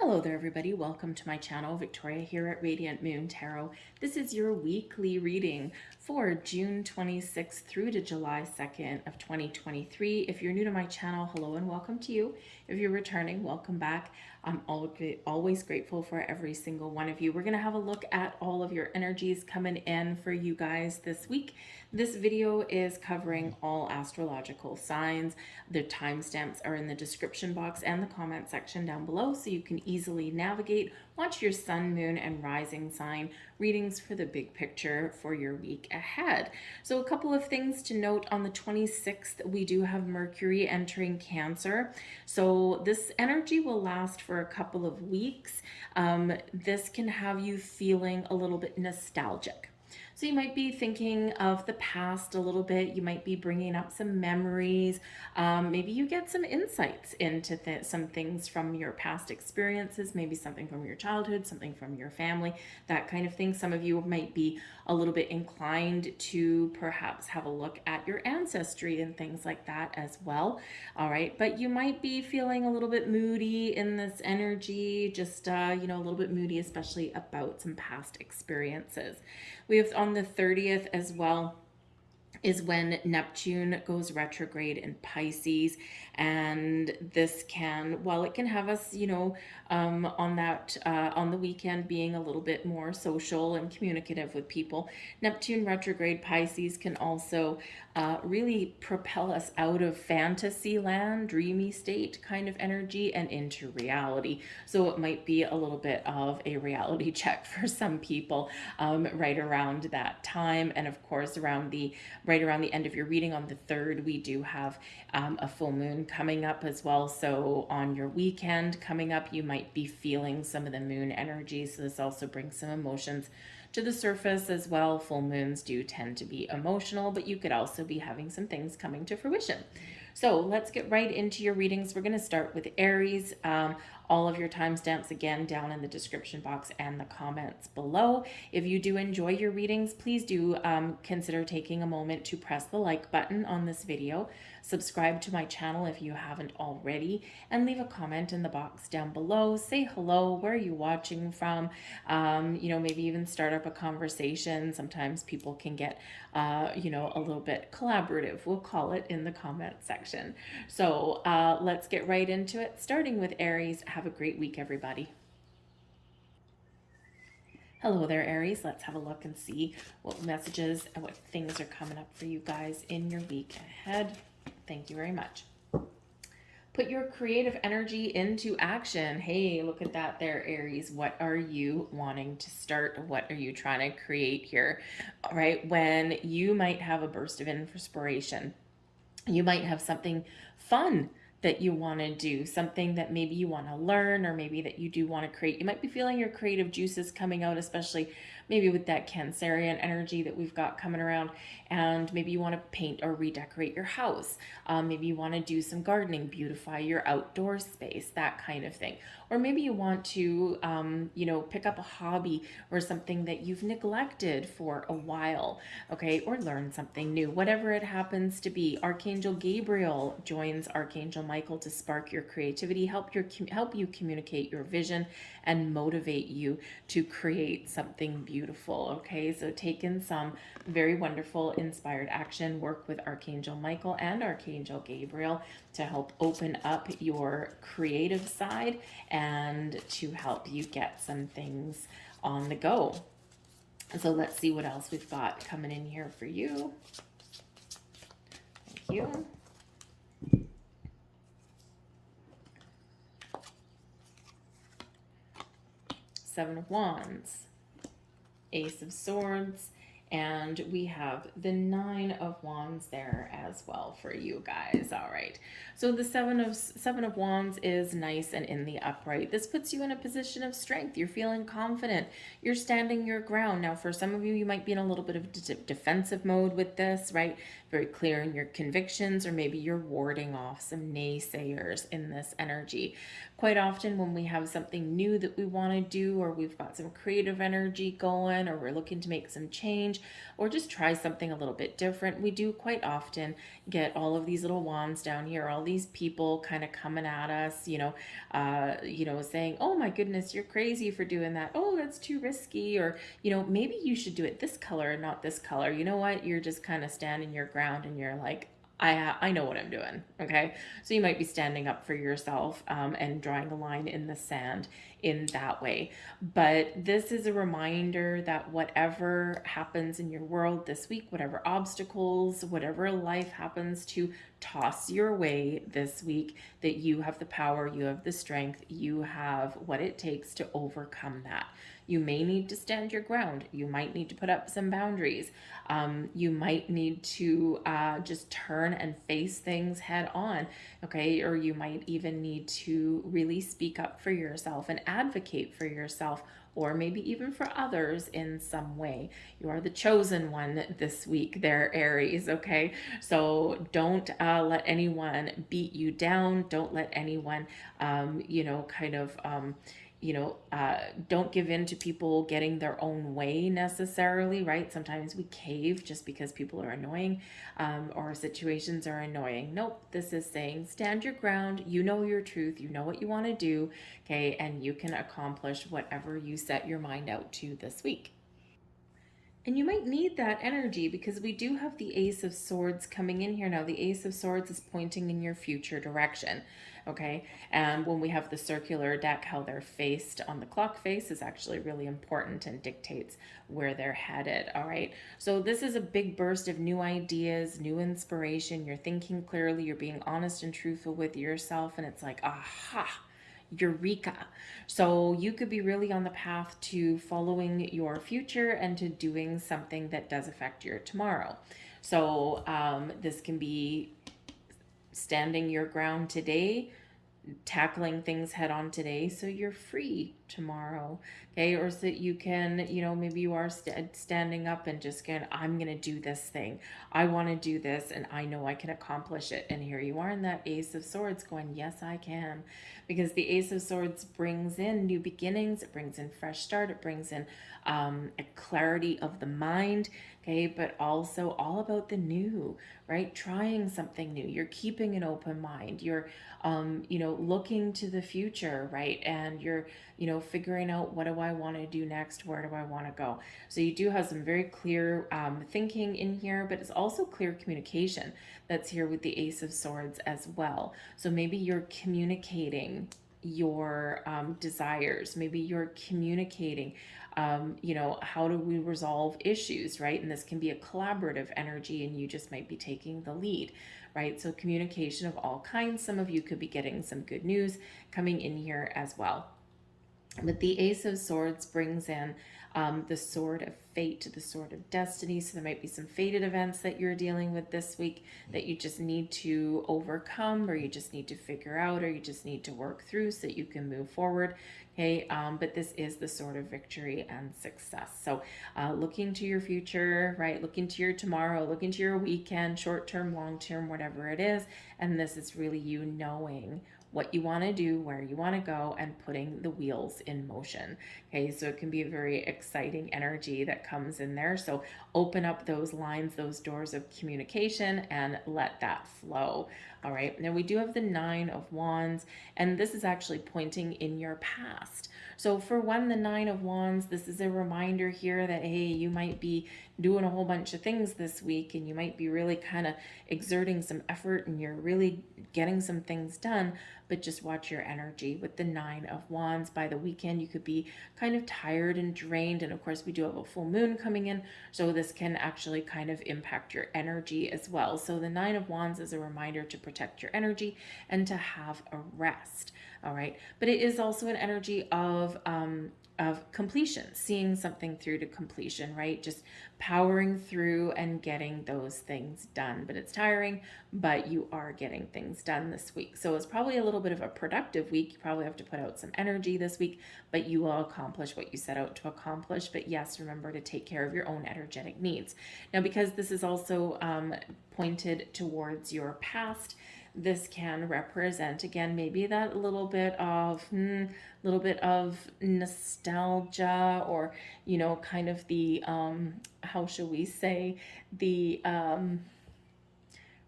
Hello there, everybody. Welcome to my channel. Victoria here at Radiant Moon Tarot. This is your weekly reading for June 26th through to July 2nd of 2023. If you're new to my channel, hello and welcome to you. If you're returning, welcome back. I'm always grateful for every single one of you. We're going to have a look at all of your energies coming in for you guys this week. This video is covering all astrological signs. The timestamps are in the description box and the comment section down below, so you can easily navigate, watch your sun, moon, and rising sign readings for the big picture for your week ahead. So a couple of things to note: on the 26th, we do have Mercury entering Cancer. So this energy will last for a couple of weeks. This can have you feeling a little bit nostalgic. So you might be thinking of the past a little bit. You might be bringing up some memories. Maybe you get some insights into some things from your past experiences, maybe something from your childhood, something from your family, that kind of thing. Some of you might be a little bit inclined to perhaps have a look at your ancestry and things like that as well. All right, but you might be feeling a little bit moody in this energy, just, a little bit moody, especially about some past experiences. We have on the 30th as well is when Neptune goes retrograde in Pisces, and this can, while it can have us, on the weekend being a little bit more social and communicative with people, Neptune retrograde Pisces can also really propel us out of fantasy land, dreamy state kind of energy, and into reality. So it might be a little bit of a reality check for some people right around that time. And of course, right around the end of your reading on the 3rd, we do have a full moon coming up as well. So on your weekend coming up, you might be feeling some of the moon energy. So this also brings some emotions to the surface as well. Full moons do tend to be emotional, but you could also be having some things coming to fruition. So let's get right into your readings. We're going to start with Aries. All of your timestamps again down in the description box and the comments below. If you do enjoy your readings, please do consider taking a moment to press the like button on this video, subscribe to my channel if you haven't already, and leave a comment in the box down below. Say hello, where are you watching from? Maybe even start up a conversation. Sometimes people can get a little bit collaborative, we'll call it, in the comment section. So let's get right into it, starting with Aries. Have a great week, everybody. Hello there, Aries. Let's have a look and see what messages and what things are coming up for you guys in your week ahead. Thank you very much. Put your creative energy into action. Hey, look at that there, Aries. What are you wanting to start? What are you trying to create here? All right, when you might have a burst of inspiration, you might have something fun that you want to do, something that maybe you want to learn, or maybe that you do want to create. You might be feeling your creative juices coming out, especially maybe with that Cancerian energy that we've got coming around. And maybe you want to paint or redecorate your house. Maybe you want to do some gardening, beautify your outdoor space, that kind of thing. Or maybe you want to, pick up a hobby or something that you've neglected for a while, okay? Or learn something new, whatever it happens to be. Archangel Gabriel joins Archangel Michael to spark your creativity, help you communicate your vision, and motivate you to create something beautiful, okay? So take in some very wonderful inspired action. Work with Archangel Michael and Archangel Gabriel to help open up your creative side and to help you get some things on the go. So let's see what else we've got coming in here for you. Thank you. Seven of Wands, Ace of Swords, and we have the Nine of Wands there as well for you guys. All right. So the Seven of Wands is nice and in the upright. This puts you in a position of strength. You're feeling confident. You're standing your ground. Now, for some of you, you might be in a little bit of defensive mode with this, right? very clear in your convictions, or maybe you're warding off some naysayers in this energy. Quite often when we have something new that we want to do, or we've got some creative energy going, or we're looking to make some change, or just try something a little bit different, we do quite often get all of these little wands down here, all these people kind of coming at us, saying, oh my goodness, you're crazy for doing that. Oh, that's too risky. Or, maybe you should do it this color and not this color. You know what? You're just kind of standing your ground and you're like, I know what I'm doing. Okay. So you might be standing up for yourself and drawing a line in the sand in that way. But this is a reminder that whatever happens in your world this week, whatever obstacles, whatever life happens to toss your way this week, that you have the power, you have the strength, you have what it takes to overcome that. You may need to stand your ground. You might need to put up some boundaries. You might need to just turn and face things head on, okay? Or you might even need to really speak up for yourself and advocate for yourself, or maybe even for others in some way. You are the chosen one this week there, Aries, okay? So don't let anyone beat you down. Don't let anyone, don't give in to people getting their own way necessarily, right? Sometimes we cave just because people are annoying or situations are annoying. Nope, this is saying stand your ground. You know your truth. You know what you want to do, okay? And you can accomplish whatever you set your mind out to this week. And you might need that energy because we do have the Ace of Swords coming in here. Now, the Ace of Swords is pointing in your future direction, okay? And when we have the circular deck, how they're faced on the clock face is actually really important and dictates where they're headed, all right? So this is a big burst of new ideas, new inspiration. You're thinking clearly, you're being honest and truthful with yourself, and it's like, aha, eureka. So you could be really on the path to following your future and to doing something that does affect your tomorrow. So this can be standing your ground today, tackling things head on today so you're free tomorrow, okay? Or so that you can, maybe you are standing up and just going, I'm going to do this thing. I want to do this and I know I can accomplish it. And here you are in that Ace of Swords going, yes, I can. Because the Ace of Swords brings in new beginnings. It brings in fresh start. It brings in a clarity of the mind, okay? But also all about the new, right? Trying something new. You're keeping an open mind. You're, looking to the future, right? And you're, figuring out, what do I want to do next? Where do I want to go? So you do have some very clear thinking in here, but it's also clear communication that's here with the Ace of Swords as well. So maybe you're communicating your desires. Maybe you're communicating, how do we resolve issues, right? And this can be a collaborative energy and you just might be taking the lead, right? So communication of all kinds. Some of you could be getting some good news coming in here as well. But the Ace of Swords brings in the Sword of Fate, the Sword of Destiny. So there might be some fated events that you're dealing with this week that you just need to overcome, or you just need to figure out, or you just need to work through so that you can move forward. Okay, but this is the Sword of Victory and Success. So looking to your future, right? Looking to your tomorrow, looking to your weekend, short term, long term, whatever it is. And this is really you knowing what you want to do, where you want to go, and putting the wheels in motion. Okay, so it can be a very exciting energy that comes in there. So open up those lines, those doors of communication, and let that flow. All right, now we do have the Nine of Wands, and this is actually pointing in your past. So for one, the Nine of Wands, this is a reminder here that, hey, you might be doing a whole bunch of things this week, and you might be really kind of exerting some effort, and you're really getting some things done, but just watch your energy. With the Nine of Wands, by the weekend, you could be kind of tired and drained. And of course, we do have a full moon coming in, so this can actually kind of impact your energy as well. So the Nine of Wands is a reminder to protect your energy and to have a rest. All right. But it is also an energy of completion, seeing something through to completion, right? Just powering through and getting those things done. But it's tiring, but you are getting things done this week. So it's probably a little bit of a productive week. You probably have to put out some energy this week, but you will accomplish what you set out to accomplish. But yes, remember to take care of your own energetic needs. Now, because this is also pointed towards your past, this can represent, again, maybe that little bit of nostalgia, or kind of the how shall we say, the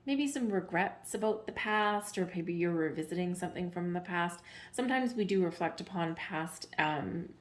maybe some regrets about the past, or maybe you're revisiting something from the past. Sometimes we do reflect upon past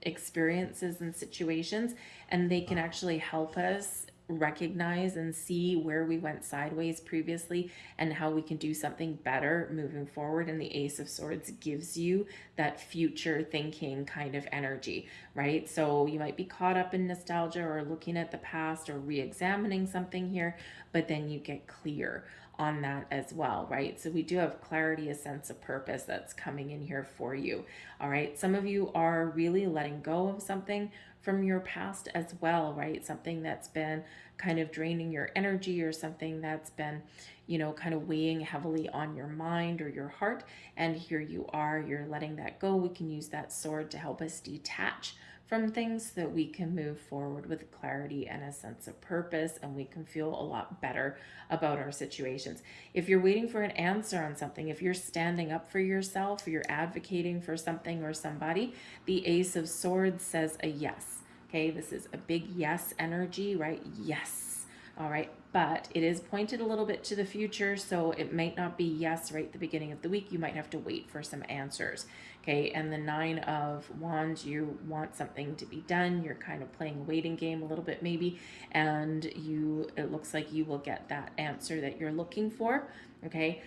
experiences and situations, and they can actually help us recognize and see where we went sideways previously and how we can do something better moving forward. And the Ace of Swords gives you that future thinking kind of energy, right? So you might be caught up in nostalgia or looking at the past or re-examining something here, but then you get clear on that as well, right? So we do have clarity, a sense of purpose that's coming in here for you. All right. Some of you are really letting go of something from your past as well, right? Something that's been kind of draining your energy, or something that's been, kind of weighing heavily on your mind or your heart. And here you are, you're letting that go. We can use that sword to help us detach from things so that we can move forward with clarity and a sense of purpose, and we can feel a lot better about our situations. If you're waiting for an answer on something, if you're standing up for yourself, or you're advocating for something or somebody, the Ace of Swords says a yes. Okay, this is a big yes energy, right? Yes. All right, but it is pointed a little bit to the future, so it might not be yes right at the beginning of the week. You might have to wait for some answers. Okay, and the Nine of Wands, you want something to be done. You're kind of playing a waiting game a little bit maybe, and it looks like you will get that answer that you're looking for. Okay,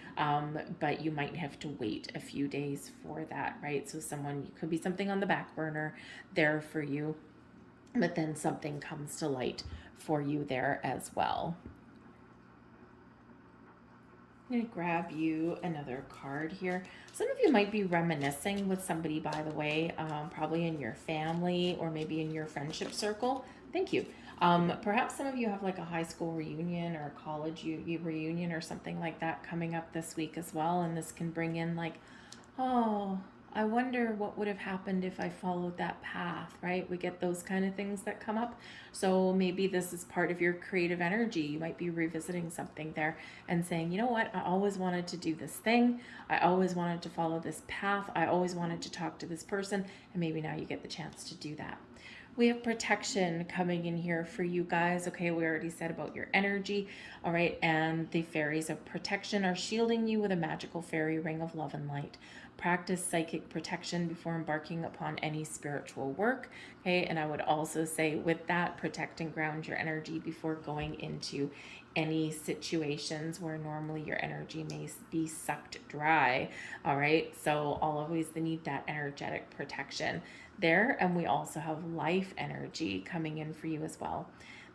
but you might have to wait a few days for that, right? So could be something on the back burner there for you, but then something comes to light for you there as well. I'm going to grab you another card here. Some of you might be reminiscing with somebody, by the way, probably in your family or maybe in your friendship circle. Thank you. Perhaps some of you have like a high school reunion or a college reunion or something like that coming up this week as well. And this can bring in like, oh, I wonder what would have happened if I followed that path, right? We get those kind of things that come up. So maybe this is part of your creative energy. You might be revisiting something there and saying, you know what? I always wanted to do this thing. I always wanted to follow this path. I always wanted to talk to this person. And maybe now you get the chance to do that. We have protection coming in here for you guys. Okay, we already said about your energy. All right, and the fairies of protection are shielding you with a magical fairy ring of love and light. Practice psychic protection before embarking upon any spiritual work. Okay, and I would also say with that, protect and ground your energy before going into any situations where normally your energy may be sucked dry. All right, so always need that energetic protection there. And we also have life energy coming in for you as well.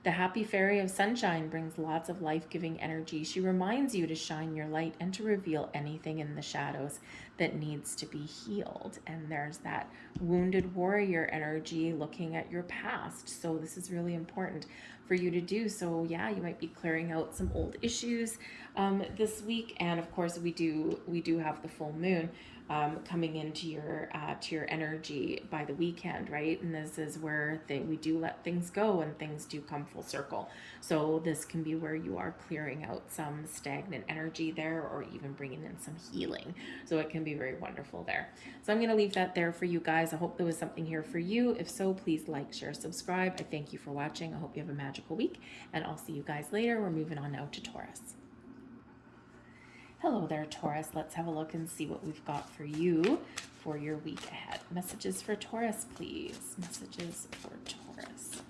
The happy fairy of sunshine brings lots of life-giving energy. She reminds you to shine your light and to reveal anything in the shadows that needs to be healed. And there's that wounded warrior energy looking at your past. So this is really important for you to do. So yeah, you might be clearing out some old issues this week. And of course we do have the full moon coming into your energy by the weekend, right? And this is where we do let things go and things do come full circle. So this can be where you are clearing out some stagnant energy there, or even bringing in some healing. So it can be very wonderful there. So I'm going to leave that there for you guys. I hope there was something here for you. If so, please like, share, subscribe. I thank you for watching. I hope you have a magical week, and I'll see you guys later. We're moving on now to Taurus. Hello there, Taurus. Let's have a look and see what we've got for you for your week ahead. Messages for Taurus, please. Messages for Taurus.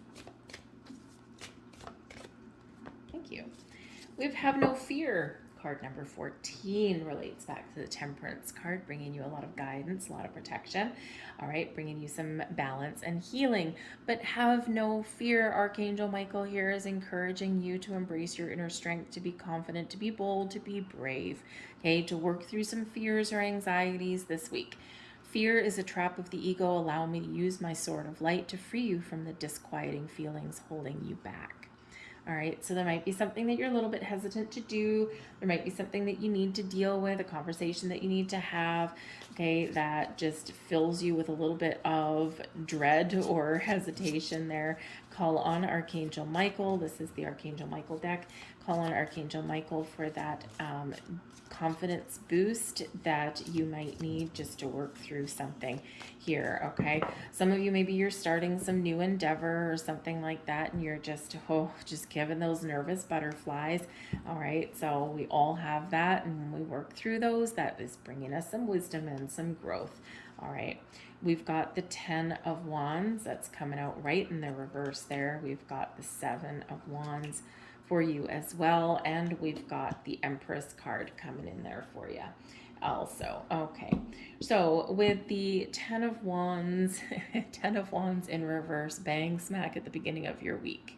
Thank you. We have no fear. Card number 14 relates back to the Temperance card, bringing you a lot of guidance, a lot of protection. All right, bringing you some balance and healing. But have no fear. Archangel Michael here is encouraging you to embrace your inner strength, to be confident, to be bold, to be brave. Okay, to work through some fears or anxieties this week. Fear is a trap of the ego. Allow me to use my sword of light to free you from the disquieting feelings holding you back. All right, so there might be something that you're a little bit hesitant to do. There might be something that you need to deal with, a conversation that you need to have, okay, that just fills you with a little bit of dread or hesitation there. Call on Archangel Michael. This is the Archangel Michael deck. Call on Archangel Michael for that confidence boost that you might need just to work through something here, okay? Some of you, maybe you're starting some new endeavor or something like that, and you're just given those nervous butterflies. All right, so we all have that, and when we work through those, that is bringing us some wisdom and some growth. All right, we've got the 10 of Wands that's coming out right in the reverse there. We've got the 7 of Wands for you as well, and we've got the Empress card coming in there for you also. Okay, so with the 10 of Wands, 10 of Wands in reverse, bang smack at the beginning of your week.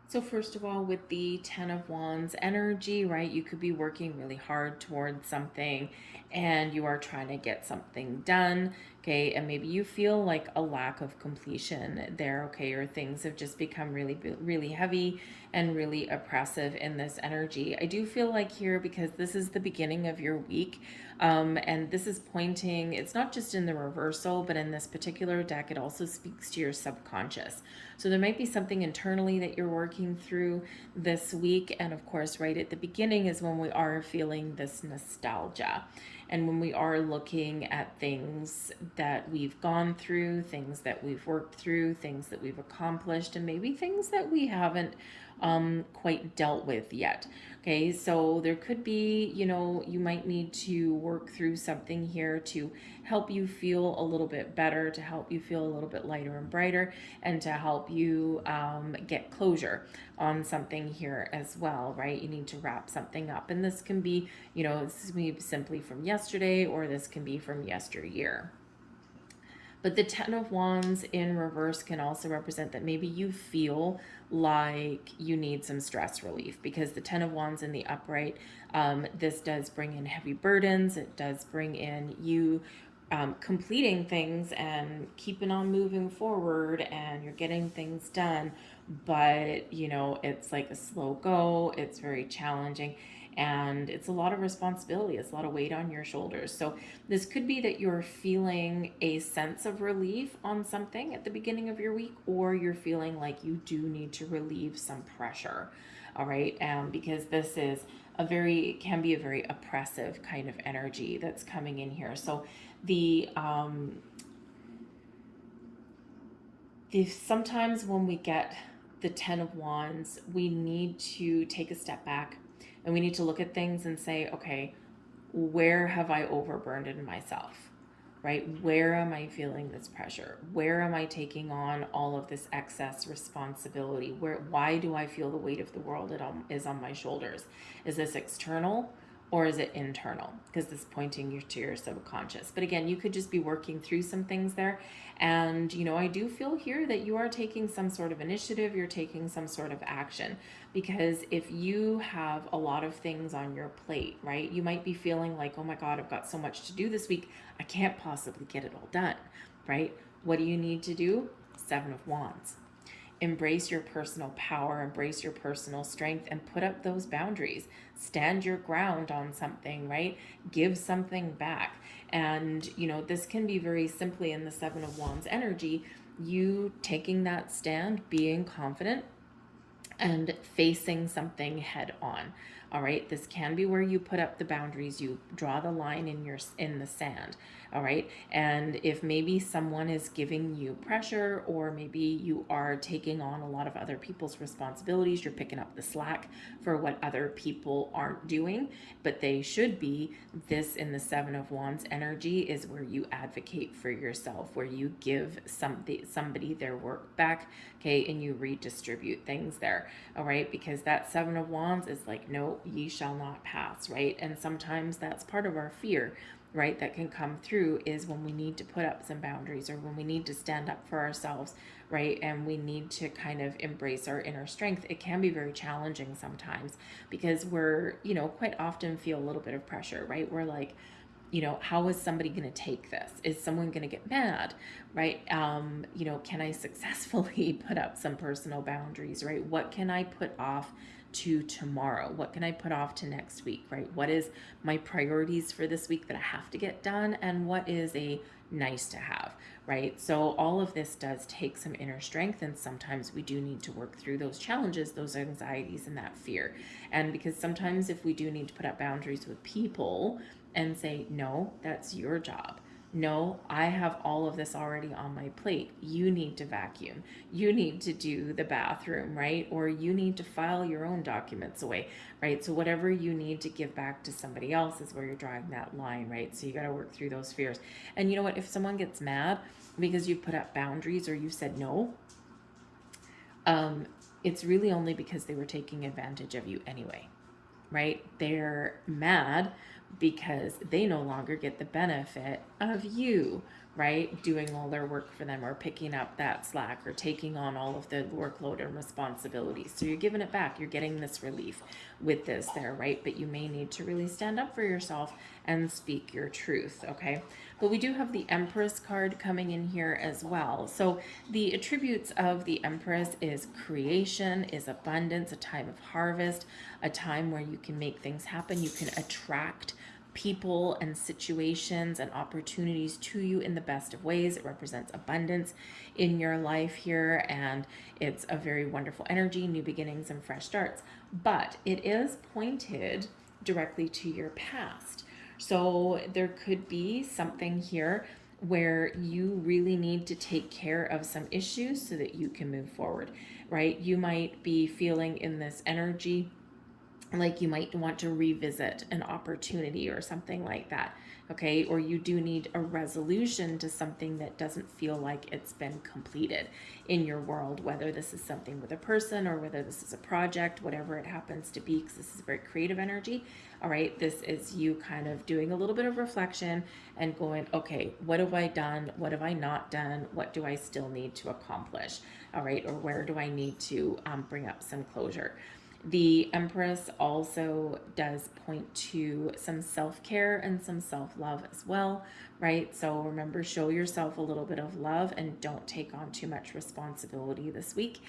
So first of all, with the 10 of Wands energy, right, you could be working really hard towards something and you are trying to get something done, okay, and maybe you feel like a lack of completion there, okay, or things have just become really heavy and really oppressive in this energy. I do feel like here, because this is the beginning of your week, and this is pointing, it's not just in the reversal, but in this particular deck, it also speaks to your subconscious. So there might be something internally that you're working through this week. And of course, right at the beginning is when we are feeling this nostalgia. And when we are looking at things that we've gone through, things that we've worked through, things that we've accomplished, and maybe things that we haven't quite dealt with yet. Okay, so there could be, you might need to work through something here to help you feel a little bit better, to help you feel a little bit lighter and brighter, and to help you get closure on something here as well, right? You need to wrap something up. And this can be, this can be simply from yesterday, or this can be from yesteryear. But the 10 of Wands in reverse can also represent that maybe you feel like you need some stress relief, because the 10 of Wands in the upright, this does bring in heavy burdens. It does bring in you completing things and keeping on moving forward, and you're getting things done. But, it's like a slow go. It's very challenging. And it's a lot of responsibility. It's a lot of weight on your shoulders. So this could be that you're feeling a sense of relief on something at the beginning of your week, or you're feeling like you do need to relieve some pressure. All right. Because this is can be a very oppressive kind of energy that's coming in here. So sometimes when we get the 10 of Wands, we need to take a step back. And we need to look at things and say, okay, where have I overburdened myself, right? Where am I feeling this pressure? Where am I taking on all of this excess responsibility? Why do I feel the weight of the world is on my shoulders? Is this external or is it internal? Because this is pointing you to your subconscious. But again, you could just be working through some things there. And, I do feel here that you are taking some sort of initiative, you're taking some sort of action. Because if you have a lot of things on your plate, right, you might be feeling like, oh my God, I've got so much to do this week, I can't possibly get it all done, right? What do you need to do? 7 of Wands. Embrace your personal power, embrace your personal strength, and put up those boundaries. Stand your ground on something, right? Give something back. And, this can be very simply in the 7 of Wands energy, you taking that stand, being confident, and facing something head on. All right, this can be where you put up the boundaries, you draw the line in the sand. All right, and if maybe someone is giving you pressure, or maybe you are taking on a lot of other people's responsibilities, you're picking up the slack for what other people aren't doing, but they should be. This in the 7 of Wands energy is where you advocate for yourself, where you give somebody their work back, okay, and you redistribute things there. All right, because that 7 of Wands is like, no, ye shall not pass, right? And sometimes that's part of our fear, right, that can come through, is when we need to put up some boundaries, or when we need to stand up for ourselves, right, and we need to kind of embrace our inner strength. It can be very challenging sometimes, because we're, quite often feel a little bit of pressure, right? We're like, how is somebody going to take this? Is someone going to get mad, right? Can I successfully put up some personal boundaries, right? What can I put off to tomorrow? What can I put off to next week, right? What is my priorities for this week that I have to get done? And what is a nice to have, right? So all of this does take some inner strength, and sometimes we do need to work through those challenges, those anxieties, and that fear. And because sometimes if we do need to put up boundaries with people and say, no, that's your job. No, I have all of this already on my plate. You need to vacuum. You need to do the bathroom, right? Or you need to file your own documents away, right? So whatever you need to give back to somebody else is where you're drawing that line, right? So you got to work through those fears. And you know what? If someone gets mad because you put up boundaries or you said no, it's really only because they were taking advantage of you anyway, right? They're mad because they no longer get the benefit of you, right? Doing all their work for them, or picking up that slack, or taking on all of the workload and responsibilities. So you're giving it back. You're getting this relief with this there, right? But you may need to really stand up for yourself and speak your truth, okay? But we do have the Empress card coming in here as well. So the attributes of the Empress is creation, is abundance, a time of harvest, a time where you can make things happen. You can attract people and situations and opportunities to you in the best of ways. It represents abundance in your life here, and it's a very wonderful energy, new beginnings and fresh starts. But it is pointed directly to your past. So there could be something here where you really need to take care of some issues so that you can move forward, right? You might be feeling in this energy like you might want to revisit an opportunity or something like that, okay? Or you do need a resolution to something that doesn't feel like it's been completed in your world, whether this is something with a person or whether this is a project, whatever it happens to be, because this is very creative energy. All right, this is you kind of doing a little bit of reflection and going, okay, what have I done? What have I not done? What do I still need to accomplish? All right, or where do I need to bring up some closure? The Empress also does point to some self-care and some self-love as well, right? So remember, show yourself a little bit of love and don't take on too much responsibility this week.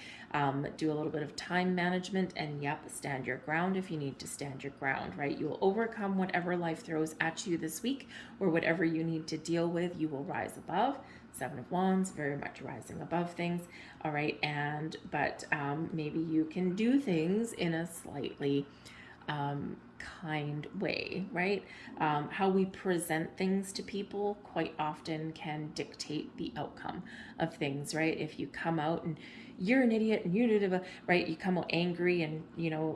Do a little bit of time management, and yep, stand your ground if you need to stand your ground, right? You will overcome whatever life throws at you this week, or whatever you need to deal with, you will rise above. Seven of Wands, very much rising above things. All right, but maybe you can do things in a slightly kind way, right? How we present things to people quite often can dictate the outcome of things, right? If you come out and you're an idiot and right? You come out angry and,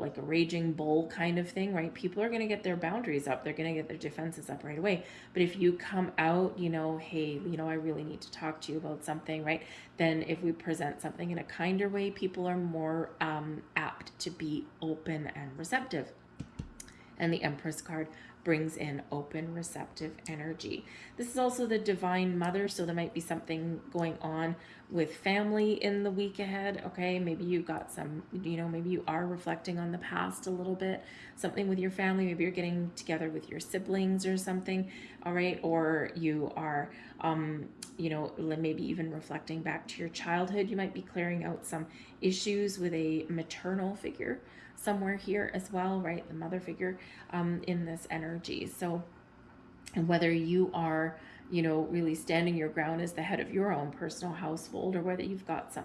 like a raging bull kind of thing, right? People are going to get their boundaries up. They're going to get their defenses up right away. But if you come out, hey, I really need to talk to you about something, right? Then if we present something in a kinder way, people are more apt to be open and receptive. And the Empress card brings in open, receptive energy. This is also the Divine Mother, so there might be something going on with family in the week ahead, okay? Maybe you got some, maybe you are reflecting on the past a little bit, something with your family. Maybe you're getting together with your siblings or something, all right? Or you are, maybe even reflecting back to your childhood. You might be clearing out some issues with a maternal figure somewhere here as well, right? The mother figure in this energy. So, and whether you are, really standing your ground as the head of your own personal household, or whether you've got some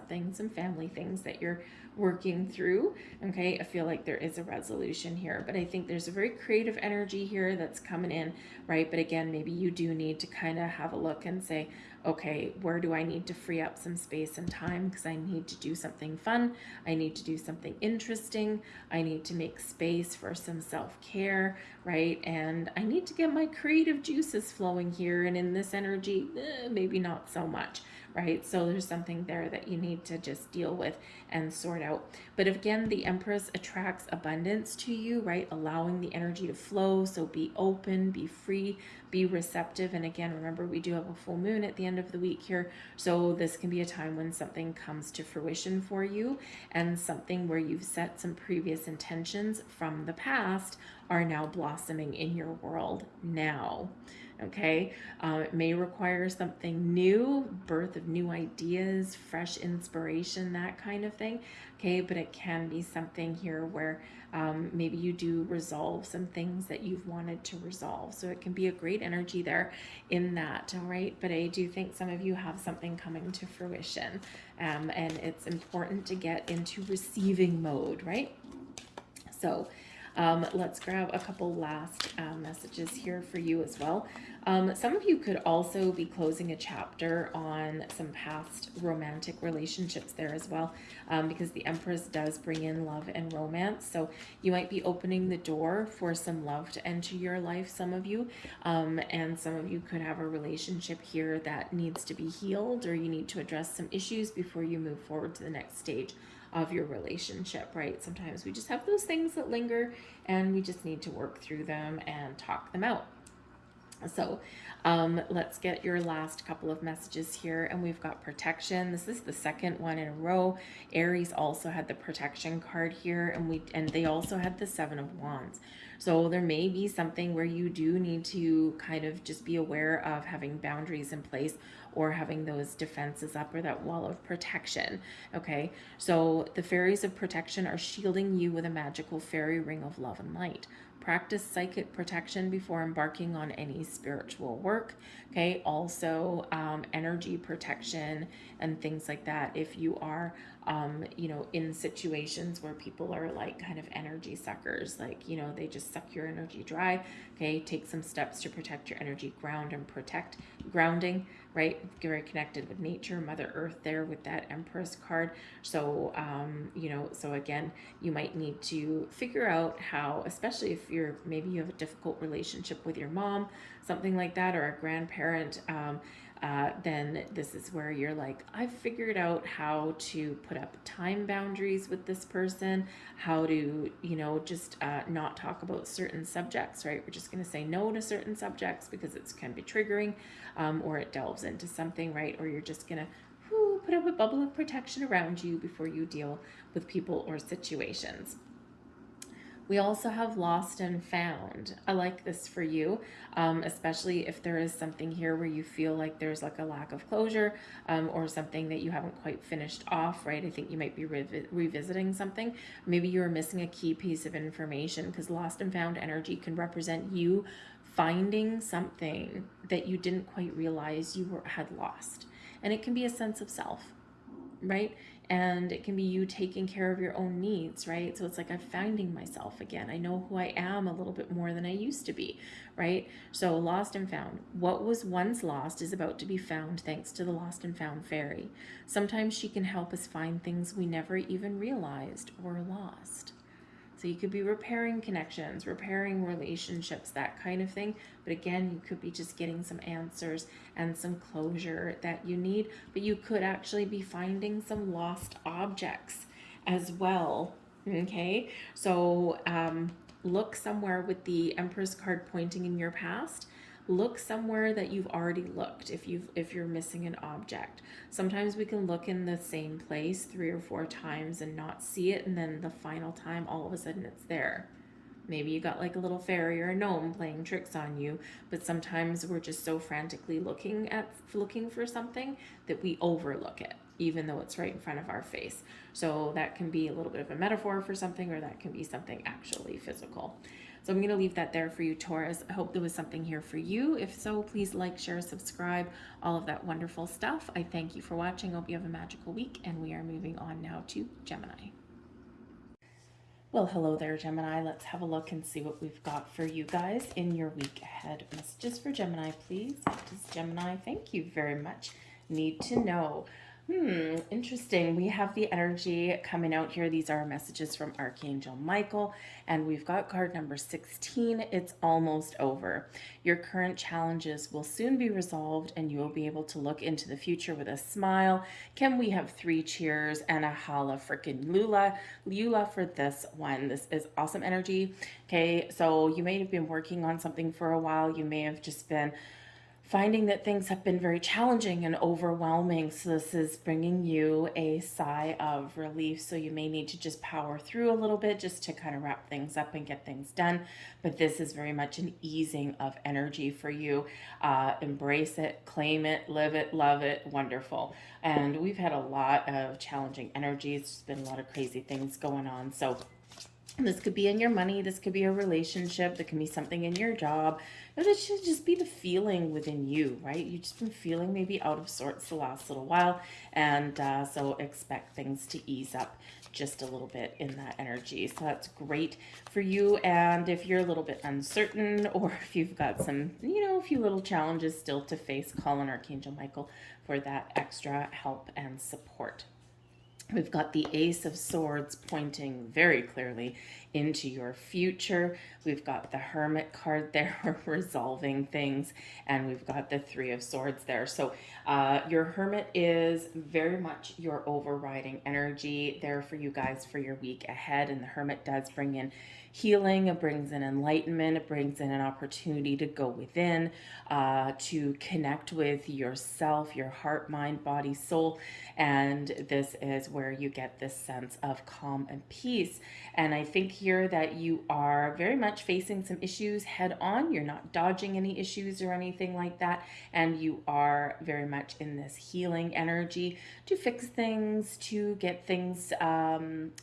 family things that you're working through, okay, I feel like there is a resolution here. But I think there's a very creative energy here that's coming in, right? But again, maybe you do need to kind of have a look and say, okay, where do I need to free up some space and time, because I need to do something fun, I need to do something interesting, I need to make space for some self-care, right? And I need to get my creative juices flowing here, and in this energy, maybe not so much, right? So there's something there that you need to just deal with and sort out. But again, the Empress attracts abundance to you, right? Allowing the energy to flow. So be open, be free, be receptive. And again, remember, we do have a full moon at the end of the week here. So this can be a time when something comes to fruition for you, and something where you've set some previous intentions from the past are now blossoming in your world now. Okay, it may require something new, birth of new ideas, fresh inspiration, that kind of thing. Okay, but it can be something here where maybe you do resolve some things that you've wanted to resolve. So it can be a great energy there in that. All right, but I do think some of you have something coming to fruition, and it's important to get into receiving mode, right? So let's grab a couple last messages here for you as well. Some of you could also be closing a chapter on some past romantic relationships there as well, because the Empress does bring in love and romance. So you might be opening the door for some love to enter your life, some of you, and some of you could have a relationship here that needs to be healed, or you need to address some issues before you move forward to the next stage of your relationship, right? Sometimes we just have those things that linger and we just need to work through them and talk them out. So let's get your last couple of messages here. And we've got protection. This is the second one in a row. Aries also had the protection card here, and they also had the Seven of Wands. So there may be something where you do need to kind of just be aware of having boundaries in place, or having those defenses up, or that wall of protection. Okay, so the fairies of protection are shielding you with a magical fairy ring of love and light. Practice psychic protection before embarking on any spiritual work. Okay, also energy protection and things like that. If you are, in situations where people are like kind of energy suckers, like, they just suck your energy dry. Okay, take some steps to protect your energy, ground and protect grounding, right? Very connected with nature, Mother Earth there with that Empress card. So, so again, you might need to figure out how, especially if maybe you have a difficult relationship with your mom, something like that, or a grandparent, then this is where you're like, I've figured out how to put up time boundaries with this person, how to, just not talk about certain subjects, right? We're just going to say no to certain subjects because it can be triggering, or it delves into something, right? Or you're just going to put up a bubble of protection around you before you deal with people or situations. We also have lost and found. I like this for you, especially if there is something here where you feel like there's like a lack of closure, or something that you haven't quite finished off, right? I think you might be revisiting something. Maybe you're missing a key piece of information, because lost and found energy can represent you finding something that you didn't quite realize you had lost. And it can be a sense of self, right? And it can be you taking care of your own needs, right? So it's like I'm finding myself again. I know who I am a little bit more than I used to be, right? So lost and found. What was once lost is about to be found thanks to the lost and found fairy. Sometimes she can help us find things we never even realized were lost. So you could be repairing connections, repairing relationships, that kind of thing. But again, you could be just getting some answers and some closure that you need. But you could actually be finding some lost objects as well. Okay, so look somewhere with the Empress card pointing in your past. Look somewhere that you've already looked if you're missing an object. Sometimes we can look in the same place 3 or 4 times and not see it, and then the final time all of a sudden it's there. Maybe you got like a little fairy or a gnome playing tricks on you, but sometimes we're just so frantically looking for something that we overlook it, even though it's right in front of our face. So that can be a little bit of a metaphor for something, or that can be something actually physical. So I'm going to leave that there for you, Taurus. I hope there was something here for you. If so, please like, share, subscribe, all of that wonderful stuff. I thank you for watching. I hope you have a magical week, and we are moving on now to Gemini. Well, hello there, Gemini. Let's have a look and see what we've got for you guys in your week ahead. Messages for Gemini, please. What does Gemini, thank you very much, need to know? Interesting. We have the energy coming out here. These are messages from Archangel Michael, and we've got card number 16. It's almost over. Your current challenges will soon be resolved, and you will be able to look into the future with a smile. Can we have 3 cheers and a holla freaking Lula for this one? This is awesome energy. Okay, so you may have been working on something for a while. You may have just been finding that things have been very challenging and overwhelming. So this is bringing you a sigh of relief. So you may need to just power through a little bit just to kind of wrap things up and get things done. But this is very much an easing of energy for you. Embrace it, claim it, live it, love it. Wonderful. And we've had a lot of challenging energies. There's been a lot of crazy things going on. So this could be in your money. This could be a relationship. That can be something in your job. But it should just be the feeling within you, right? You've just been feeling maybe out of sorts the last little while. And so expect things to ease up just a little bit in that energy. So that's great for you. And if you're a little bit uncertain, or if you've got some, a few little challenges still to face, call on Archangel Michael for that extra help and support. We've got the Ace of Swords pointing very clearly into your future. We've got the Hermit card there resolving things, and we've got the Three of Swords there. So your Hermit is very much your overriding energy there for you guys for your week ahead, and the Hermit does bring in healing, it brings in enlightenment, it brings in an opportunity to go within, to connect with yourself, your heart, mind, body, soul. And this is where you get this sense of calm and peace. And I think here that you are very much facing some issues head on. You're not dodging any issues or anything like that. And you are very much in this healing energy to fix things, to get things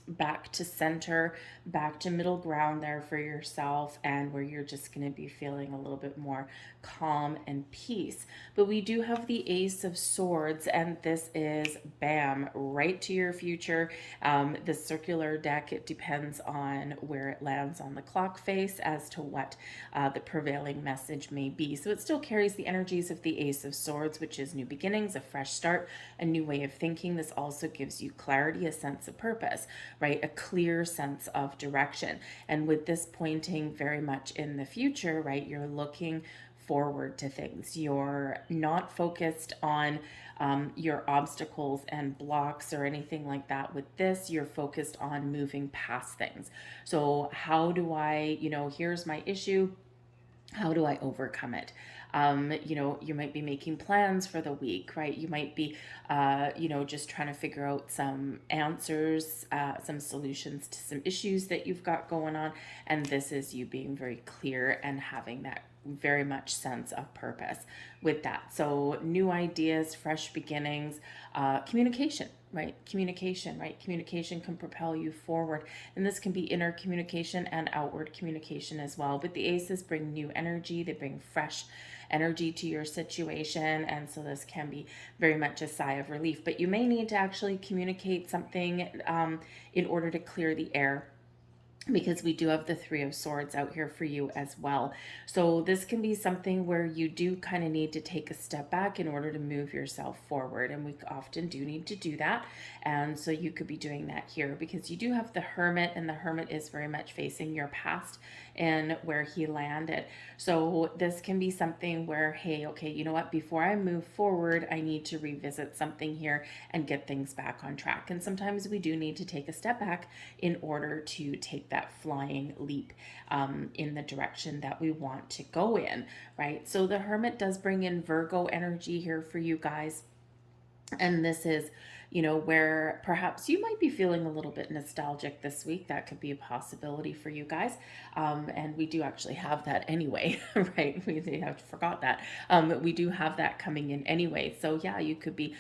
back to center, back to middle ground there for yourself, and where you're just going to be feeling a little bit more calm and peace. But we do have the Ace of Swords, and this is bam, right to your future. The circular deck, it depends on where it lands on the clock face as to what the prevailing message may be. So it still carries the energies of the Ace of Swords, which is new beginnings, a fresh start, a new way of thinking. This also gives you clarity, a sense of purpose, right? A clear sense of direction. And with this pointing very much in the future, right, you're looking forward to things. You're not focused on your obstacles and blocks or anything like that. With this, you're focused on moving past things. So how do I, here's my issue. How do I overcome it? You might be making plans for the week, right? You might be, just trying to figure out some answers, some solutions to some issues that you've got going on. And this is you being very clear and having that very much sense of purpose with that. So new ideas, fresh beginnings, communication, right? Communication can propel you forward. And this can be inner communication and outward communication as well. But the aces bring new energy. They bring fresh energy to your situation. And so this can be very much a sigh of relief. But you may need to actually communicate something in order to clear the air, because we do have the Three of Swords out here for you as well. So this can be something where you do kind of need to take a step back in order to move yourself forward. And we often do need to do that. And so you could be doing that here because you do have the Hermit, and the Hermit is very much facing your past and where he landed. So this can be something where, hey, okay, you know what? Before I move forward, I need to revisit something here and get things back on track. And sometimes we do need to take a step back in order to take that flying leap in the direction that we want to go in, right? So the Hermit does bring in Virgo energy here for you guys. And this is, where perhaps you might be feeling a little bit nostalgic this week. That could be a possibility for you guys. And we do actually have that anyway, right? We have forgot that. We do have that coming in anyway. So yeah, you could be,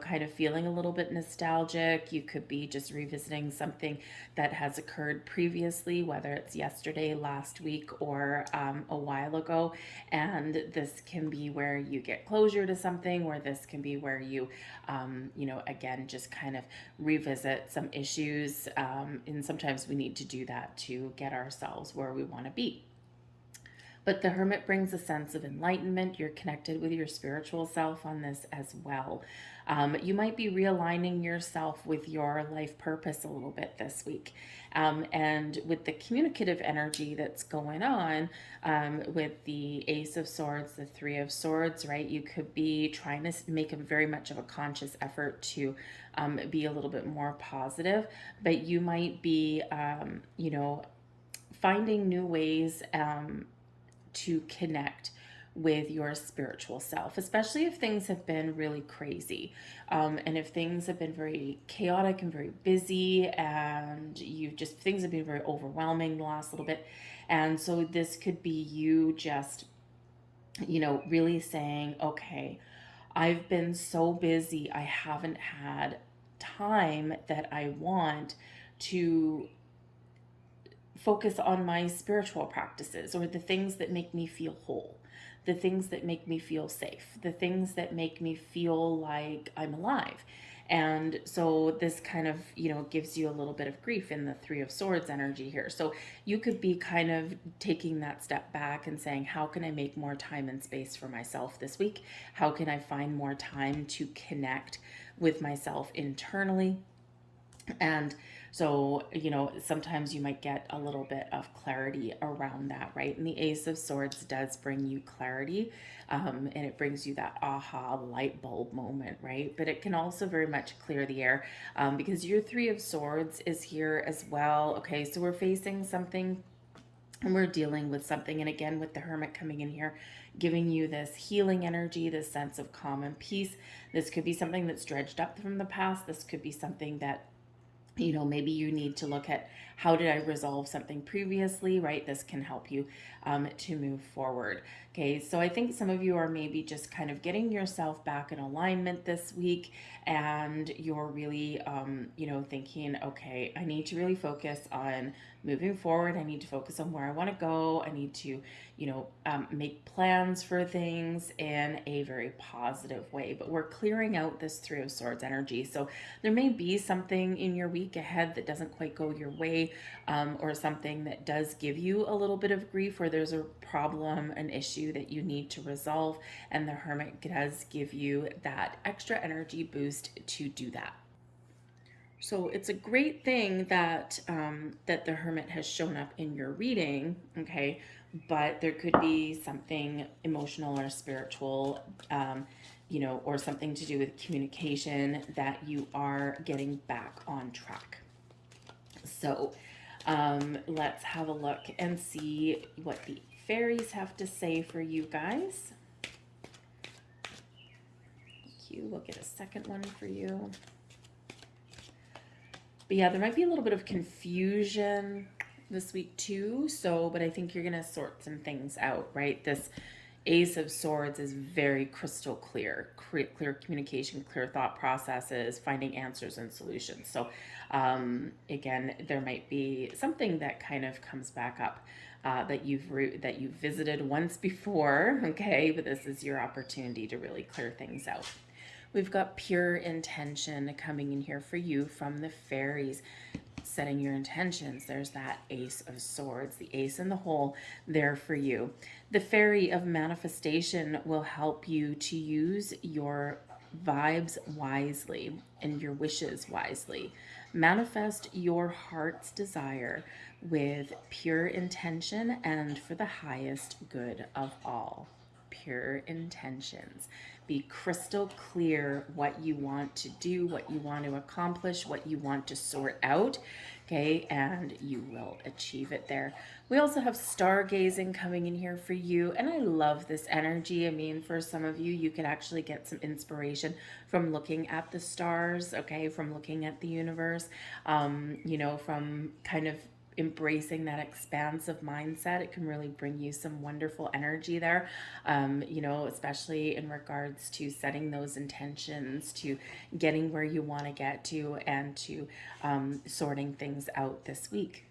kind of feeling a little bit nostalgic. You could be just revisiting something that has occurred previously, whether it's yesterday, last week, or a while ago. And this can be where you get closure to something, or this can be where you, again, just kind of revisit some issues. And sometimes we need to do that to get ourselves where we want to be. But the Hermit brings a sense of enlightenment. You're connected with your spiritual self on this as well. You might be realigning yourself with your life purpose a little bit this week. And with the communicative energy that's going on, with the Ace of Swords, the Three of Swords, right? You could be trying to make a very much of a conscious effort to be a little bit more positive, but you might be, finding new ways to connect with your spiritual self, especially if things have been really crazy. And if things have been very chaotic and very busy, and things have been very overwhelming the last little bit. And so this could be you just, really saying, okay, I've been so busy, I haven't had time that I want to focus on my spiritual practices, or the things that make me feel whole, the things that make me feel safe, the things that make me feel like I'm alive. And so this kind of, gives you a little bit of grief in the Three of Swords energy here. So you could be kind of taking that step back and saying, how can I make more time and space for myself this week? How can I find more time to connect with myself internally? And so, sometimes you might get a little bit of clarity around that, right? And the Ace of Swords does bring you clarity, and it brings you that aha light bulb moment, right? But it can also very much clear the air, because your Three of Swords is here as well. Okay, so we're facing something and we're dealing with something. And again, with the Hermit coming in here, giving you this healing energy, this sense of calm and peace. This could be something that's dredged up from the past. This could be something that maybe you need to look at, how did I resolve something previously, right? This can help you to move forward. Okay, so I think some of you are maybe just kind of getting yourself back in alignment this week, and you're really, thinking, okay, I need to really focus on moving forward. I need to focus on where I want to go. I need to, make plans for things in a very positive way. But we're clearing out this Three of Swords energy. So there may be something in your week ahead that doesn't quite go your way, or something that does give you a little bit of grief, or there's a problem, an issue that you need to resolve. And the Hermit does give you that extra energy boost to do that. So it's a great thing that that the Hermit has shown up in your reading, okay? But there could be something emotional or spiritual, or something to do with communication that you are getting back on track. So let's have a look and see what the fairies have to say for you guys. Thank you. We'll get a second one for you. But yeah, there might be a little bit of confusion this week too. So, but I think you're going to sort some things out, right? This Ace of Swords is very crystal clear, clear communication, clear thought processes, finding answers and solutions. So, again, there might be something that kind of comes back up that you've visited once before, okay? But this is your opportunity to really clear things out. We've got pure intention coming in here for you from the fairies. Setting your intentions. There's that Ace of Swords, the ace in the hole there for you. The fairy of manifestation will help you to use your vibes wisely and your wishes wisely. Manifest your heart's desire with pure intention and for the highest good of all. Pure intentions. Be crystal clear what you want to do, what you want to accomplish, what you want to sort out, okay? And you will achieve it there. We also have stargazing coming in here for you, and I love this energy. I mean, for some of you, you could actually get some inspiration from looking at the stars, okay? From looking at the universe, from kind of embracing that expansive mindset. It can really bring you some wonderful energy there, especially in regards to setting those intentions, to getting where you want to get to, and to sorting things out this week.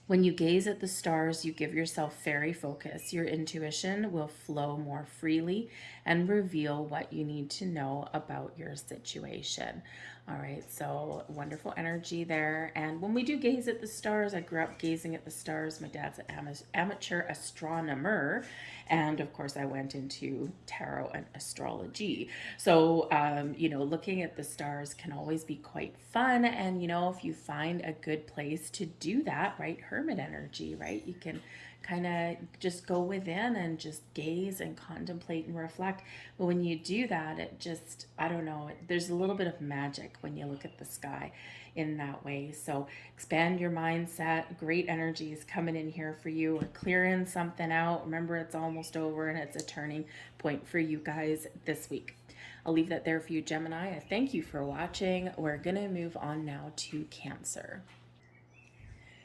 When you gaze at the stars, you give yourself fairy focus. Your intuition will flow more freely and reveal what you need to know about your situation. All right, so wonderful energy there. And when we do gaze at the stars, I grew up gazing at the stars. My dad's an amateur astronomer. And of course, I went into tarot and astrology. So, looking at the stars can always be quite fun. And, if you find a good place to do that, right? Hermit energy, right? You can kind of just go within and just gaze and contemplate and reflect. But when you do that, it just, I don't know, there's a little bit of magic when you look at the sky in that way. So expand your mindset. Great energies coming in here for you. We're clearing something out. Remember, it's almost over and it's a turning point for you guys this week. I'll leave that there for you, Gemini. I thank you for watching. We're going to move on now to Cancer.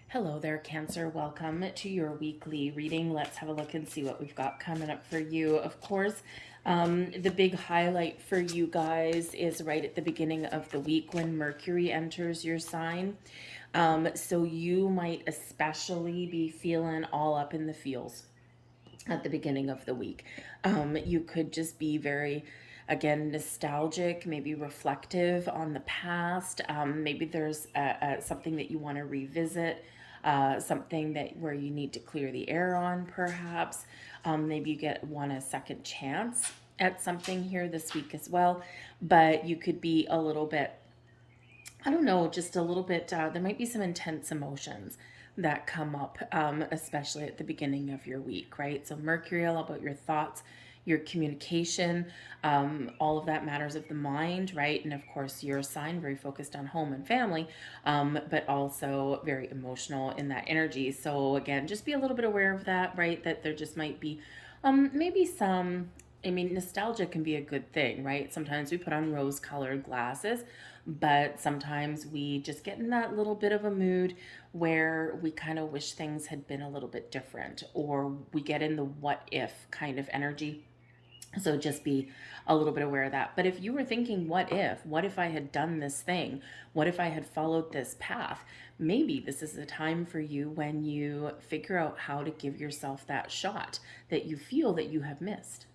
Hello there, Cancer. Welcome to your weekly reading. Let's have a look and see what we've got coming up for you. Of course, the big highlight for you guys is right at the beginning of the week when Mercury enters your sign. So you might especially be feeling all up in the feels at the beginning of the week. You could just be very, again, nostalgic, maybe reflective on the past. Maybe there's something that you want to revisit, something that where you need to clear the air on, perhaps. Maybe you want a second chance at something here this week as well. But you could be a little bit, I don't know, just a little bit, there might be some intense emotions that come up, especially at the beginning of your week, right? So Mercury, all about your thoughts, your communication, all of that matters of the mind, right? And of course, your sign very focused on home and family, but also very emotional in that energy. So again, just be a little bit aware of that, right? That there just might be maybe some, I mean, nostalgia can be a good thing, right? Sometimes we put on rose-colored glasses, but sometimes we just get in that little bit of a mood where we kind of wish things had been a little bit different, or we get in the what if kind of energy. So just be a little bit aware of that. But if you were thinking, what if I had done this thing? What if I had followed this path? Maybe this is a time for you when you figure out how to give yourself that shot that you feel that you have missed.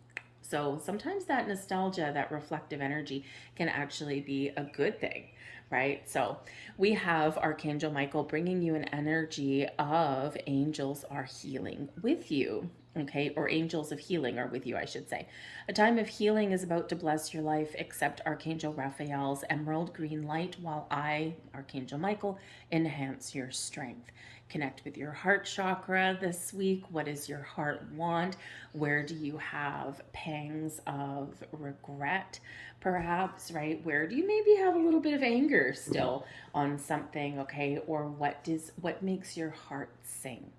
So sometimes that nostalgia, that reflective energy can actually be a good thing, right? So we have Archangel Michael bringing you an energy of angels are healing with you, okay? Or angels of healing are with you, I should say. A time of healing is about to bless your life. Accept Archangel Raphael's emerald green light while I, Archangel Michael, enhance your strength. Connect with your heart chakra this week. What does your heart want? Where do you have pangs of regret, perhaps, right? Where do you maybe have a little bit of anger still on something, okay? Or what makes your heart sing?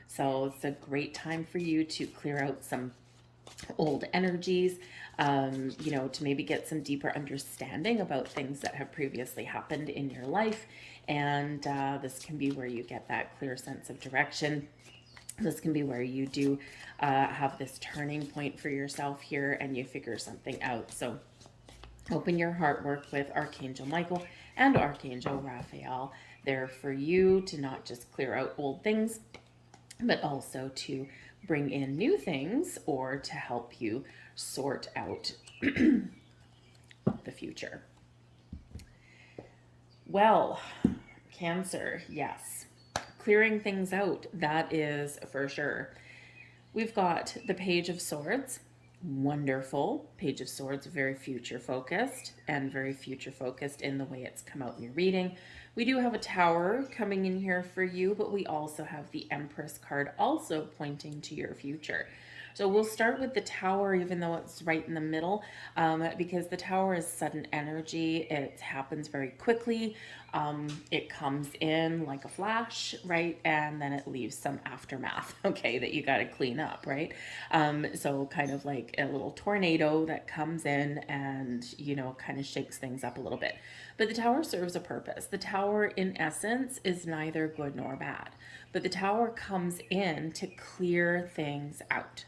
So it's a great time for you to clear out some old energies, to maybe get some deeper understanding about things that have previously happened in your life. And this can be where you get that clear sense of direction. This can be where you do have this turning point for yourself here and you figure something out. So open your heart work with Archangel Michael and Archangel Raphael. They're for you to not just clear out old things, but also to bring in new things or to help you sort out the future. Well, Cancer, yes. Clearing things out, that is for sure. We've got the Page of Swords. Wonderful. Page of Swords, very future focused and very future focused in the way it's come out in your reading. We do have a Tower coming in here for you, but we also have the Empress card also pointing to your future. So we'll start with the Tower, even though it's right in the middle, because the Tower is sudden energy. It happens very quickly. It comes in like a flash, right? And then it leaves some aftermath, okay, that you got to clean up, right? So kind of like a little tornado that comes in and, kind of shakes things up a little bit. But the Tower serves a purpose. The Tower, in essence, is neither good nor bad. But the Tower comes in to clear things out.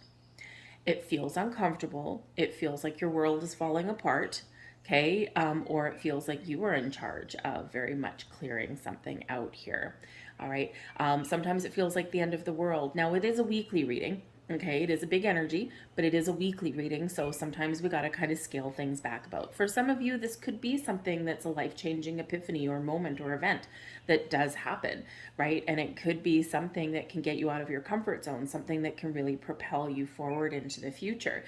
It feels uncomfortable. It feels like your world is falling apart, okay? Or it feels like you are in charge of very much clearing something out here, all right? Sometimes it feels like the end of the world. Now, it is a weekly reading, Okay, it is a big energy, but it is a weekly reading, so sometimes we got to kind of scale things back about. For some of you, this could be something that's a life-changing epiphany or moment or event that does happen, right? And it could be something that can get you out of your comfort zone, something that can really propel you forward into the future.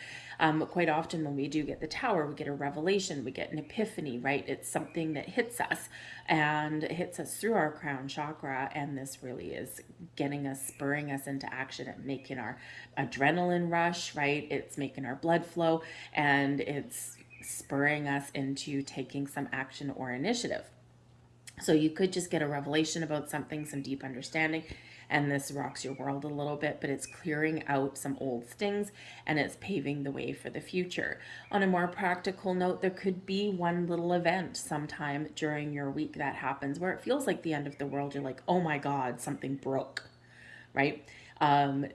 Quite often when we do get the Tower, we get a revelation, we get an epiphany, right? It's something that hits us and it hits us through our crown chakra, and this really is getting us, spurring us into action and making our adrenaline rush, right? It's making our blood flow, and it's spurring us into taking some action or initiative. So you could just get a revelation about something, some deep understanding, and this rocks your world a little bit, but it's clearing out some old stings and it's paving the way for the future. On a more practical note, there could be one little event sometime during your week that happens where it feels like the end of the world. You're like, oh my God, something broke, right?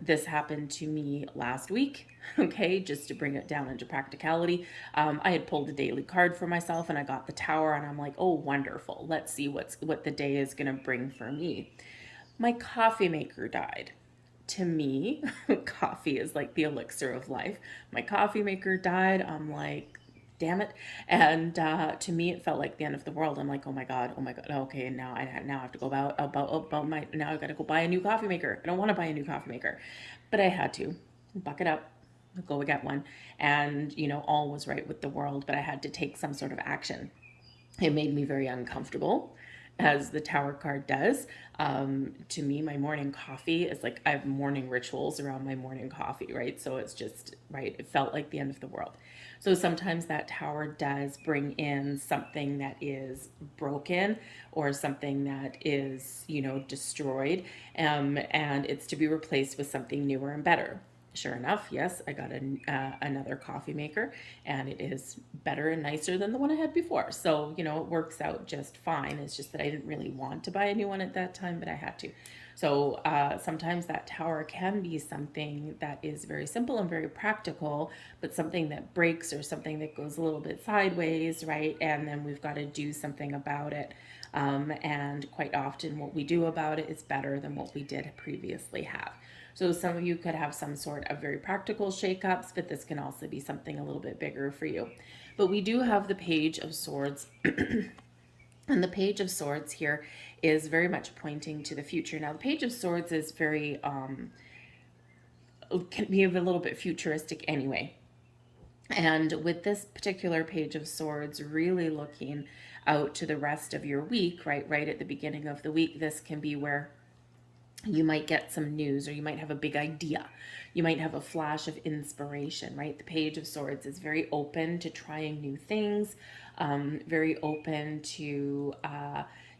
This happened to me last week. Okay, just to bring it down into practicality. I had pulled a daily card for myself and I got the Tower, and I'm like, oh, wonderful. Let's see what the day is going to bring for me. My coffee maker died. To me, coffee is like the elixir of life. My coffee maker died. I'm like, damn it. And to me, it felt like the end of the world. I'm like, oh my God, oh my God. Okay, and now I have to go about my, now I got to go buy a new coffee maker. I don't want to buy a new coffee maker, but I had to buck it up, go get one. And, all was right with the world, but I had to take some sort of action. It made me very uncomfortable, as the Tower card does. To me, my morning coffee is like, I have morning rituals around my morning coffee, right? So it's just, right, it felt like the end of the world. So sometimes that Tower does bring in something that is broken or something that is, destroyed, and it's to be replaced with something newer and better. Sure enough, yes, I got another coffee maker, and it is better and nicer than the one I had before. So, it works out just fine. It's just that I didn't really want to buy a new one at that time, but I had to. So sometimes that Tower can be something that is very simple and very practical, but something that breaks or something that goes a little bit sideways, right? And then we've got to do something about it. And quite often what we do about it is better than what we did previously have. So some of you could have some sort of very practical shakeups, but this can also be something a little bit bigger for you. But we do have the Page of Swords. And the Page of Swords here is very much pointing to the future. Now, the Page of Swords is very, can be a little bit futuristic anyway. And with this particular Page of Swords, really looking out to the rest of your week, right at the beginning of the week, this can be where you might get some news, or you might have a big idea. You might have a flash of inspiration, right? The Page of Swords is very open to trying new things, very open to,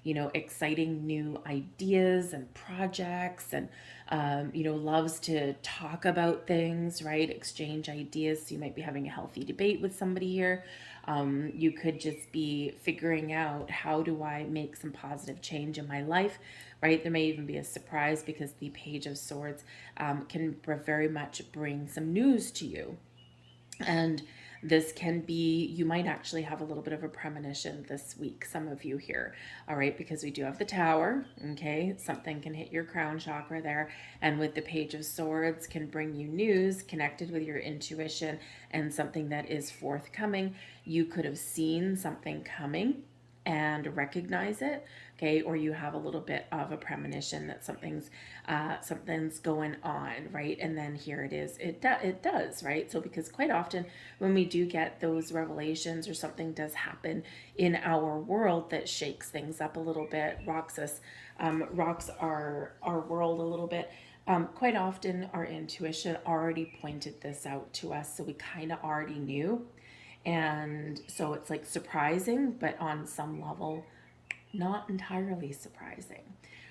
exciting new ideas and projects, and, loves to talk about things, right? Exchange ideas. So you might be having a healthy debate with somebody here. You could just be figuring out, how do I make some positive change in my life, right? There may even be a surprise, because the Page of Swords can very much bring some news to you. And this can be, you might actually have a little bit of a premonition this week, some of you here, all right, because we do have the Tower, okay? Something can hit your crown chakra there, and with the Page of Swords can bring you news connected with your intuition and something that is forthcoming. You could have seen something coming and recognize it, okay? Or you have a little bit of a premonition that something's going on, right? And then here it is. It does, right? So because quite often when we do get those revelations, or something does happen in our world that shakes things up a little bit, rocks our world a little bit. Quite often our intuition already pointed this out to us, so we kind of already knew. And so it's like surprising, but on some level, not entirely surprising.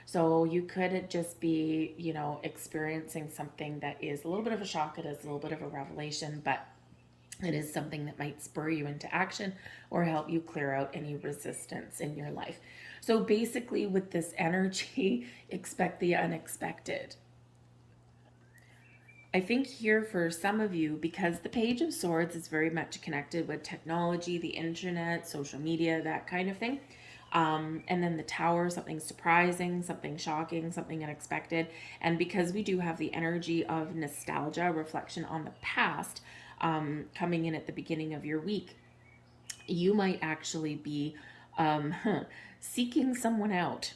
So you could just be, experiencing something that is a little bit of a shock. It is a little bit of a revelation, but it is something that might spur you into action or help you clear out any resistance in your life. So basically, with this energy, expect the unexpected. I think here for some of you, because the Page of Swords is very much connected with technology, the internet, social media, that kind of thing, And then the Tower, something surprising, something shocking, something unexpected. And because we do have the energy of nostalgia, reflection on the past, coming in at the beginning of your week, you might actually be um, seeking someone out,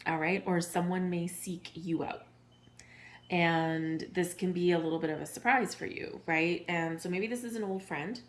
all right? Or someone may seek you out. And this can be a little bit of a surprise for you, right? And so maybe this is an old friend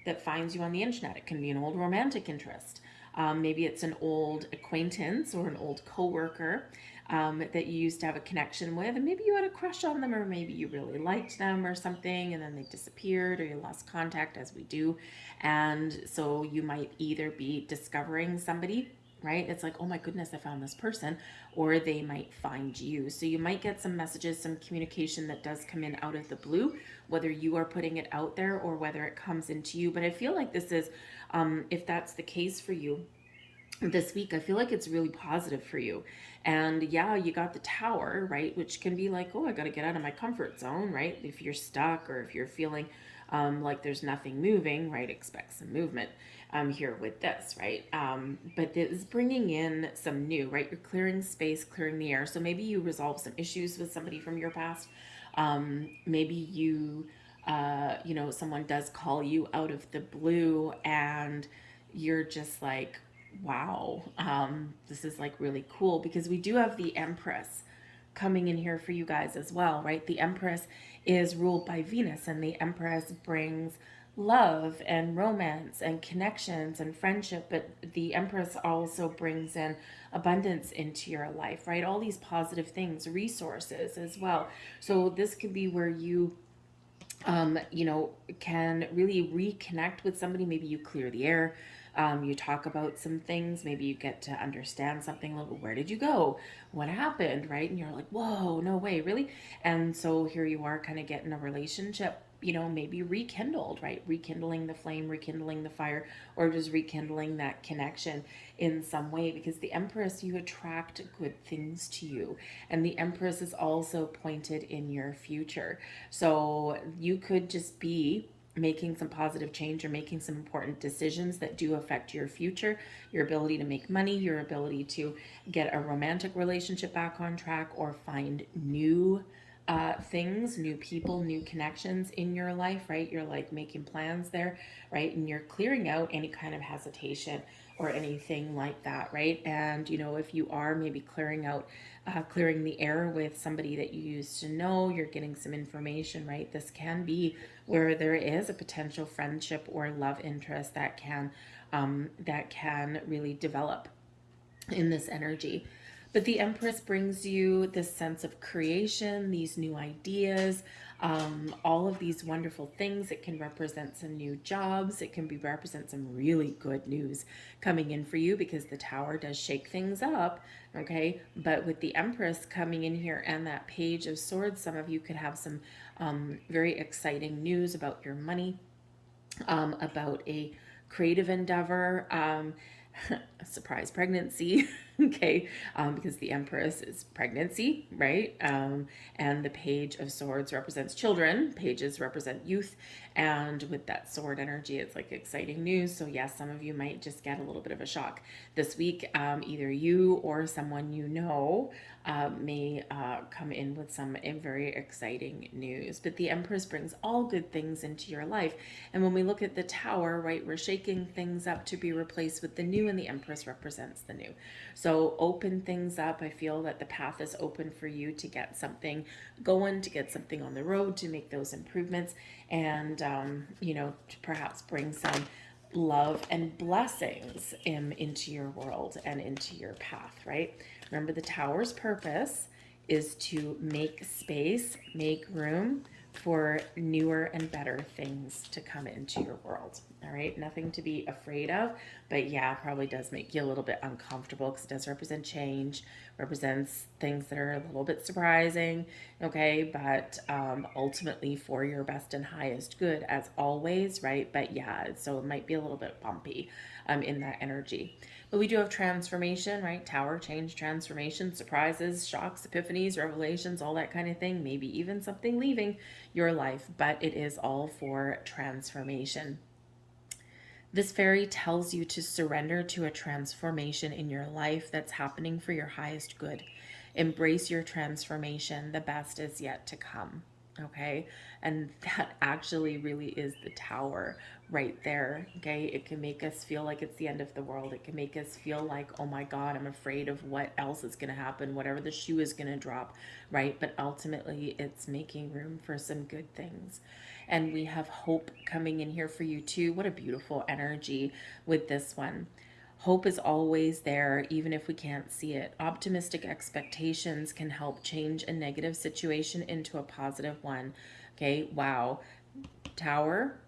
that finds you on the internet. It can be an old romantic interest. Maybe it's an old acquaintance or an old coworker that you used to have a connection with, and maybe you had a crush on them, or maybe you really liked them or something, and then they disappeared or you lost contact, as we do. And so you might either be discovering somebody, right? It's like, oh my goodness, I found this person, or they might find you. So you might get some messages, some communication that does come in out of the blue, whether you are putting it out there or whether it comes into you. But I feel like this is, if that's the case for you this week, I feel like it's really positive for you. And yeah, you got the Tower, right? Which can be like, oh, I got to get out of my comfort zone, right? If you're stuck or if you're feeling like there's nothing moving, right? Expect some movement here with this, right? But this is bringing in some new, right? You're clearing space, clearing the air. So maybe you resolve some issues with somebody from your past. Maybe you, someone does call you out of the blue and you're just like, wow, this is like really cool, because we do have the Empress coming in here for you guys as well, right? The Empress is ruled by Venus, and the Empress brings love and romance and connections and friendship, but the Empress also brings in abundance into your life, right? All these positive things, resources as well. So this could be where you can really reconnect with somebody. Maybe you clear the air. You talk about some things. Maybe you get to understand something a little. Where did you go? What happened? Right? And you're like, whoa, no way, really? And so here you are, kind of getting a relationship, maybe rekindled, right? Rekindling the flame, rekindling the fire, or just rekindling that connection in some way, because the Empress, you attract good things to you. And the Empress is also pointed in your future. So you could just be making some positive change or making some important decisions that do affect your future, your ability to make money, your ability to get a romantic relationship back on track, or find new things, new people, new connections in your life, right? You're like making plans there, right? And you're clearing out any kind of hesitation or anything like that, right? And, if you are maybe clearing the air with somebody that you used to know, you're getting some information, right? This can be where there is a potential friendship or love interest that can really develop in this energy. But the Empress brings you this sense of creation, these new ideas, all of these wonderful things. It can represent some new jobs. It can represent some really good news coming in for you, because the Tower does shake things up, okay? But with the Empress coming in here and that Page of Swords, some of you could have some very exciting news about your money, about a creative endeavor, a surprise pregnancy, okay, because the Empress is pregnancy, right? And the Page of Swords represents children, pages represent youth, and with that sword energy, it's like exciting news. So yes, some of you might just get a little bit of a shock this week. Either you or someone may come in with some very exciting news. But the Empress brings all good things into your life. And when we look at the Tower, right, we're shaking things up to be replaced with the new, and the Empress represents the new. So open things up. I feel that the path is open for you to get something going, to get something on the road, to make those improvements, and, to perhaps bring some love and blessings into your world and into your path, right? Remember, the Tower's purpose is to make space, make room for newer and better things to come into your world. All right, nothing to be afraid of, but yeah, probably does make you a little bit uncomfortable, because it does represent change, represents things that are a little bit surprising, okay, but ultimately for your best and highest good, as always, right? But yeah, so it might be a little bit bumpy in that energy. But we do have transformation, right? Tower, change, transformation, surprises, shocks, epiphanies, revelations, all that kind of thing. Maybe even something leaving your life, but it is all for transformation. This fairy tells you to surrender to a transformation in your life that's happening for your highest good. Embrace your transformation. The best is yet to come. Okay. And that actually really is the Tower right there. Okay. It can make us feel like it's the end of the world. It can make us feel like, oh my God, I'm afraid of what else is going to happen, whatever the shoe is going to drop. Right. But ultimately, it's making room for some good things. And we have hope coming in here for you too. What a beautiful energy with this one. Hope is always there, even if we can't see it. Optimistic expectations can help change a negative situation into a positive one. Okay, wow. Tower,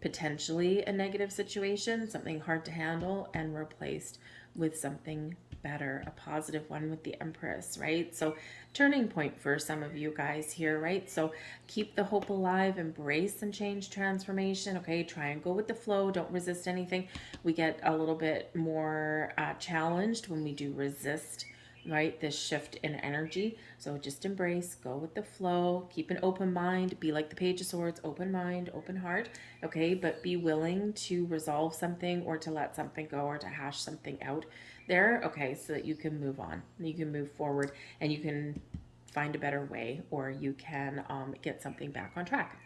potentially a negative situation, something hard to handle, and replaced with something better, a positive one with the Empress, right? So turning point for some of you guys here, right? So keep the hope alive, embrace some change, transformation. Okay, try and go with the flow, don't resist anything. We get a little bit more challenged when we do resist, right? This shift in energy. So just embrace, go with the flow, keep an open mind, be like the Page of Swords, open mind, open heart, okay? But be willing to resolve something or to let something go or to hash something out there, okay? So that you can move on, you can move forward, and you can find a better way, or you can get something back on track.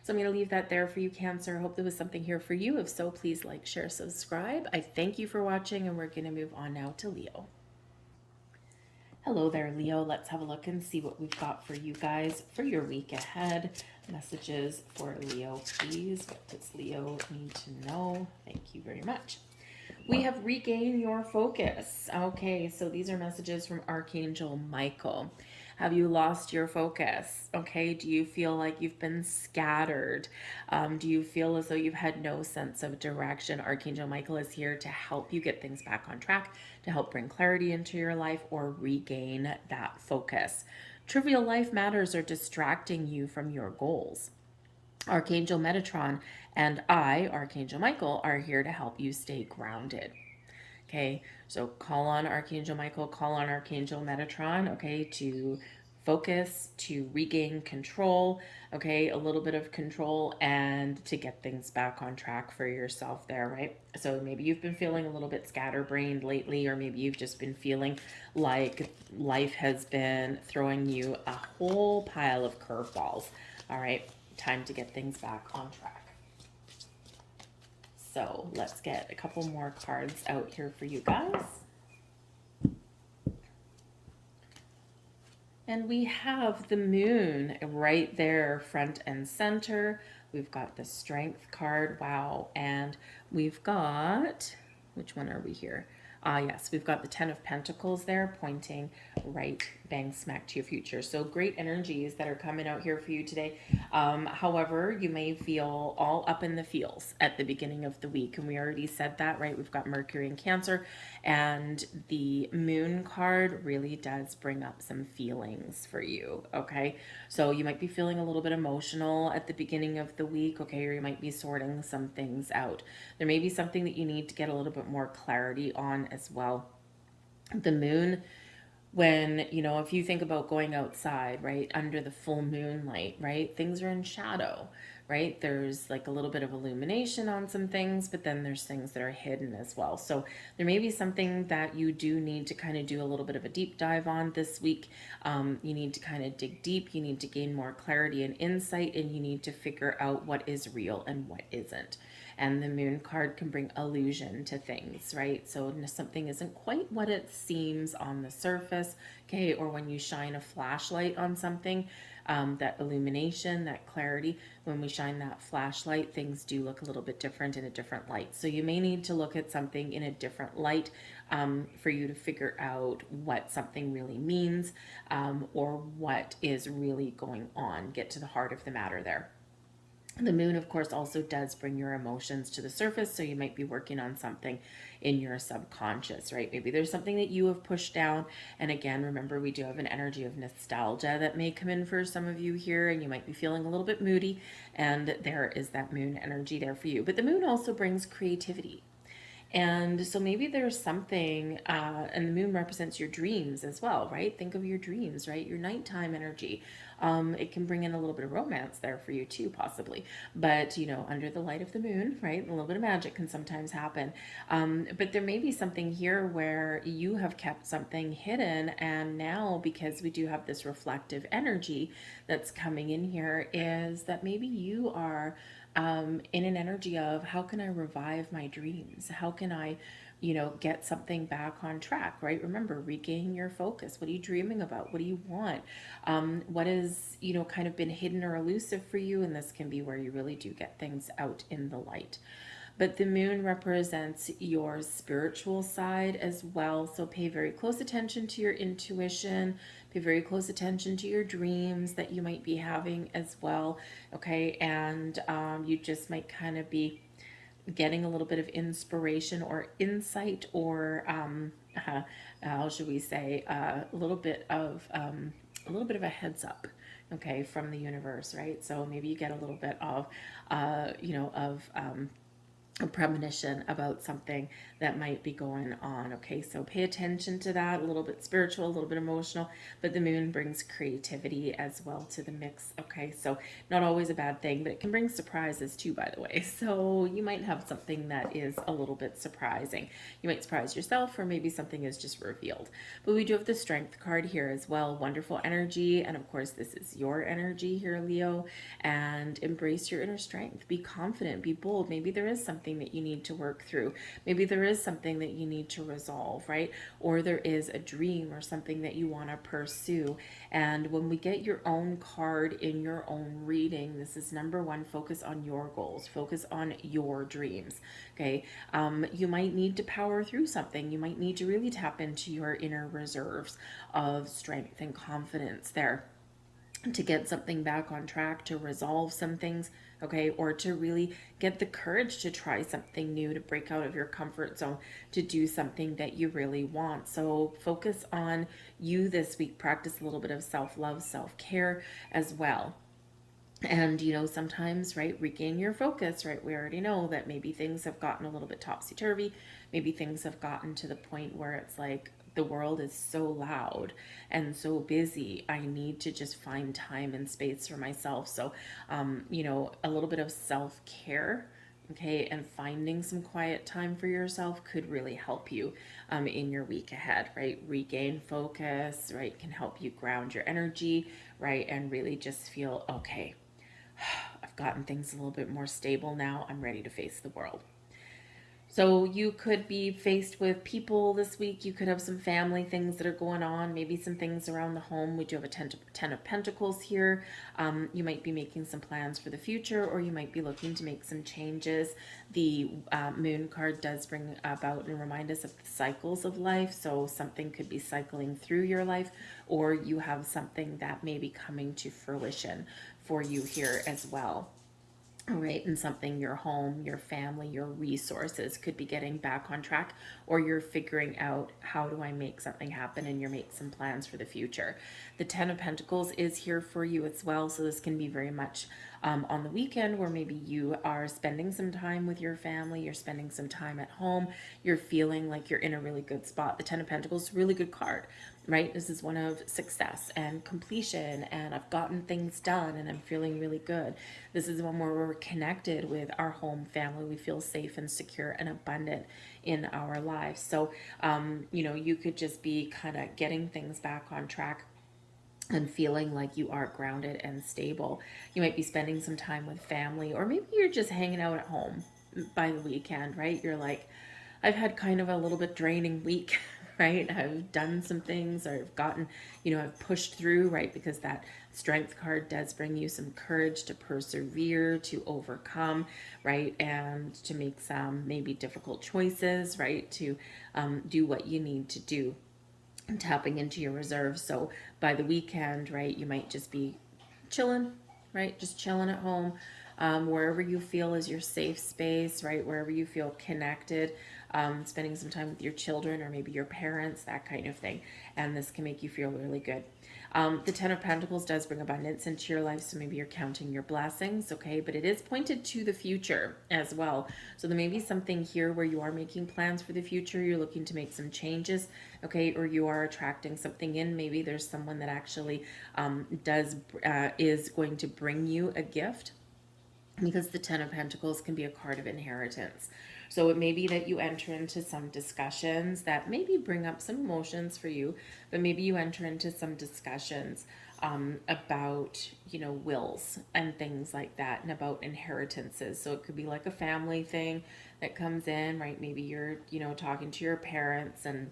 So I'm going to leave that there for you, Cancer. I hope there was something here for you. If so, please like, share, subscribe. I thank you for watching, and we're going to move on now to Leo. Hello there, Leo. Let's have a look and see what we've got for you guys for your week ahead. Messages for Leo, please. What does Leo need to know? Thank you very much. We have regained your focus. Okay, so these are messages from Archangel Michael. Have you lost your focus? Okay, do you feel like you've been scattered? Do you feel as though you've had no sense of direction? Archangel Michael is here to help you get things back on track, to help bring clarity into your life or regain that focus. Trivial life matters are distracting you from your goals. Archangel Metatron and I, Archangel Michael, are here to help you stay grounded. Okay, so call on Archangel Michael, call on Archangel Metatron, okay, to focus, to regain control, okay, a little bit of control, and to get things back on track for yourself there, right? So maybe you've been feeling a little bit scatterbrained lately, or maybe you've just been feeling like life has been throwing you a whole pile of curveballs. All right, time to get things back on track. So let's get a couple more cards out here for you guys. And we have the moon right there, front and center. We've got the strength card, wow. And we've got, which one are we here? Yes, we've got the 10 of Pentacles there pointing right bang smack to your future. So great energies that are coming out here for you today. However, you may feel all up in the feels at the beginning of the week. And we already said that, right? We've got Mercury in Cancer, and the moon card really does bring up some feelings for you, okay? So you might be feeling a little bit emotional at the beginning of the week, okay? Or you might be sorting some things out. There may be something that you need to get a little bit more clarity on as well. The moon, when, you know, if you think about going outside, right, under the full moonlight, right, things are in shadow, right? There's like a little bit of illumination on some things, but then there's things that are hidden as well. So there may be something that you do need to kind of do a little bit of a deep dive on this week. You need to kind of dig deep. You need to gain more clarity and insight, and you need to figure out what is real and what isn't. And the moon card can bring illusion to things, right? So something isn't quite what it seems on the surface, okay? Or when you shine a flashlight on something, that illumination, that clarity, when we shine that flashlight, things do look a little bit different in a different light. So you may need to look at something in a different light for you to figure out what something really means, or what is really going on. Get to the heart of the matter there. The moon, of course, also does bring your emotions to the surface, so you might be working on something in your subconscious, right? Maybe there's something that you have pushed down, and again, remember, we do have an energy of nostalgia that may come in for some of you here, and you might be feeling a little bit moody, and there is that moon energy there for you. But the moon also brings creativity. And so maybe there's something, and the moon represents your dreams as well, right? Think of your dreams, right? Your nighttime energy. It can bring in a little bit of romance there for you too, possibly. But, under the light of the moon, right, a little bit of magic can sometimes happen. But there may be something here where you have kept something hidden, and now, because we do have this reflective energy that's coming in here, is that maybe you are in an energy of, how can I revive my dreams? How can I, get something back on track, right? Remember, regain your focus. What are you dreaming about? What do you want? What is, kind of been hidden or elusive for you? And this can be where you really do get things out in the light. But the moon represents your spiritual side as well. So pay very close attention to your intuition, pay very close attention to your dreams that you might be having as well. Okay. And you just might kind of be getting a little bit of inspiration or insight, or how should we say, a little bit of a heads up, okay, from the universe, right? So maybe you get a little bit of a premonition about something that might be going on. Okay, so pay attention to that. A little bit spiritual, a little bit emotional, but the moon brings creativity as well to the mix. Okay, so not always a bad thing, but it can bring surprises too, by the way. So you might have something that is a little bit surprising. You might surprise yourself, or maybe something is just revealed. But we do have the Strength card here as well. Wonderful energy, and of course this is your energy here, Leo. And embrace your inner strength. Be confident, be bold. Maybe there is something that you need to work through. Maybe there is something that you need to resolve, right? Or there is a dream or something that you want to pursue. And when we get your own card in your own reading, this is number one: focus on your goals, focus on your dreams. Okay. You might need to power through something. You might need to really tap into your inner reserves of strength and confidence there, to get something back on track, to resolve some things, okay, or to really get the courage to try something new, to break out of your comfort zone, to do something that you really want. So focus on you this week. Practice a little bit of self-love, self-care as well. And, sometimes, right, regain your focus, right? We already know that maybe things have gotten a little bit topsy-turvy. Maybe things have gotten to the point where it's like, the world is so loud and so busy. I need to just find time and space for myself. So, a little bit of self-care, okay, and finding some quiet time for yourself could really help you in your week ahead, right? Regain focus, right? Can help you ground your energy, right? And really just feel, okay, I've gotten things a little bit more stable now. I'm ready to face the world. So you could be faced with people this week. You could have some family things that are going on, maybe some things around the home. We do have a ten of Pentacles here. You might be making some plans for the future, or you might be looking to make some changes. The Moon card does bring about and remind us of the cycles of life. So something could be cycling through your life, or you have something that may be coming to fruition for you here as well. All right, and something, your home, your family, your resources could be getting back on track, or you're figuring out, how do I make something happen, and you're making some plans for the future. The Ten of Pentacles is here for you as well, so this can be very much on the weekend, where maybe you are spending some time with your family, you're spending some time at home, you're feeling like you're in a really good spot. The Ten of Pentacles is a really good card, right? This is one of success and completion, and I've gotten things done and I'm feeling really good. This is one where we're connected with our home family. We feel safe and secure and abundant in our lives. So, you could just be kind of getting things back on track and feeling like you are grounded and stable. You might be spending some time with family, or maybe you're just hanging out at home by the weekend, right? You're like, I've had kind of a little bit draining week, right? I've done some things, or I've gotten, I've pushed through, right? Because that Strength card does bring you some courage to persevere, to overcome, right? And to make some maybe difficult choices, right? To do what you need to do, and tapping into your reserves. So by the weekend, right, you might just be chilling, right? Just chilling at home, wherever you feel is your safe space, right? Wherever you feel connected, spending some time with your children or maybe your parents, that kind of thing. And this can make you feel really good. The Ten of Pentacles does bring abundance into your life, so maybe you're counting your blessings, okay? But it is pointed to the future as well. So there may be something here where you are making plans for the future, you're looking to make some changes, okay? Or you are attracting something in. Maybe there's someone that actually is going to bring you a gift, because the Ten of Pentacles can be a card of inheritance. So it may be that you enter into some discussions that maybe bring up some emotions for you, but maybe you enter into some discussions about, wills and things like that, and about inheritances. So it could be like a family thing that comes in, right? Maybe you're, talking to your parents, and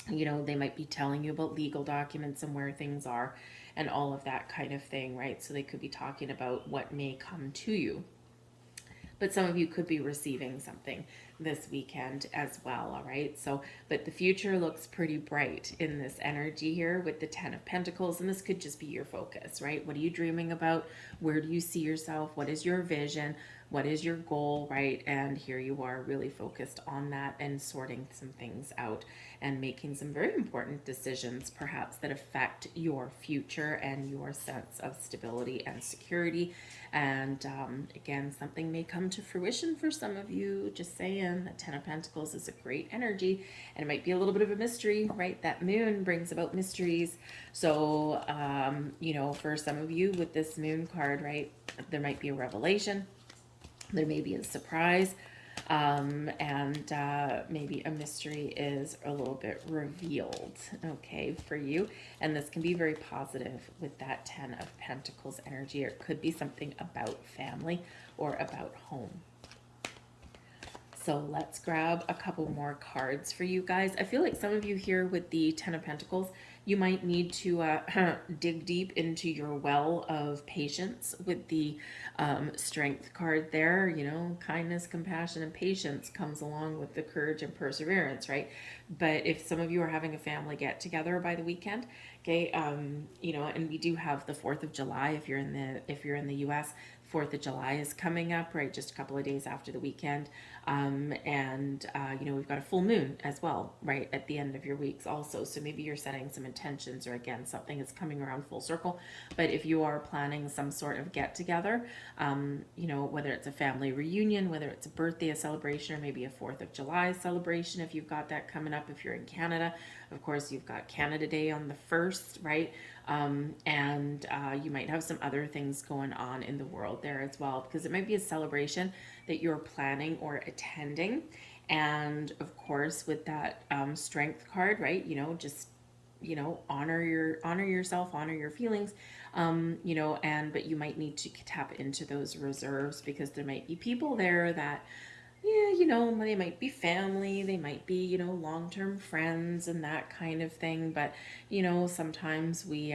they might be telling you about legal documents and where things are and all of that kind of thing, right? So they could be talking about what may come to you. But some of you could be receiving something this weekend as well, all right? So, but the future looks pretty bright in this energy here with the Ten of Pentacles, and this could just be your focus, right? What are you dreaming about? Where do you see yourself? What is your vision? What is your goal, right? And here you are really focused on that and sorting some things out and making some very important decisions, perhaps, that affect your future and your sense of stability and security. And again, something may come to fruition for some of you. Just saying, the Ten of Pentacles is a great energy, and it might be a little bit of a mystery, right? That moon brings about mysteries. So, for some of you with this moon card, right, there might be a revelation. There may be a surprise, and maybe a mystery is a little bit revealed, okay, for you. And this can be very positive with that Ten of Pentacles energy. Or it could be something about family or about home. So let's grab a couple more cards for you guys. I feel like some of you here with the Ten of Pentacles, you might need to dig deep into your well of patience with the Strength card there. Kindness, compassion, and patience comes along with the courage and perseverance, right? But if some of you are having a family get together by the weekend, okay, and we do have the 4th of July if you're in the US. 4th of July is coming up, right? Just a couple of days after the weekend. We've got a full moon as well, right? At the end of your weeks also. So maybe you're setting some intentions, or again, something is coming around full circle. But if you are planning some sort of get together, whether it's a family reunion, whether it's a birthday, a celebration, or maybe a 4th of July celebration, if you've got that coming up, if you're in Canada, of course, you've got Canada Day on the 1st, right? You might have some other things going on in the world there as well, because it might be a celebration that you're planning or attending. And of course, with that Strength card, right, honor yourself, honor your feelings, but you might need to tap into those reserves, because there might be people there that, they might be family, they might be, long-term friends and that kind of thing. But, sometimes we,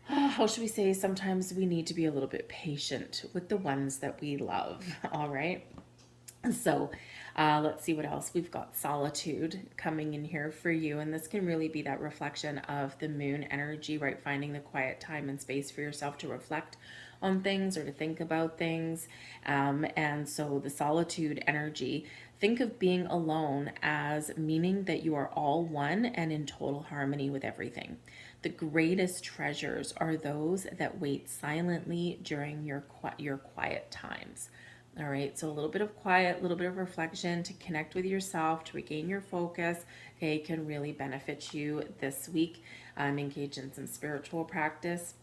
how should we say, sometimes we need to be a little bit patient with the ones that we love. All right. So let's see what else. We've got solitude coming in here for you. And this can really be that reflection of the moon energy, right? Finding the quiet time and space for yourself to reflect on things or to think about things. And so the solitude energy, think of being alone as meaning that you are all one and in total harmony with everything. The greatest treasures are those that wait silently during your quiet times. All right, so a little bit of quiet, a little bit of reflection to connect with yourself, to regain your focus, okay, can really benefit you this week. Engage in some spiritual practice.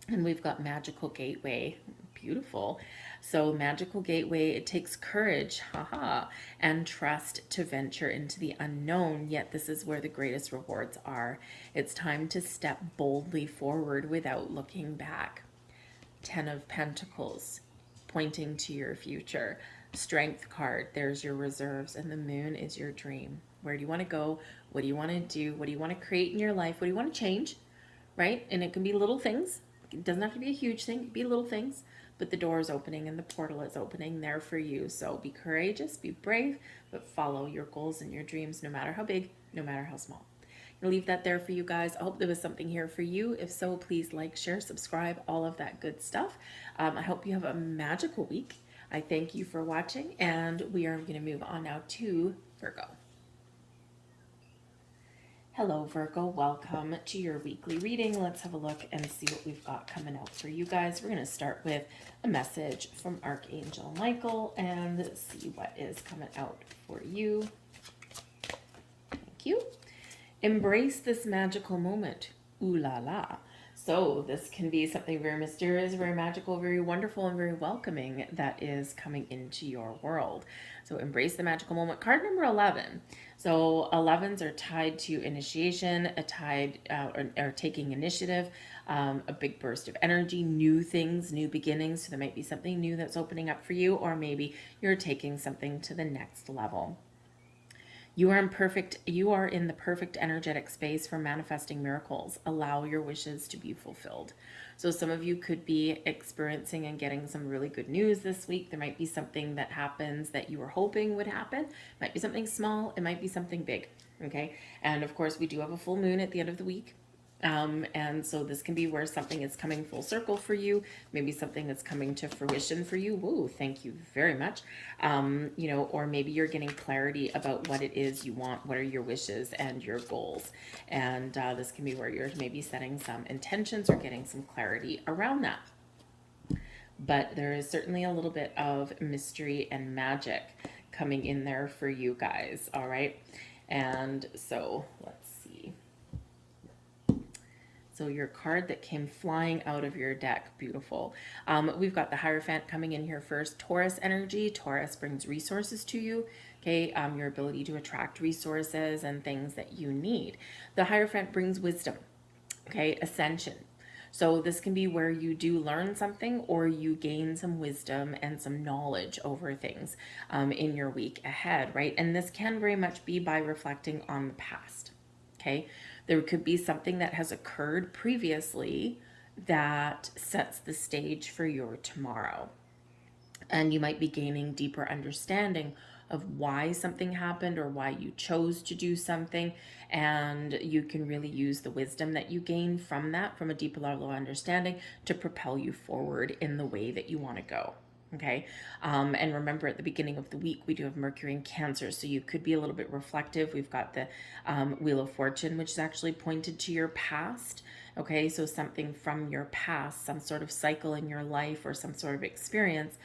And we've got Magical Gateway. Beautiful. So Magical Gateway, it takes courage, and trust to venture into the unknown, yet this is where the greatest rewards are. It's time to step boldly forward without looking back. Ten of Pentacles, pointing to your future. Strength card, there's your reserves, and the moon is your dream. Where do you want to go? What do you want to do? What do you want to create in your life? What do you want to change, right? And it can be little things. It doesn't have to be a huge thing. It can be little things, but the door is opening and the portal is opening there for you. So be courageous, be brave, but follow your goals and your dreams, no matter how big, no matter how small. I'll leave that there for you guys. I hope there was something here for you. If so, please like, share, subscribe, all of that good stuff. I hope you have a magical week. I thank you for watching, and we are going to move on now to Virgo. Hello, Virgo. Welcome to your weekly reading. Let's have a look and see what we've got coming out for you guys. We're going to start with a message from Archangel Michael and see what is coming out for you. Thank you. Embrace this magical moment. Ooh la la. So this can be something very mysterious, very magical, very wonderful, and very welcoming that is coming into your world. So embrace the magical moment. Card number 11. So 11s are tied to initiation, or taking initiative, a big burst of energy, new things, new beginnings. So there might be something new that's opening up for you, or maybe you're taking something to the next level. You are in the perfect energetic space for manifesting miracles. Allow your wishes to be fulfilled. So some of you could be experiencing and getting some really good news this week. There might be something that happens that you were hoping would happen. It might be something small. It might be something big. Okay. And of course, we do have a full moon at the end of the week. And so this can be where something is coming full circle for you, maybe something that's coming to fruition for you. Woo, thank you very much. Or maybe you're getting clarity about what it is you want, what are your wishes and your goals. And this can be where you're maybe setting some intentions or getting some clarity around that. But there is certainly a little bit of mystery and magic coming in there for you guys. All right. And so let's see. So your card that came flying out of your deck, beautiful. We've got the Hierophant coming in here first. Taurus energy. Taurus brings resources to you. Okay, your ability to attract resources and things that you need. The Hierophant brings wisdom. Okay, ascension. So this can be where you do learn something or you gain some wisdom and some knowledge over things in your week ahead, right? And this can very much be by reflecting on the past. Okay, there could be something that has occurred previously that sets the stage for your tomorrow. And you might be gaining deeper understanding of why something happened or why you chose to do something. And you can really use the wisdom that you gain from that, from a deeper level of understanding, to propel you forward in the way that you want to go. Okay. And remember, at the beginning of the week, we do have Mercury in Cancer. So you could be a little bit reflective. We've got the Wheel of Fortune, which is actually pointed to your past. Okay. So something from your past, some sort of cycle in your life or some sort of experience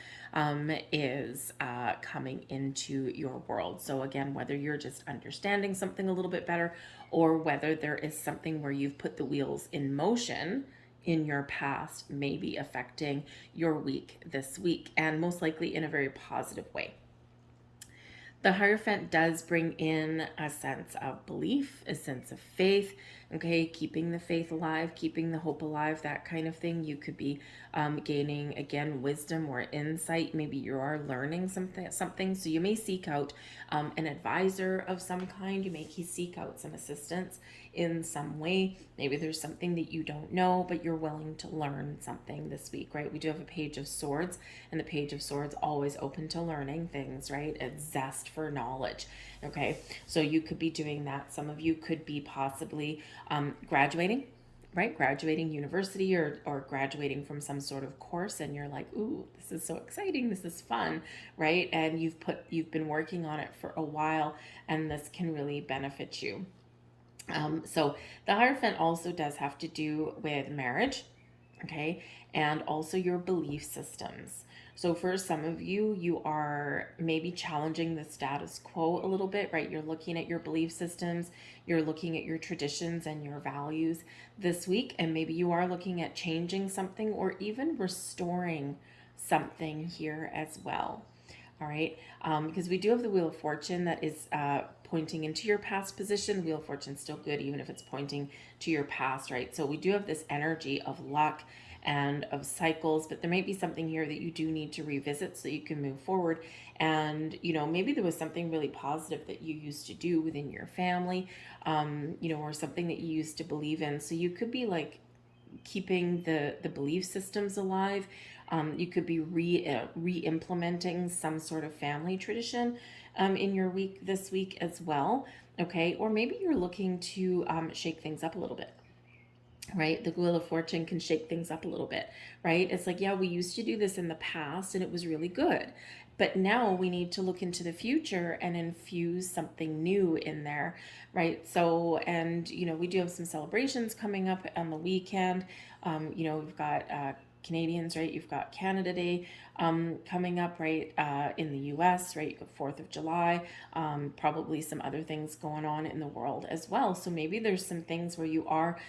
is coming into your world. So again, whether you're just understanding something a little bit better or whether there is something where you've put the wheels in motion in your past may be affecting your week this week, and most likely in a very positive way. The Hierophant does bring in a sense of belief, a sense of faith, okay, keeping the faith alive, keeping the hope alive, that kind of thing. You could be gaining, again, wisdom or insight. Maybe you are learning something. So you may seek out an advisor of some kind. You may seek out some assistance in some way. Maybe there's something that you don't know, but you're willing to learn something this week, right? We do have a Page of Swords, and the Page of Swords always open to learning things, right? A zest for knowledge. Okay, so you could be doing that. Some of you could be possibly graduating, right? Graduating university or graduating from some sort of course, and you're like, ooh, this is so exciting, this is fun, right? And you've been working on it for a while, and this can really benefit you. So the Hierophant also does have to do with marriage, okay, and also your belief systems. So for some of you, you are maybe challenging the status quo a little bit, right? You're looking at your belief systems, you're looking at your traditions and your values this week, and maybe you are looking at changing something or even restoring something here as well. All right, because we do have the Wheel of Fortune that is pointing into your past position. Wheel of Fortune's still good, even if it's pointing to your past, right? So we do have this energy of luck and of cycles, but there might be something here that you do need to revisit so you can move forward. And, maybe there was something really positive that you used to do within your family, or something that you used to believe in. So you could be like keeping the belief systems alive. You could be re-implementing some sort of family tradition in your week this week as well. Okay, or maybe you're looking to shake things up a little bit. right? The Wheel of Fortune can shake things up a little bit, right? It's like, yeah, we used to do this in the past and it was really good. But now we need to look into the future and infuse something new in there, right? So, and, we do have some celebrations coming up on the weekend. We've got Canadians, right? You've got Canada Day coming up, right, in the US, right? You've got 4th of July, probably some other things going on in the world as well. So maybe there's some things where you are,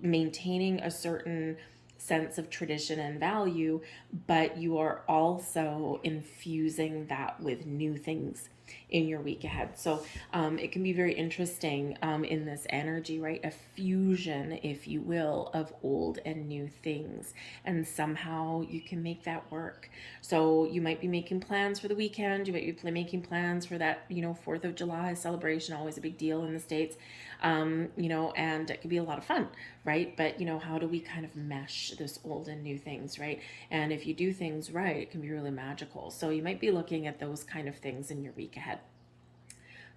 maintaining a certain sense of tradition and value, but you are also infusing that with new things in your week ahead. So it can be very interesting in this energy, right? A fusion, if you will, of old and new things. And somehow you can make that work. So you might be making plans for the weekend. You might be making plans for that, 4th of July celebration, always a big deal in the States. And it could be a lot of fun, right? But, how do we kind of mesh this old and new things, right? And if you do things right, it can be really magical. So you might be looking at those kind of things in your week ahead.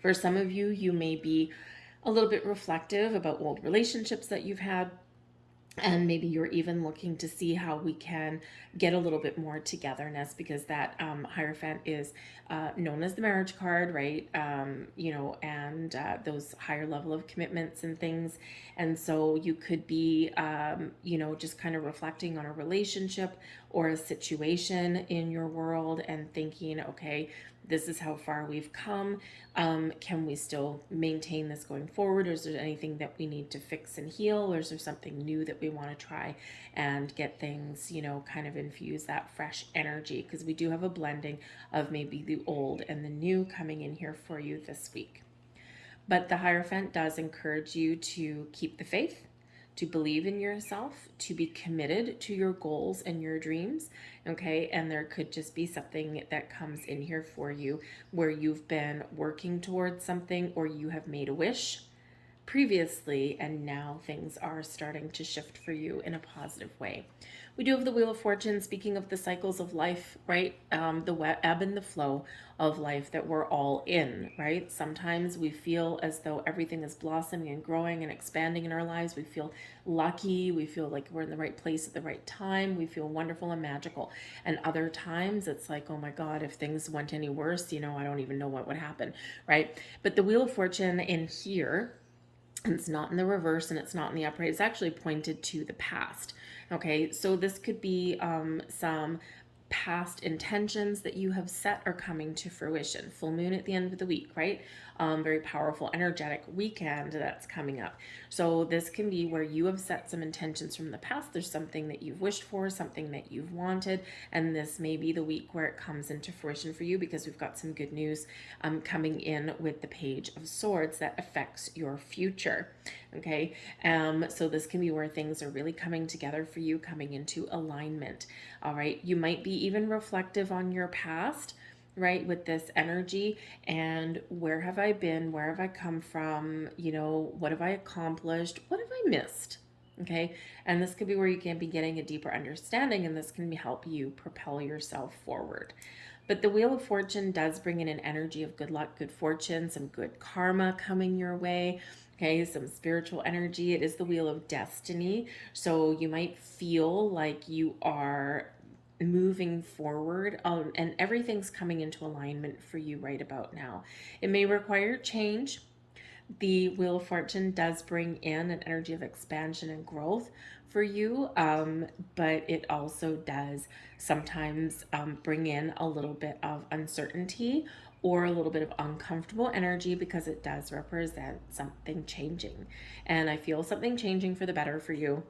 For some of you, you may be a little bit reflective about old relationships that you've had. And maybe you're even looking to see how we can get a little bit more togetherness, because that Hierophant is known as the marriage card, right? And those higher level of commitments and things. And so you could be, just kind of reflecting on a relationship or a situation in your world and thinking, okay, this is how far we've come. Can we still maintain this going forward? Or is there anything that we need to fix and heal? Or is there something new that we want to try and get things, kind of infuse that fresh energy? Because we do have a blending of maybe the old and the new coming in here for you this week. But the Hierophant does encourage you to keep the faith, to believe in yourself, to be committed to your goals and your dreams, okay? And there could just be something that comes in here for you where you've been working towards something, or you have made a wish previously and now things are starting to shift for you in a positive way. We do have the Wheel of Fortune, speaking of the cycles of life, right? The ebb and the flow of life that we're all in, right? Sometimes we feel as though everything is blossoming and growing and expanding in our lives. We feel lucky. We feel like we're in the right place at the right time. We feel wonderful and magical. And other times it's like, oh my God, if things went any worse, I don't even know what would happen, right? But the Wheel of Fortune in here, it's not in the reverse and it's not in the upright. It's actually pointed to the past. Okay, so this could be some past intentions that you have set are coming to fruition. Full moon at the end of the week, right? Very powerful, energetic weekend that's coming up. So this can be where you have set some intentions from the past. There's something that you've wished for, something that you've wanted, and this may be the week where it comes into fruition for you, because we've got some good news coming in with the Page of Swords that affects your future. Okay, so this can be where things are really coming together for you, coming into alignment. All right, you might be even reflective on your past, right, with this energy, and where have I been, where have I come from, what have I accomplished, what have I missed? Okay, and this could be where you can be getting a deeper understanding, and this can help you propel yourself forward. But the Wheel of Fortune does bring in an energy of good luck, good fortune, some good karma coming your way. Okay, some spiritual energy. It is the Wheel of Destiny. So you might feel like you are moving forward and everything's coming into alignment for you right about now. It may require change. The Wheel of Fortune does bring in an energy of expansion and growth for you, but it also does sometimes bring in a little bit of uncertainty or a little bit of uncomfortable energy, because it does represent something changing. And I feel something changing for the better for you.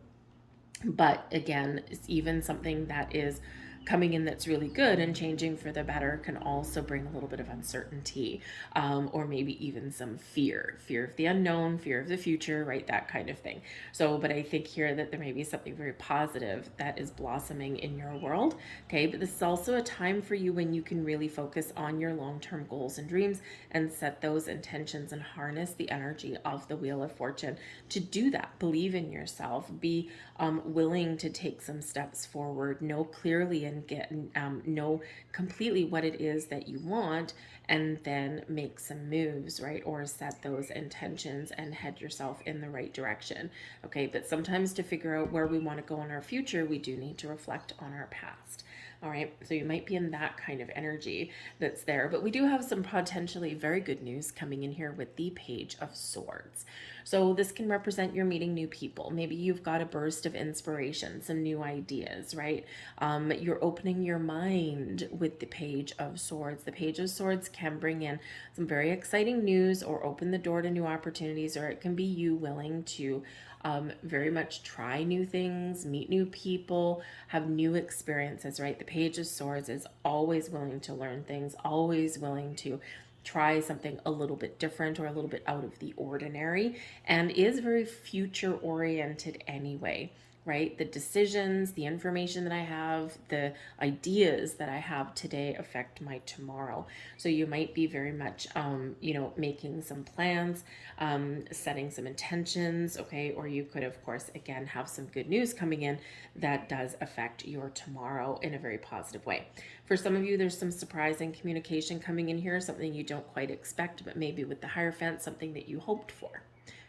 But again, it's even something that is coming in that's really good and changing for the better can also bring a little bit of uncertainty, or maybe even some fear of the unknown, fear of the future, right? That kind of thing. So, but I think here that there may be something very positive that is blossoming in your world. Okay, but this is also a time for you when you can really focus on your long-term goals and dreams and set those intentions and harness the energy of the Wheel of Fortune to do that. Believe in yourself, be willing to take some steps forward, know clearly in, know completely what it is that you want, and then make some moves, right? Or set those intentions and head yourself in the right direction. Okay, but sometimes to figure out where we want to go in our future, we do need to reflect on our past. All right, so you might be in that kind of energy that's there, but we do have some potentially very good news coming in here with the Page of Swords. So this can represent you're meeting new people. Maybe you've got a burst of inspiration, some new ideas, right? You're opening your mind with the Page of Swords. The Page of Swords can bring in some very exciting news or open the door to new opportunities, or it can be you willing to very much try new things, meet new people, have new experiences, right? The Page of Swords is always willing to learn things, always willing to try something a little bit different or a little bit out of the ordinary, and is very future oriented anyway, right? The decisions, the information that I have, the ideas that I have today affect my tomorrow. So you might be very much, making some plans, setting some intentions, okay? Or you could, of course, again, have some good news coming in that does affect your tomorrow in a very positive way. For some of you, there's some surprising communication coming in here, something you don't quite expect, but maybe with the Hierophant, something that you hoped for,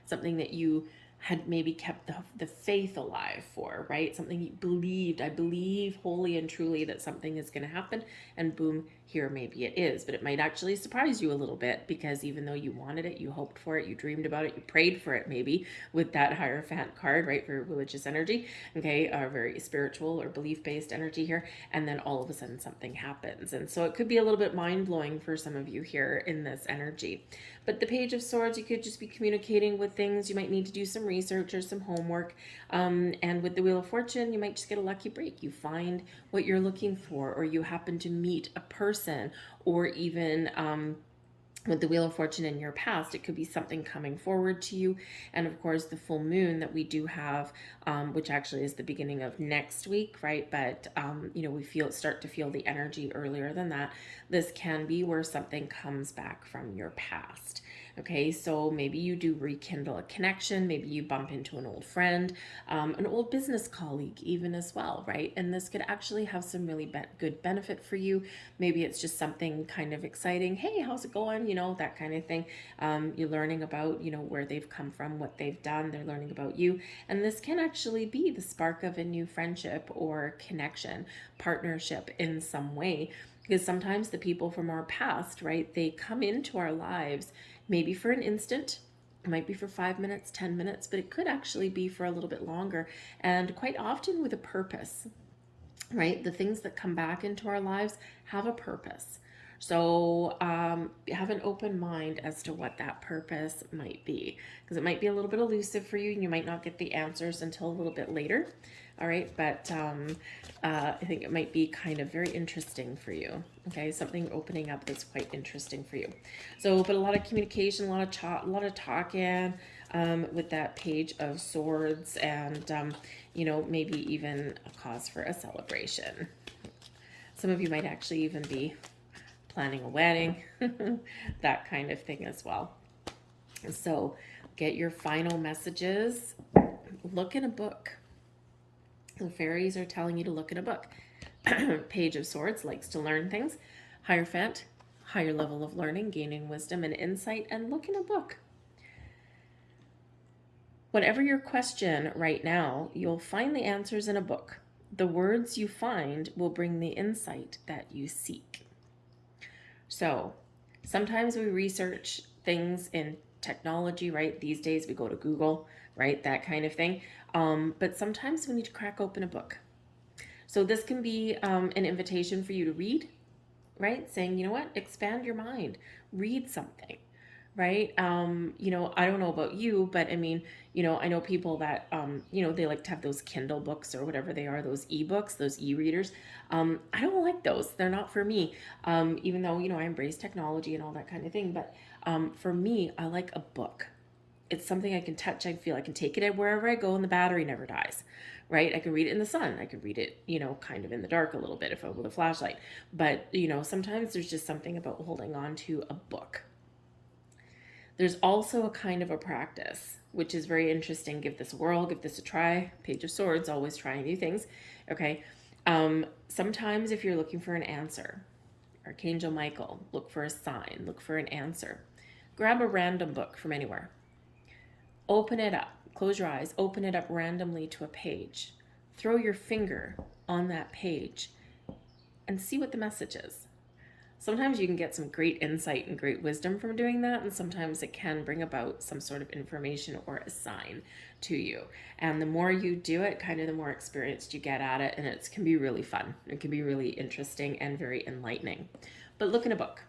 something that you had maybe kept the faith alive for, right? Something you believed. I believe wholly and truly that something is going to happen, and boom, here maybe it is. But it might actually surprise you a little bit, because even though you wanted it, you hoped for it, you dreamed about it, you prayed for it maybe with that Hierophant card, right, for religious energy, okay, very spiritual or belief-based energy here, and then all of a sudden something happens. And so it could be a little bit mind-blowing for some of you here in this energy. But the Page of Swords, you could just be communicating with things. You might need to do some research or some homework. And with the Wheel of Fortune, you might just get a lucky break. You find what you're looking for, or you happen to meet a person, or even with the Wheel of Fortune in your past, it could be something coming forward to you. And of course, the full moon that we do have, which actually is the beginning of next week, right? But, we start to feel the energy earlier than that. This can be where something comes back from your past. Okay, so maybe you do rekindle a connection. Maybe you bump into an old friend, an old business colleague even as well, right? And this could actually have some really good benefit for you. Maybe it's just something kind of exciting. Hey, how's it going? That kind of thing. You're learning about, where they've come from, what they've done. They're learning about you. And this can actually be the spark of a new friendship or connection, partnership in some way. Because sometimes the people from our past, right, they come into our lives maybe for an instant. It might be for 5 minutes, 10 minutes, but it could actually be for a little bit longer, and quite often with a purpose, right? The things that come back into our lives have a purpose. So have an open mind as to what that purpose might be, because it might be a little bit elusive for you, and you might not get the answers until a little bit later. All right, but I think it might be kind of very interesting for you. Okay, something opening up that's quite interesting for you. So, but a lot of communication, a lot of talking with that Page of Swords, and maybe even a cause for a celebration. Some of you might actually even be planning a wedding, that kind of thing as well. So get your final messages. Look in a book. The fairies are telling you to look in a book. Page of Swords likes to learn things. Hierophant, higher level of learning, gaining wisdom and insight, and look in a book. Whatever your question right now, you'll find the answers in a book. The words you find will bring the insight that you seek. So sometimes we research things in technology, right? These days we go to Google, right? That kind of thing. But sometimes we need to crack open a book. So this can be an invitation for you to read, right? Saying, you know what, expand your mind, read something, right? I don't know about you, but I mean, I know people that, they like to have those Kindle books or whatever they are, those ebooks, those e-readers. I don't like those. They're not for me. Even though, I embrace technology and all that kind of thing. But for me, I like a book. It's something I can touch. I feel I can take it wherever I go, and the battery never dies, right? I can read it in the sun. I can read it, kind of in the dark a little bit if I with a flashlight. But, sometimes there's just something about holding on to a book. There's also a kind of a practice, which is very interesting. Give this a whirl, give this a try. Page of Swords, always trying new things. Okay. Sometimes if you're looking for an answer, Archangel Michael, look for a sign, look for an answer. Grab a random book from anywhere. Open it up, close your eyes, open it up randomly to a page. Throw your finger on that page and see what the message is. Sometimes you can get some great insight and great wisdom from doing that, and sometimes it can bring about some sort of information or a sign to you. And the more you do it, kind of the more experienced you get at it, and it can be really fun. It can be really interesting and very enlightening. But look in a book.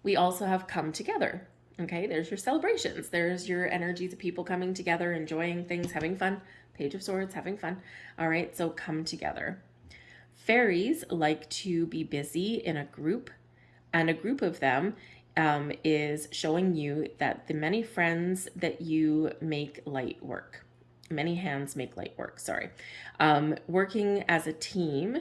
We also have come together. Okay, there's your celebrations. There's your energies of people coming together, enjoying things, having fun. Page of Swords, having fun. All right, so come together. Fairies like to be busy in a group, and a group of them is showing you that the many friends that you make light work. Many hands make light work, sorry. Working as a team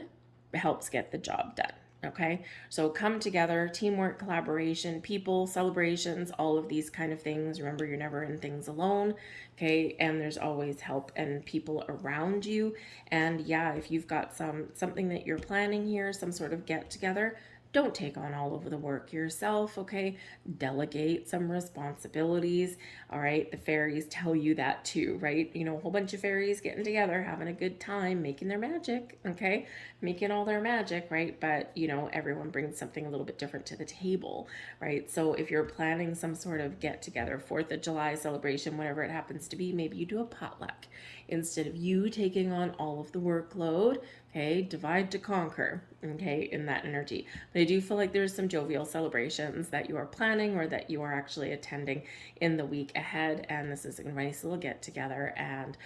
helps get the job done. Okay, so come together, teamwork, collaboration, people, celebrations, all of these kind of things. Remember, you're never in things alone. Okay, and there's always help and people around you. And yeah, if you've got something that you're planning here, some sort of get together, don't take on all of the work yourself, okay? Delegate some responsibilities, all right? The fairies tell you that too, right? You know, a whole bunch of fairies getting together, having a good time, making their magic, okay? Making all their magic, right? But, you know, everyone brings something a little bit different to the table, right? So if you're planning some sort of get together, 4th of July celebration, whatever it happens to be, maybe you do a potluck. Instead of you taking on all of the workload, okay, divide to conquer, okay, in that energy. But I do feel like there's some jovial celebrations that you are planning or that you are actually attending in the week ahead, and this is a nice little get together and,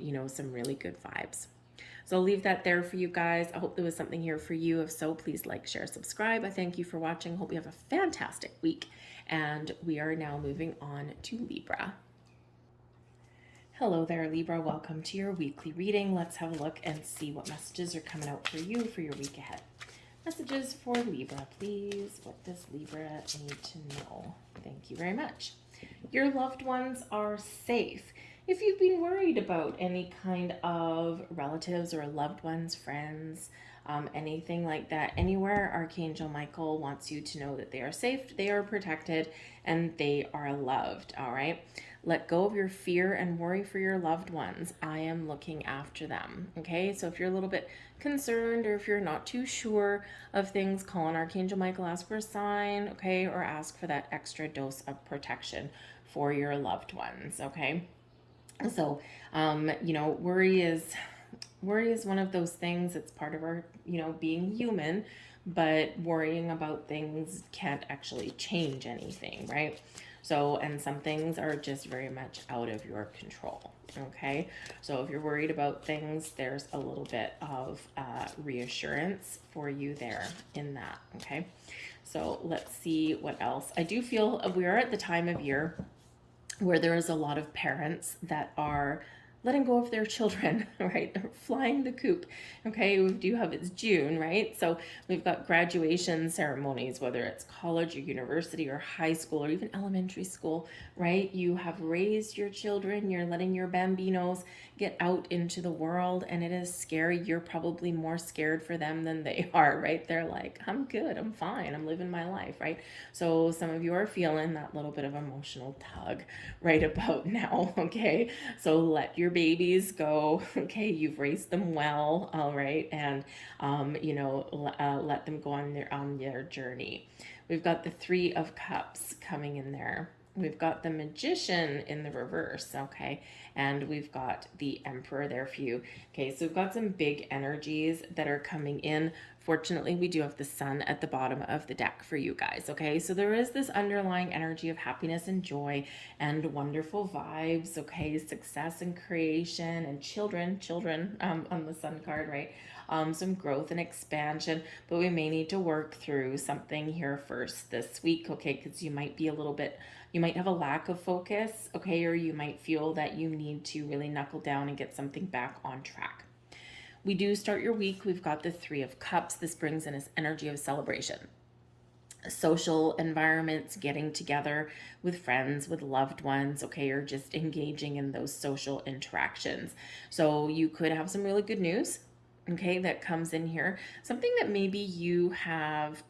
you know, some really good vibes. So I'll leave that there for you guys. I hope there was something here for you. If so, please like, share, subscribe. I thank you for watching. Hope you have a fantastic week, and we are now moving on to Libra. Hello there, Libra. Welcome to your weekly reading. Let's have a look and see what messages are coming out for you for your week ahead. Messages for Libra, please. What does Libra need to know? Thank you very much. Your loved ones are safe. If you've been worried about any kind of relatives or loved ones, friends, anything like that, anywhere, Archangel Michael wants you to know that they are safe, they are protected, and they are loved, all right? Let go of your fear and worry for your loved ones. I am looking after them, okay? So if you're a little bit concerned or if you're not too sure of things, call on Archangel Michael, ask for a sign, okay? Or ask for that extra dose of protection for your loved ones, okay? So, you know, worry is one of those things. It's part of our, you know, being human, but worrying about things can't actually change anything, right? So, and some things are just very much out of your control, okay? So if you're worried about things, there's a little bit of reassurance for you there in that, okay? So let's see what else. I do feel we are at the time of year where there is a lot of parents that are letting go of their children, right? They're flying the coop. Okay, we do have, it's June, right? So we've got graduation ceremonies, whether it's college or university or high school or even elementary school, right? You have raised your children, you're letting your bambinos get out into the world, and it is scary. You're probably more scared for them than they are, right? They're like, I'm good, I'm fine, I'm living my life, right? So some of you are feeling that little bit of emotional tug right about now, okay? So let your babies go, okay? You've raised them well, all right? And, you know, let them go on their journey. We've got the 3 of Cups coming in there. We've got the Magician in the reverse, okay? And we've got the Emperor there for you. Okay, so we've got some big energies that are coming in. Fortunately, we do have the Sun at the bottom of the deck for you guys, okay? So there is this underlying energy of happiness and joy and wonderful vibes, okay? Success and creation and children on the Sun card, right? Some growth and expansion, but we may need to work through something here first this week, okay? Because you might be a little bit, you might have a lack of focus, okay? Or you might feel that you need to really knuckle down and get something back on track. We do start your week. We've got the 3 of Cups. This brings in this energy of celebration. Social environments, getting together with friends, with loved ones, okay, or just engaging in those social interactions. So you could have some really good news, okay, that comes in here. Something that maybe you have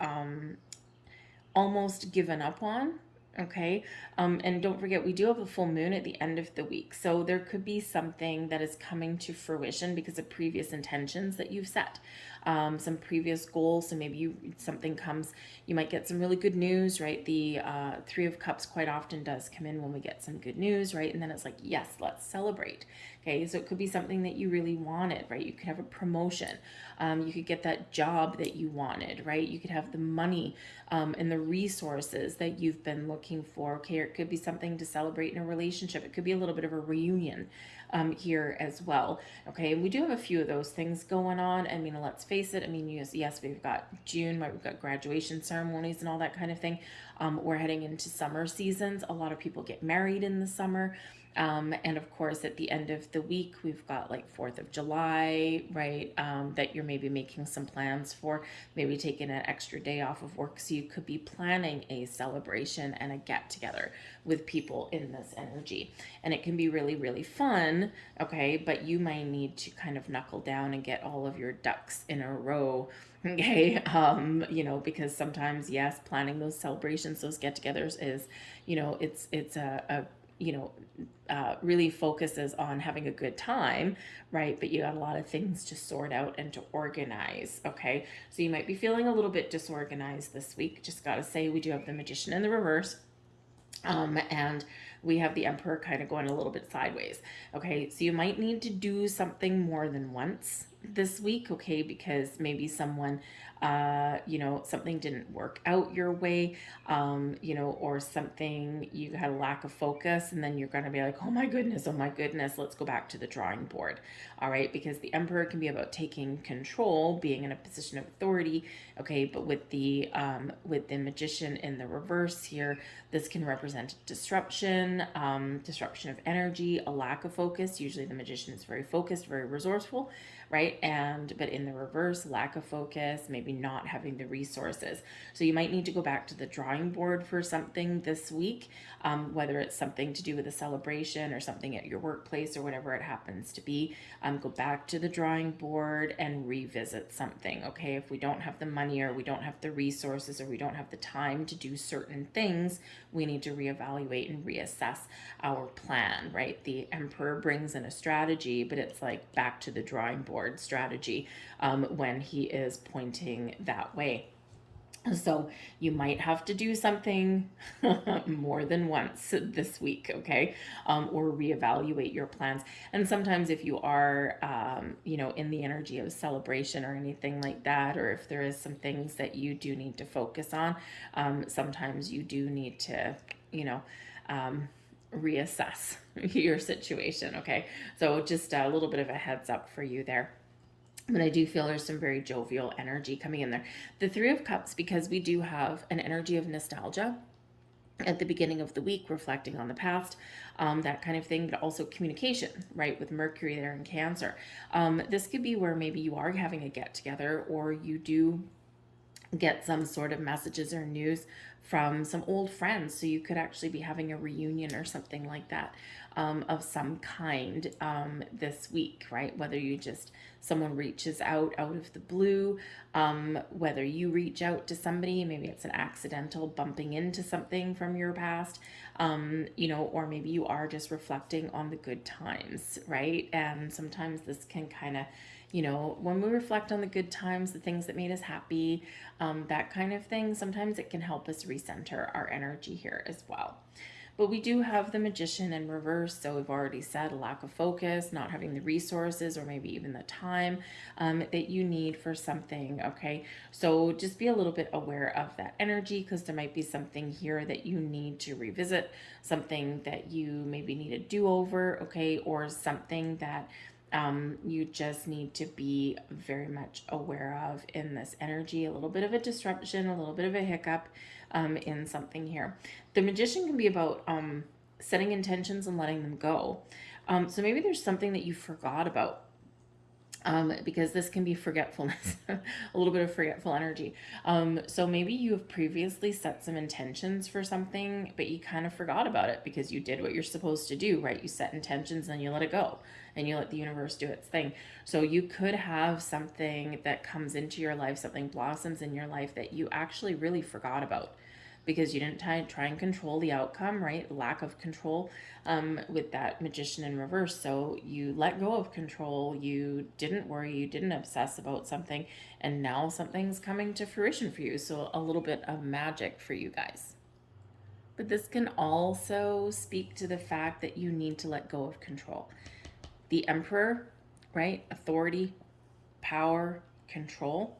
almost given up on. Okay. And don't forget, we do have a full moon at the end of the week. So there could be something that is coming to fruition because of previous intentions that you've set, some previous goals. So maybe something comes, you might get some really good news, right? The Three of Cups quite often does come in when we get some good news, right? And then it's like, yes, let's celebrate. Okay. So it could be something that you really wanted, right? You could have a promotion. You could get that job that you wanted, right? You could have the money and the resources that you've been looking for. Okay, or it could be something to celebrate in a relationship. It could be a little bit of a reunion here as well. Okay, and we do have a few of those things going on. I mean, let's face it. I mean, yes, we've got June, right? We've got graduation ceremonies and all that kind of thing. We're heading into summer seasons. A lot of people get married in the summer. And of course, at the end of the week, we've got like 4th of July, right? That you're maybe making some plans for, maybe taking an extra day off of work. So you could be planning a celebration and a get together with people in this energy. And it can be really, really fun, okay? But you might need to kind of knuckle down and get all of your ducks in a row. Okay, because sometimes, yes, planning those celebrations, those get-togethers is, it's a really focuses on having a good time, right? But you got a lot of things to sort out and to organize, okay? So you might be feeling a little bit disorganized this week. Just got to say, we do have the Magician in the reverse. And we have the Emperor kind of going a little bit sideways. Okay, so you might need to do something more than once this week, okay, because maybe someone, something didn't work out your way, or something, you had a lack of focus, and then you're going to be like, oh my goodness, let's go back to the drawing board. All right, because the Emperor can be about taking control, being in a position of authority, okay, but with the Magician in the reverse here, this can represent disruption, disruption of energy, a lack of focus. Usually the Magician is very focused, very resourceful, right? But in the reverse, lack of focus, maybe not having the resources. So you might need to go back to the drawing board for something this week, whether it's something to do with a celebration or something at your workplace or whatever it happens to be. Go back to the drawing board and revisit something, okay? If we don't have the money or we don't have the resources or we don't have the time to do certain things, we need to reevaluate and reassess our plan, right? The Emperor brings in a strategy, but it's like back to the drawing board strategy when he is pointing that way. So you might have to do something more than once this week, okay? Or reevaluate your plans. And sometimes if you are, in the energy of celebration or anything like that, or if there is some things that you do need to focus on, sometimes you do need to, reassess your situation, okay? So just a little bit of a heads up for you there. But I do feel there's some very jovial energy coming in there. The Three of Cups, because we do have an energy of nostalgia at the beginning of the week, reflecting on the past, that kind of thing, but also communication, right, with Mercury there in Cancer. This could be where maybe you are having a get together, or you do get some sort of messages or news from some old friends. So you could actually be having a reunion or something like that of some kind this week, right? Whether someone reaches out of the blue, whether you reach out to somebody, maybe it's an accidental bumping into something from your past, or maybe you are just reflecting on the good times, right? And sometimes this can kind of, when we reflect on the good times, the things that made us happy, that kind of thing, sometimes it can help us recenter our energy here as well. But we do have the Magician in reverse, so we've already said a lack of focus, not having the resources or maybe even the time that you need for something, okay? So just be a little bit aware of that energy, because there might be something here that you need to revisit, something that you maybe need a do-over, okay? Or something that you just need to be very much aware of in this energy. A little bit of a disruption, a little bit of a hiccup in something here. The Magician can be about setting intentions and letting them go. So maybe there's something that you forgot about because this can be forgetfulness, a little bit of forgetful energy. So maybe you have previously set some intentions for something, but you kind of forgot about it because you did what you're supposed to do, right? You set intentions and you let it go and you let the universe do its thing. So you could have something that comes into your life, something blossoms in your life that you actually really forgot about because you didn't try and control the outcome, right? Lack of control with that Magician in reverse. So you let go of control, you didn't worry, you didn't obsess about something, and now something's coming to fruition for you. So a little bit of magic for you guys. But this can also speak to the fact that you need to let go of control. The Emperor, right? Authority, power, control,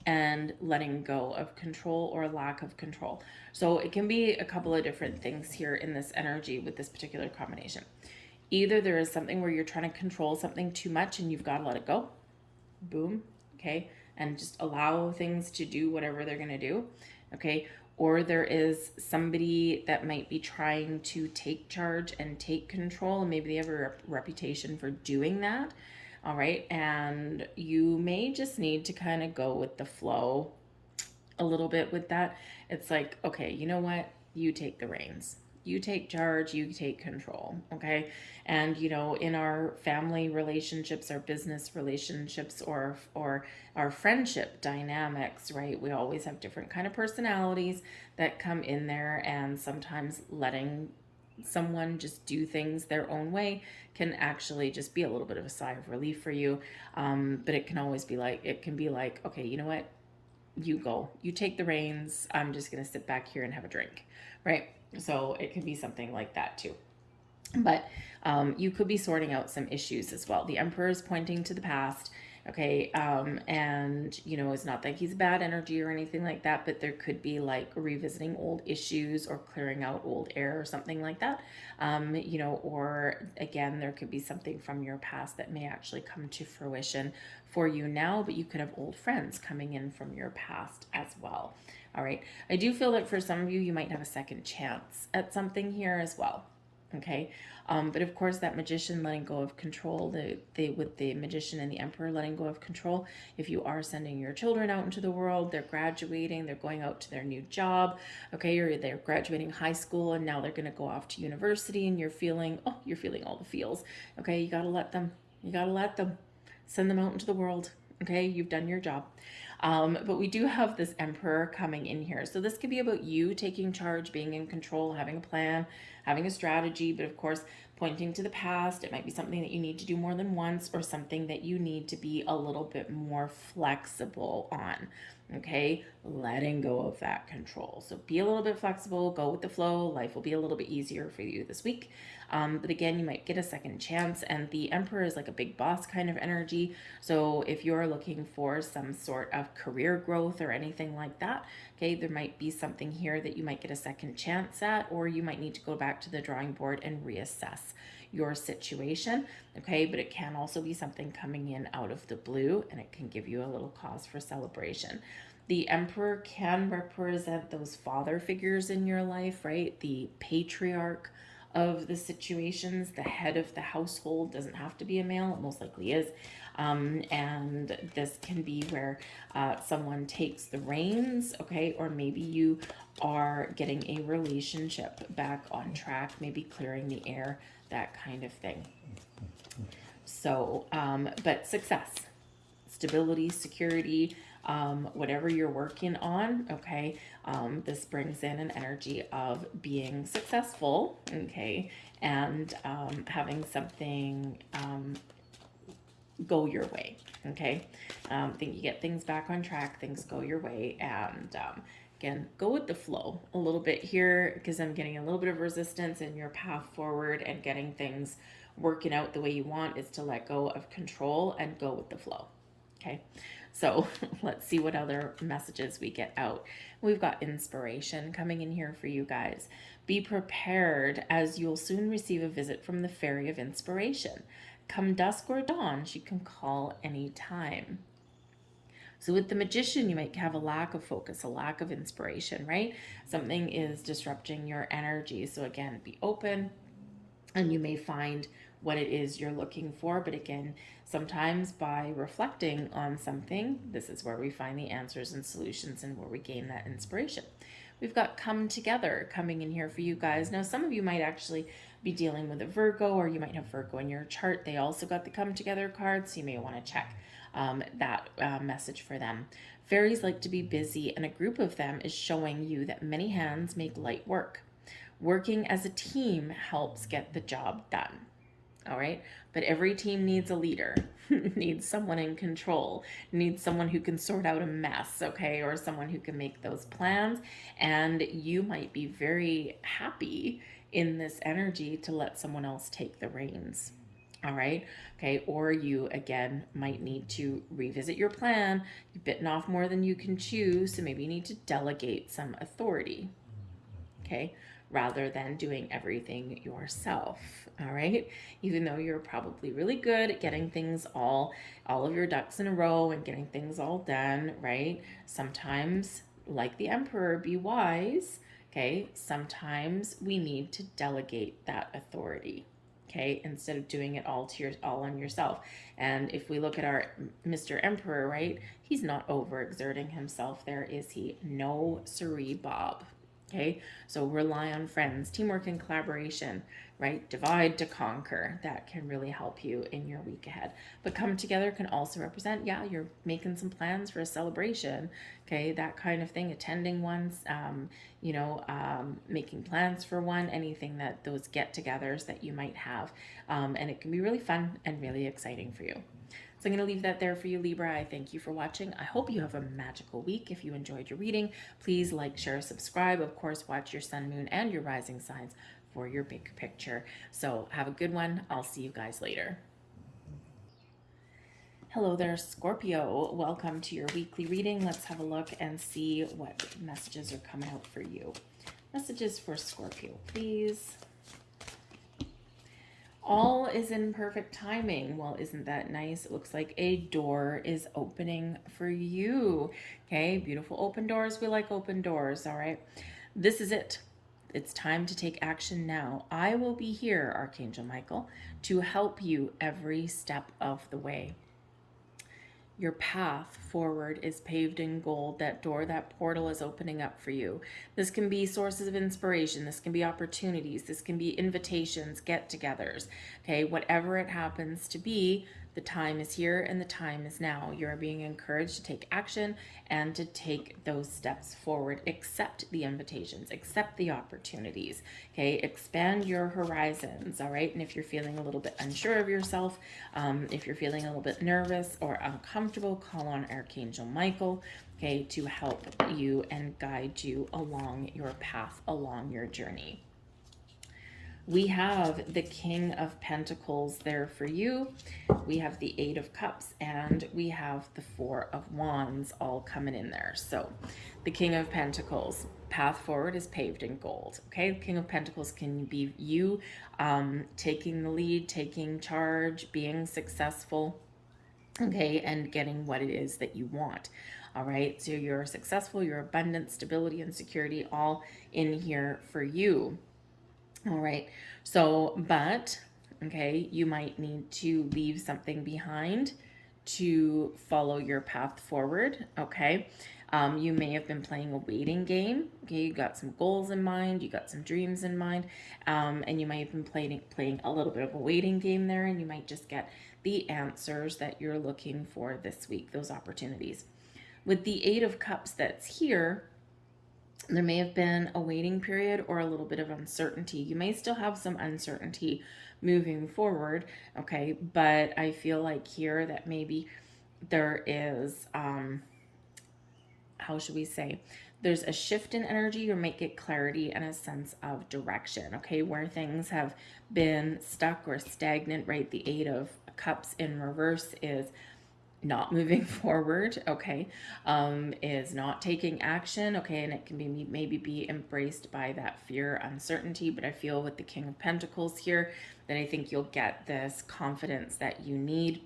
and letting go of control or lack of control. So it can be a couple of different things here in this energy with this particular combination. Either there is something where you're trying to control something too much and you've got to let it go. Boom. Okay. And just allow things to do whatever they're going to do. Okay. Or there is somebody that might be trying to take charge and take control, and maybe they have a reputation for doing that. All right. And you may just need to kind of go with the flow a little bit with that. It's like, okay, you know what? You take the reins. You take charge, you take control. Okay. And, you know, in our family relationships, our business relationships, or our friendship dynamics, right? We always have different kind of personalities that come in there, and sometimes letting someone just do things their own way can actually just be a little bit of a sigh of relief for you. But it can always be like, okay, you know what? You go, you take the reins. I'm just going to sit back here and have a drink, right? So it could be something like that too. But you could be sorting out some issues as well. The Emperor is pointing to the past. Okay. And, you know, it's not that he's bad energy or anything like that, but there could be like revisiting old issues or clearing out old air or something like that. You know, or again, there could be something from your past that may actually come to fruition for you now, but you could have old friends coming in from your past as well. All right. I do feel that for some of you, you might have a second chance at something here as well. Okay. But of course, that Magician letting go of control, with the Magician and the Emperor letting go of control, if you are sending your children out into the world, they're graduating, they're going out to their new job, okay, or they're graduating high school and now they're going to go off to university, and you're feeling all the feels. Okay, you got to let them. Send them out into the world. Okay, you've done your job. But we do have this Emperor coming in here. So this could be about you taking charge, being in control, having a plan, having a strategy, but of course, pointing to the past. It might be something that you need to do more than once, or something that you need to be a little bit more flexible on. Okay, letting go of that control. So be a little bit flexible, go with the flow. Life will be a little bit easier for you this week. But again, you might get a second chance, and the Emperor is like a big boss kind of energy. So if you're looking for some sort of career growth or anything like that, okay, there might be something here that you might get a second chance at, or you might need to go back to the drawing board and reassess your situation. Okay, but it can also be something coming in out of the blue, and it can give you a little cause for celebration. The Emperor can represent those father figures in your life, right? The patriarch of the situations, the head of the household. Doesn't have to be a male, it most likely is. And this can be where someone takes the reins, okay, or maybe you are getting a relationship back on track, maybe clearing the air, that kind of thing. So, but success, stability, security, whatever you're working on, okay, this brings in an energy of being successful, okay, and having something go your way, okay. Think you get things back on track, things go your way, and again, go with the flow a little bit here, because I'm getting a little bit of resistance in your path forward and getting things working out the way you want is to let go of control and go with the flow. Okay, so let's see what other messages we get out. We've got inspiration coming in here for you guys. Be prepared, as you'll soon receive a visit from the Fairy of Inspiration. Come dusk or dawn, she can call any time. So with the Magician, you might have a lack of focus, a lack of inspiration, right? Something is disrupting your energy. So again, be open, and you may find what it is you're looking for. But again, sometimes by reflecting on something, this is where we find the answers and solutions and where we gain that inspiration. We've got come together coming in here for you guys. Now, some of you might actually be dealing with a Virgo, or you might have Virgo in your chart. They also got the come together card, so you may want to check that message for them. Fairies like to be busy, and a group of them is showing you that many hands make light work. Working as a team helps get the job done. All right. But every team needs a leader, needs someone in control, needs someone who can sort out a mess, okay, or someone who can make those plans. And you might be very happy in this energy to let someone else take the reins. All right. Okay. Or you, again, might need to revisit your plan. You've bitten off more than you can chew. So maybe you need to delegate some authority. Okay. Rather than doing everything yourself. All right. Even though you're probably really good at getting things all of your ducks in a row and getting things all done, right? Sometimes, like the Emperor, be wise. Okay. Sometimes we need to delegate that authority. Okay, instead of doing it all on yourself. And if we look at our Mr. Emperor, right, he's not overexerting himself there, is he? No siree, Bob. Okay, so rely on friends, teamwork and collaboration, right? Divide to conquer. That can really help you in your week ahead. But come together can also represent, yeah, you're making some plans for a celebration, okay, that kind of thing, attending ones, making plans for one, anything that those get-togethers that you might have. And it can be really fun and really exciting for you. So I'm going to leave that there for you, Libra. I thank you for watching. I hope you have a magical week. If you enjoyed your reading, please like, share, subscribe. Of course, watch your sun, moon, and your rising signs for your big picture. So have a good one. I'll see you guys later. Hello there, Scorpio. Welcome to your weekly reading. Let's have a look and see what messages are coming out for you. Messages for Scorpio, please. All is in perfect timing. Well, isn't that nice? It looks like a door is opening for you. Okay, beautiful open doors. We like open doors, all right? This is it. It's time to take action now. I will be here, Archangel Michael, to help you every step of the way. Your path forward is paved in gold. That door, that portal is opening up for you. This can be sources of inspiration. This can be opportunities. This can be invitations, get-togethers. Okay, whatever it happens to be, the time is here and the time is now. You're being encouraged to take action and to take those steps forward. Accept the invitations, accept the opportunities. Okay, expand your horizons. All right, and if you're feeling a little bit unsure of yourself, if you're feeling a little bit nervous or uncomfortable, call on Archangel Michael, okay, to help you and guide you along your path, along your journey. We have the King of Pentacles there for you. We have the Eight of Cups, and we have the Four of Wands all coming in there. So the King of Pentacles, path forward is paved in gold. Okay, the King of Pentacles can be you taking the lead, taking charge, being successful, okay, and getting what it is that you want. All right, so you're successful, your abundance, stability, and security all in here for you. All right, so, but, okay, you might need to leave something behind to follow your path forward, okay? You may have been playing a waiting game, okay? You got some goals in mind, you got some dreams in mind, and you might have been playing a little bit of a waiting game there, and you might just get the answers that you're looking for this week, those opportunities. With the Eight of Cups that's here, there may have been a waiting period or a little bit of uncertainty. You may still have some uncertainty moving forward, okay? But I feel like here that maybe there is, how should we say? There's a shift in energy. You might get clarity and a sense of direction, okay? Where things have been stuck or stagnant, right? The Eight of Cups in reverse is not moving forward, okay, is not taking action, okay, and it can be maybe be embraced by that fear, uncertainty. But I feel with the King of Pentacles here that I think you'll get this confidence that you need,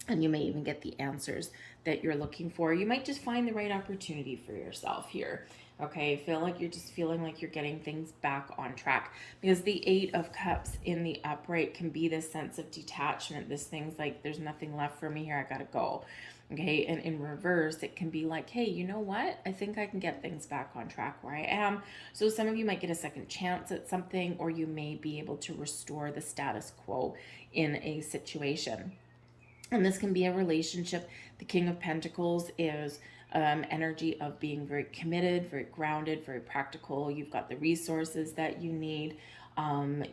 and you may even get the answers that you're looking for. You might just find the right opportunity for yourself here. Okay, I feel like you're just feeling like you're getting things back on track, because the Eight of Cups in the upright can be this sense of detachment. This thing's like, there's nothing left for me here, I gotta go. Okay, and in reverse, it can be like, hey, you know what? I think I can get things back on track where I am. So some of you might get a second chance at something, or you may be able to restore the status quo in a situation. And this can be a relationship. The King of Pentacles is energy of being very committed, very grounded, very practical. You've got the resources that you need.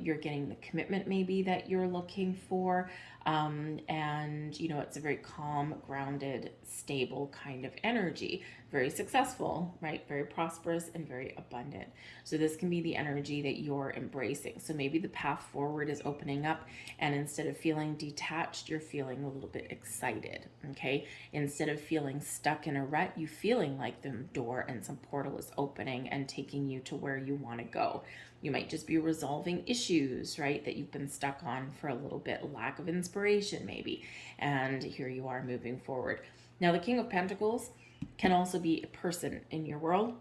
You're getting the commitment maybe that you're looking for. And, you know, it's a very calm, grounded, stable kind of energy. Very successful, right? Very prosperous and very abundant. So this can be the energy that you're embracing. So maybe the path forward is opening up, and instead of feeling detached, you're feeling a little bit excited, okay? Instead of feeling stuck in a rut, you feeling like the door and some portal is opening and taking you to where you want to go. You might just be resolving issues, right, that you've been stuck on for a little bit, lack of inspiration maybe, and here you are moving forward. Now, the King of Pentacles can also be a person in your world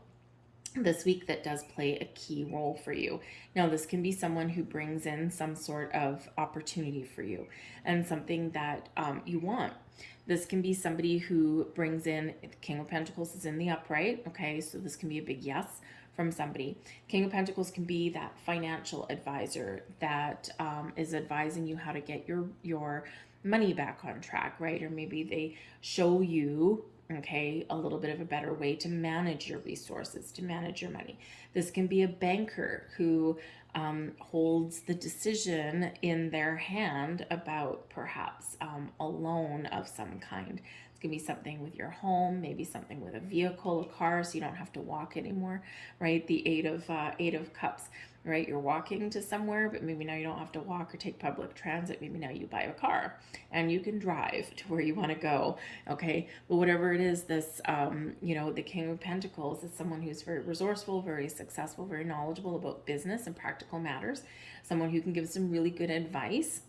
this week that does play a key role for you. Now, this can be someone who brings in some sort of opportunity for you and something that you want. This can be somebody who brings in, the King of Pentacles is in the upright, okay, so this can be a big yes from somebody. King of Pentacles can be that financial advisor that is advising you how to get your money back on track, right? Or maybe they show you, okay, a little bit of a better way to manage your resources, to manage your money. This can be a banker who holds the decision in their hand about perhaps a loan of some kind. It's going to be something with your home, maybe something with a vehicle, a car, so you don't have to walk anymore, right? The Eight of Cups, right? You're walking to somewhere, but maybe now you don't have to walk or take public transit. Maybe now you buy a car and you can drive to where you want to go, okay? But whatever it is, this, you know, the King of Pentacles is someone who's very resourceful, very successful, very knowledgeable about business and practical matters, someone who can give some really good advice,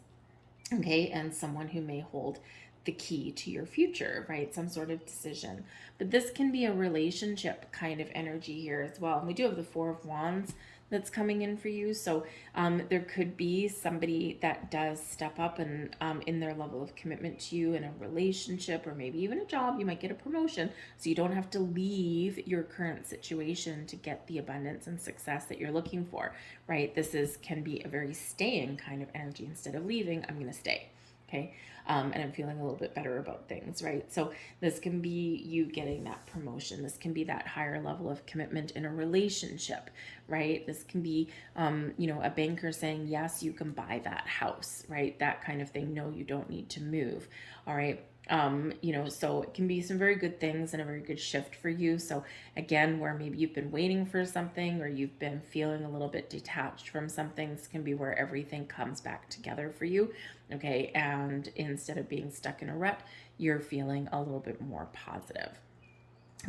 okay, and someone who may hold the key to your future, right? Some sort of decision. But this can be a relationship kind of energy here as well. And we do have the Four of Wands that's coming in for you. So there could be somebody that does step up and in their level of commitment to you in a relationship, or maybe even a job. You might get a promotion, so you don't have to leave your current situation to get the abundance and success that you're looking for, right? This can be a very staying kind of energy. Instead of leaving, I'm going to stay. Okay. And I'm feeling a little bit better about things, right? So this can be you getting that promotion. This can be that higher level of commitment in a relationship, right? This can be, you know, a banker saying, yes, you can buy that house, right? That kind of thing. No, you don't need to move. All right. You know, so it can be some very good things and a very good shift for you. So again, where maybe you've been waiting for something, or you've been feeling a little bit detached from something, this can be where everything comes back together for you. Okay. And instead of being stuck in a rut, you're feeling a little bit more positive.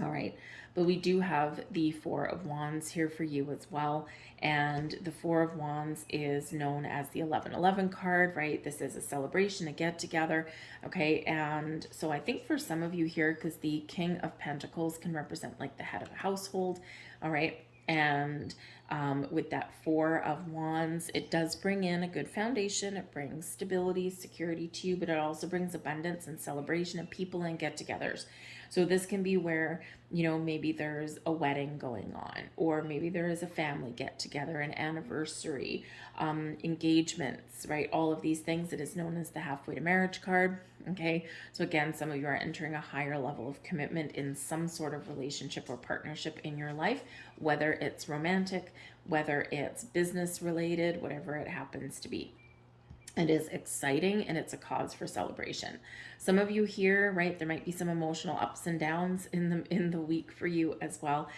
All right. But we do have the Four of Wands here for you as well. And the Four of Wands is known as the 1111 card, right? This is a celebration, a get together. Okay. And so I think for some of you here, because the King of Pentacles can represent like the head of a household. All right. And with that Four of Wands, it does bring in a good foundation. It brings stability, security to you, but it also brings abundance and celebration of people and get-togethers. So this can be where, you know, maybe there's a wedding going on, or maybe there is a family get-together, an anniversary, engagements, right? All of these things. It is known as the halfway to marriage card. Okay. So again, some of you are entering a higher level of commitment in some sort of relationship or partnership in your life, whether it's romantic, whether it's business related, whatever it happens to be. It is exciting and it's a cause for celebration. Some of you here, right, there might be some emotional ups and downs in the week for you as well,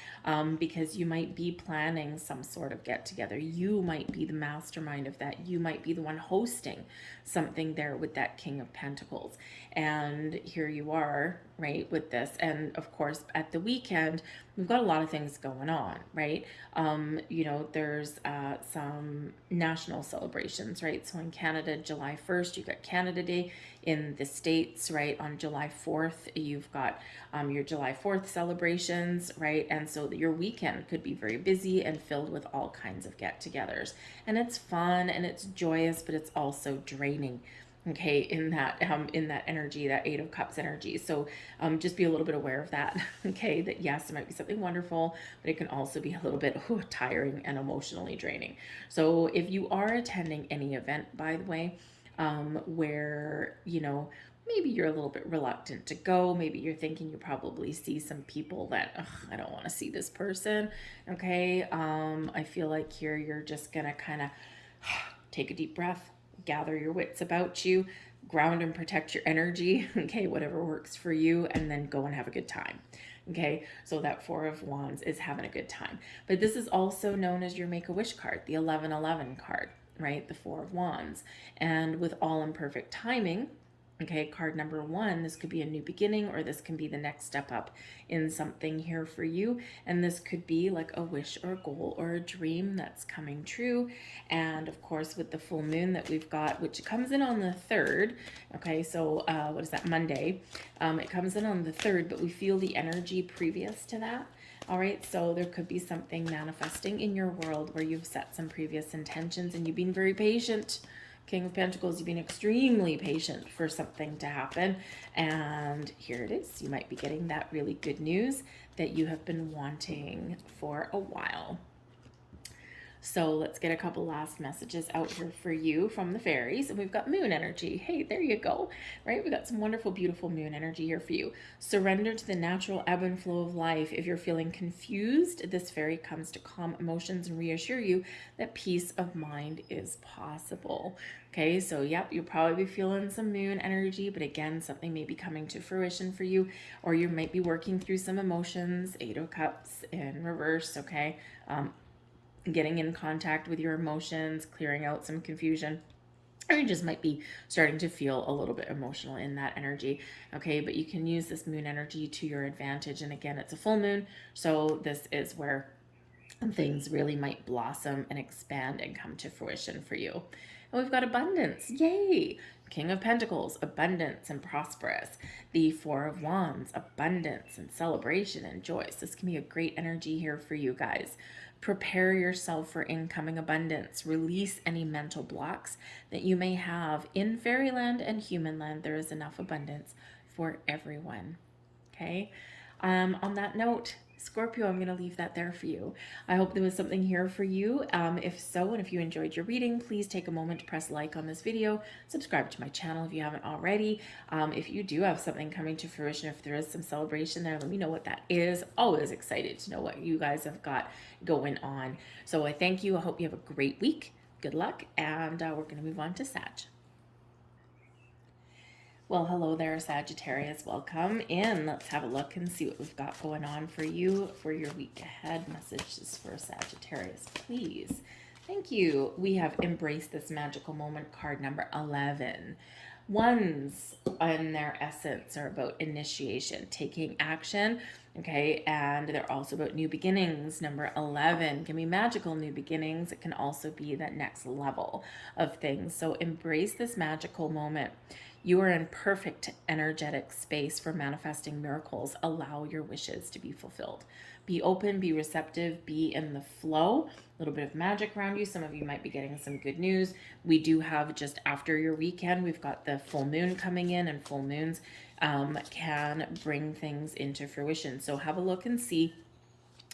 because you might be planning some sort of get together. You might be the mastermind of that. You might be the one hosting something there with that King of Pentacles. And here you are, right, with this. And of course, at the weekend, we've got a lot of things going on, right? There's some national celebrations, right? So in Canada, July 1st, you got Canada Day. In the States, right, on July 4th, you've got your July 4th celebrations, right? And so your weekend could be very busy and filled with all kinds of get-togethers. And it's fun and it's joyous, but it's also draining, okay, in that energy, that Eight of Cups energy. So just be a little bit aware of that. Okay, that yes, it might be something wonderful, but it can also be a little bit tiring and emotionally draining. So if you are attending any event, by the way, where maybe you're a little bit reluctant to go, maybe you're thinking you probably see some people that I don't want to see this person, okay, I feel like here you're just gonna kind of take a deep breath, gather your wits about you, ground and protect your energy, okay, whatever works for you, and then go and have a good time. Okay, so that Four of Wands is having a good time. But this is also known as your Make-A-Wish card, the 1111 card, right? The Four of Wands. And with all imperfect timing, okay, card number one, this could be a new beginning, or this can be the next step up in something here for you. And this could be like a wish or a goal or a dream that's coming true. And of course, with the full moon that we've got, which comes in on the 3rd, okay, so what is that, Monday? It comes in on the 3rd, but we feel the energy previous to that. All right, so there could be something manifesting in your world where you've set some previous intentions and you've been very patient. King of Pentacles, you've been extremely patient for something to happen. And here it is. You might be getting that really good news that you have been wanting for a while. So let's get a couple last messages out here for you from the fairies. And we've got moon energy. Hey, there you go, right? We've got some wonderful, beautiful moon energy here for you. Surrender to the natural ebb and flow of life. If you're feeling confused, this fairy comes to calm emotions and reassure you that peace of mind is possible. Okay, so yep, you'll probably be feeling some moon energy, but again, something may be coming to fruition for you, or you might be working through some emotions. Eight of Cups in reverse, okay? Getting in contact with your emotions, clearing out some confusion, or you just might be starting to feel a little bit emotional in that energy, okay? But you can use this moon energy to your advantage. And again, it's a full moon, so this is where things really might blossom and expand and come to fruition for you. And we've got abundance. Yay! King of Pentacles, abundance and prosperous. The Four of Wands, abundance and celebration and joy. So this can be a great energy here for you guys. Prepare yourself for incoming abundance. Release any mental blocks that you may have. In fairyland and humanland, there is enough abundance for everyone. Okay? On that note, Scorpio, I'm going to leave that there for you. I hope there was something here for you. If so, and if you enjoyed your reading, please take a moment to press like on this video. Subscribe to my channel if you haven't already. If you do have something coming to fruition, if there is some celebration there, let me know what that is. Always excited to know what you guys have got going on. So I thank you. I hope you have a great week. Good luck. And we're going to move on to Sag. Well, hello there, Sagittarius. Welcome in. Let's have a look and see what we've got going on for you for your week ahead. Messages for Sagittarius, please. Thank you. We have embraced this magical moment, card number 11. Ones in their essence are about initiation, taking action, okay, and they're also about new beginnings. Number 11 can be magical new beginnings. It can also be that next level of things. So embrace this magical moment. You are in perfect energetic space for manifesting miracles. Allow your wishes to be fulfilled. Be open, be receptive, be in the flow. A little bit of magic around you. Some of you might be getting some good news. We do have, just after your weekend, we've got the full moon coming in, and full moons can bring things into fruition. So have a look and see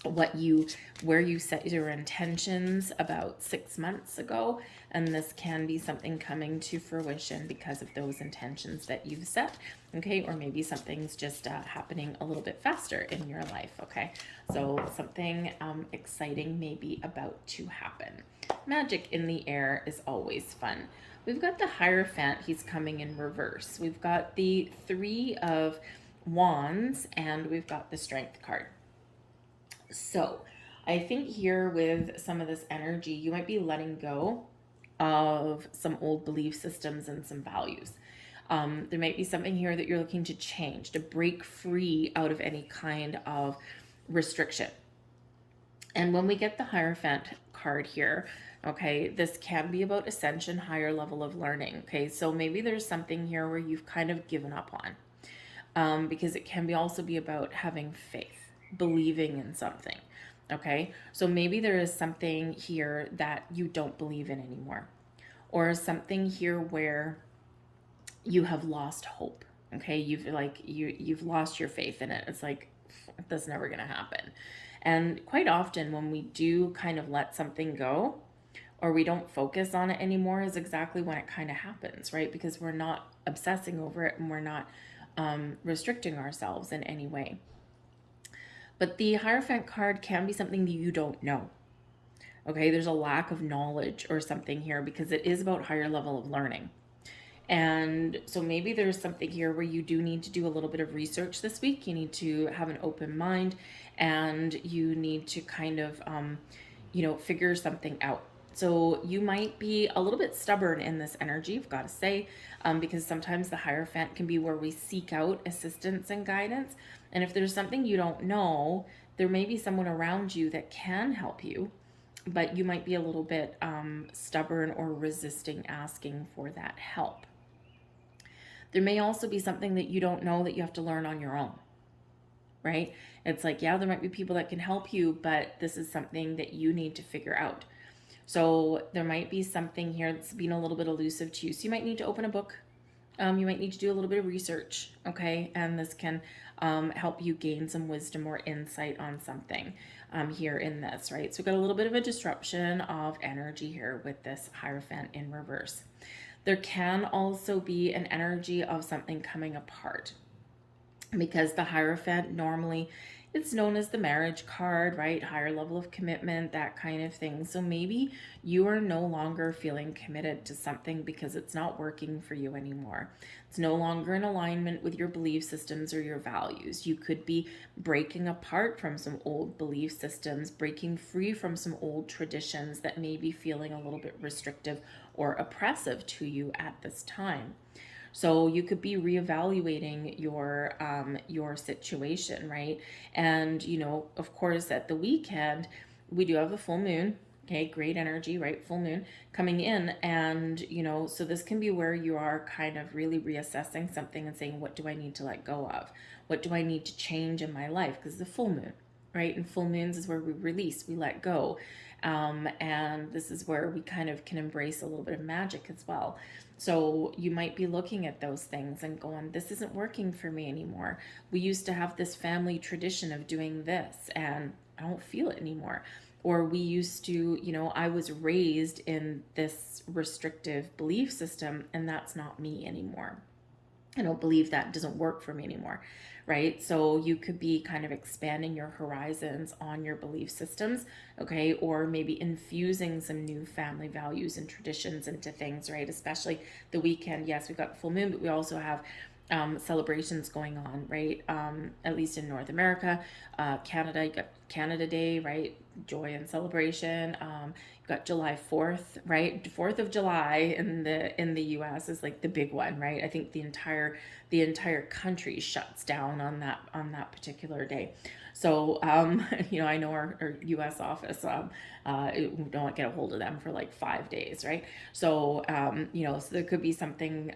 where you set your intentions about 6 months ago, and this can be something coming to fruition because of those intentions that you've set, okay? Or maybe something's just happening a little bit faster in your life, okay? So something exciting may be about to happen. Magic in the air is always fun. We've got the Hierophant. He's coming in reverse. We've got the Three of Wands, and we've got the Strength card. So I think here with some of this energy, you might be letting go of some old belief systems and some values. There might be something here that you're looking to change, to break free out of any kind of restriction. And when we get the Hierophant card here, okay, this can be about ascension, higher level of learning. Okay, so maybe there's something here where you've kind of given up on, because it can also be about having faith, believing in something. Okay, so maybe there is something here that you don't believe in anymore, or something here where you have lost hope. Okay, you've lost your faith in it. It's like, that's never going to happen. And quite often when we do kind of let something go, or we don't focus on it anymore, is exactly when it kind of happens, right? Because we're not obsessing over it, and we're not restricting ourselves in any way. But the Hierophant card can be something that you don't know. Okay, there's a lack of knowledge or something here, because it is about higher level of learning. And so maybe there's something here where you do need to do a little bit of research this week. You need to have an open mind, and you need to kind of, figure something out. So you might be a little bit stubborn in this energy, I've got to say, because sometimes the Hierophant can be where we seek out assistance and guidance. And if there's something you don't know, there may be someone around you that can help you, but you might be a little bit stubborn or resisting asking for that help. There may also be something that you don't know that you have to learn on your own, right? It's like, yeah, there might be people that can help you, but this is something that you need to figure out. So there might be something here that's being a little bit elusive to you. So you might need to open a book. You might need to do a little bit of research, okay? And this can help you gain some wisdom or insight on something here in this, right? So we've got a little bit of a disruption of energy here with this Hierophant in reverse. There can also be an energy of something coming apart, because the Hierophant normally, it's known as the marriage card, right? Higher level of commitment, that kind of thing. So maybe you are no longer feeling committed to something because it's not working for you anymore. It's no longer in alignment with your belief systems or your values. You could be breaking apart from some old belief systems, breaking free from some old traditions that may be feeling a little bit restrictive or oppressive to you at this time. So you could be reevaluating your situation, right? And of course, at the weekend, we do have a full moon. Okay, great energy, right? Full moon coming in, and so this can be where you are kind of really reassessing something and saying, what do I need to let go of? What do I need to change in my life? Because the full moon, right? And full moons is where we release, we let go. And this is where we kind of can embrace a little bit of magic as well. So you might be looking at those things and going, this isn't working for me anymore. We used to have this family tradition of doing this, and I don't feel it anymore. Or we used to, I was raised in this restrictive belief system, and that's not me anymore. I don't believe that doesn't work for me anymore, right? So you could be kind of expanding your horizons on your belief systems, okay? Or maybe infusing some new family values and traditions into things, right? Especially the weekend. Yes, we've got full moon, but we also have celebrations going on, right? At least in North America, Canada, you got Canada Day, right? Joy and celebration. You've got July 4th, right? 4th of July in the US is like the big one, right? I think the entire country shuts down on that particular day. So, I know our U.S. office, we don't get a hold of them for like 5 days, right? So, so there could be something,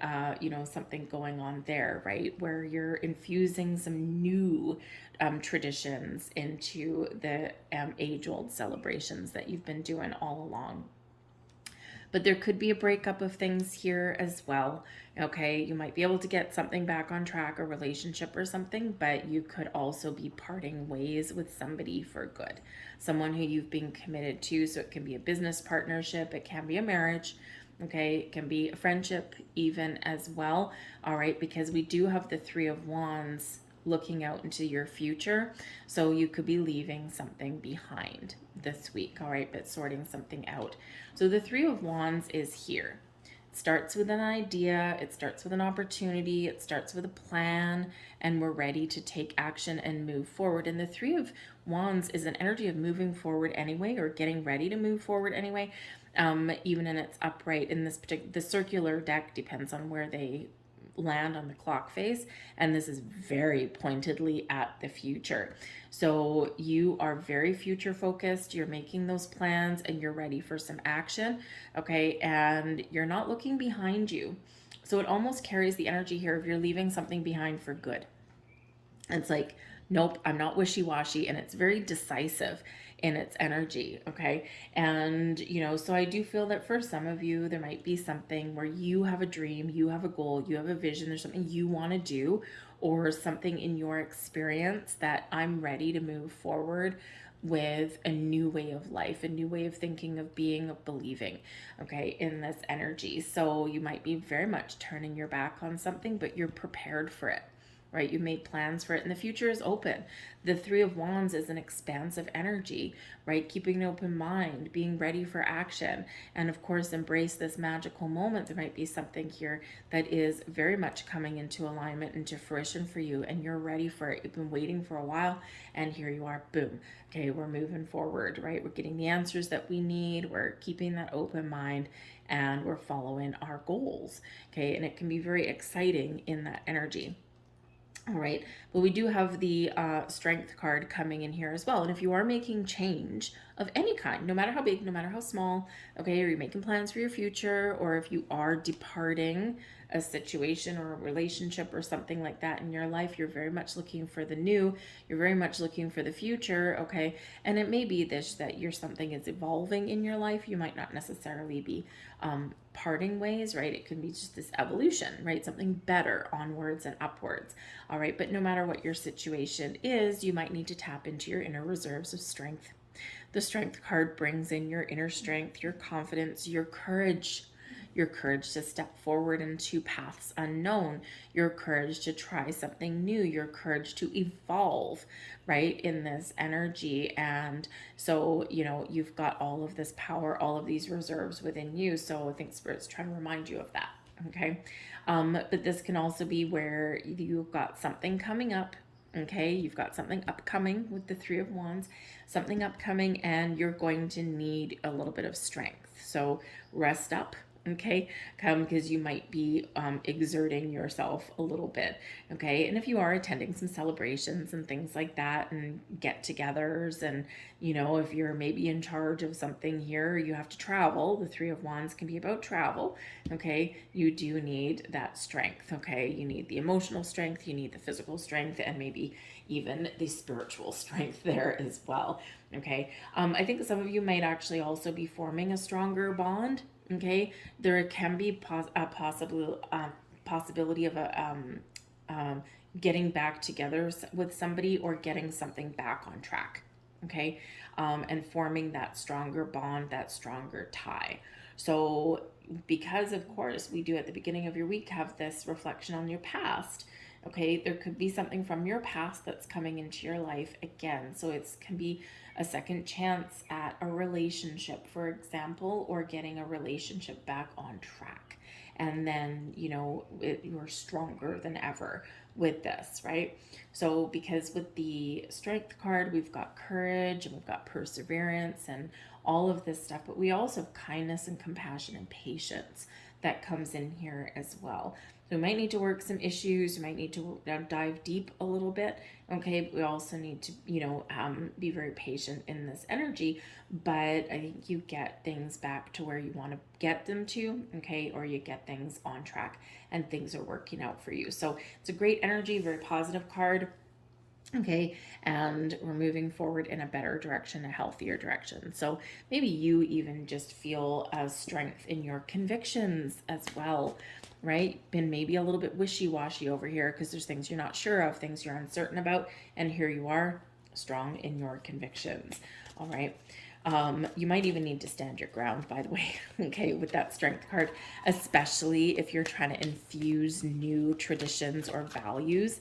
something going on there, right? Where you're infusing some new traditions into the age-old celebrations that you've been doing all along. But there could be a breakup of things here as well. Okay, you might be able to get something back on track, a relationship or something, but you could also be parting ways with somebody for good. Someone who you've been committed to. So it can be a business partnership, it can be a marriage, okay, it can be a friendship even as well. All right, because we do have the Three of Wands looking out into your future. So you could be leaving something behind this week, all right, but sorting something out. So the Three of Wands is here. It starts with an idea, it starts with an opportunity, it starts with a plan, and we're ready to take action and move forward. And the Three of Wands is an energy of moving forward anyway, or getting ready to move forward anyway, even in its upright. In this particular, the circular deck depends on where they land on the clock face, and this is very pointedly at the future. So you are very future focused, you're making those plans, and you're ready for some action, okay? And you're not looking behind you. So it almost carries the energy here of you're leaving something behind for good. It's like, nope, I'm not wishy-washy, and it's very decisive in its energy, okay? And, so I do feel that for some of you, there might be something where you have a dream, you have a goal, you have a vision, there's something you want to do, or something in your experience that I'm ready to move forward with a new way of life, a new way of thinking, of being, of believing, okay, in this energy. So you might be very much turning your back on something, but you're prepared for it. Right? You made plans for it, and the future is open. The Three of Wands is an expansive energy, right? Keeping an open mind, being ready for action, and of course, embrace this magical moment. There might be something here that is very much coming into alignment, into fruition for you, and you're ready for it. You've been waiting for a while, and here you are, boom. Okay, we're moving forward, right? We're getting the answers that we need. We're keeping that open mind, and we're following our goals, okay? And it can be very exciting in that energy. All right, but we do have the strength card coming in here as well. And if you are making change of any kind, no matter how big, no matter how small, okay, or you're making plans for your future, or if you are departing a situation or a relationship or something like that in your life, you're very much looking for the new, you're very much looking for the future, okay? And it may be this, that something is evolving in your life. You might not necessarily be parting ways, right? It can be just this evolution, right? Something better, onwards and upwards. All right, but no matter what your situation is, you might need to tap into your inner reserves of strength. The strength card brings in your inner strength, your confidence, your courage to step forward into paths unknown, your courage to try something new, your courage to evolve, right, in this energy. And so, you've got all of this power, all of these reserves within you. So I think Spirit's trying to remind you of that, okay? But this can also be where you've got something coming up. Okay, you've got something upcoming with the Three of Wands, something upcoming, and you're going to need a little bit of strength. So rest up, okay, because you might be exerting yourself a little bit, okay? And if you are attending some celebrations and things like that, and get-togethers, and if you're maybe in charge of something here, you have to travel. The Three of Wands can be about travel, okay? You do need that strength, okay? You need the emotional strength, you need the physical strength, and maybe even the spiritual strength there as well, okay? I think some of you might actually also be forming a stronger bond. Okay, there can be a possibility of getting back together with somebody, or getting something back on track. Okay, and forming that stronger bond, that stronger tie. So, because of course we do at the beginning of your week have this reflection on your past. Okay, there could be something from your past that's coming into your life again. So it can be a second chance at a relationship, for example, or getting a relationship back on track. And then, you're stronger than ever with this, right? So because with the strength card, we've got courage and we've got perseverance and all of this stuff, but we also have kindness and compassion and patience that comes in here as well. So we might need to work some issues. We might need to dive deep a little bit. Okay, but we also need to, be very patient in this energy. But I think you get things back to where you want to get them to, okay, or you get things on track and things are working out for you. So it's a great energy, very positive card. Okay, and we're moving forward in a better direction, a healthier direction. So maybe you even just feel a strength in your convictions as well, right? Been maybe a little bit wishy-washy over here because there's things you're not sure of, things you're uncertain about, and here you are, strong in your convictions. All right. You might even need to stand your ground, by the way, okay, with that strength card, especially if you're trying to infuse new traditions or values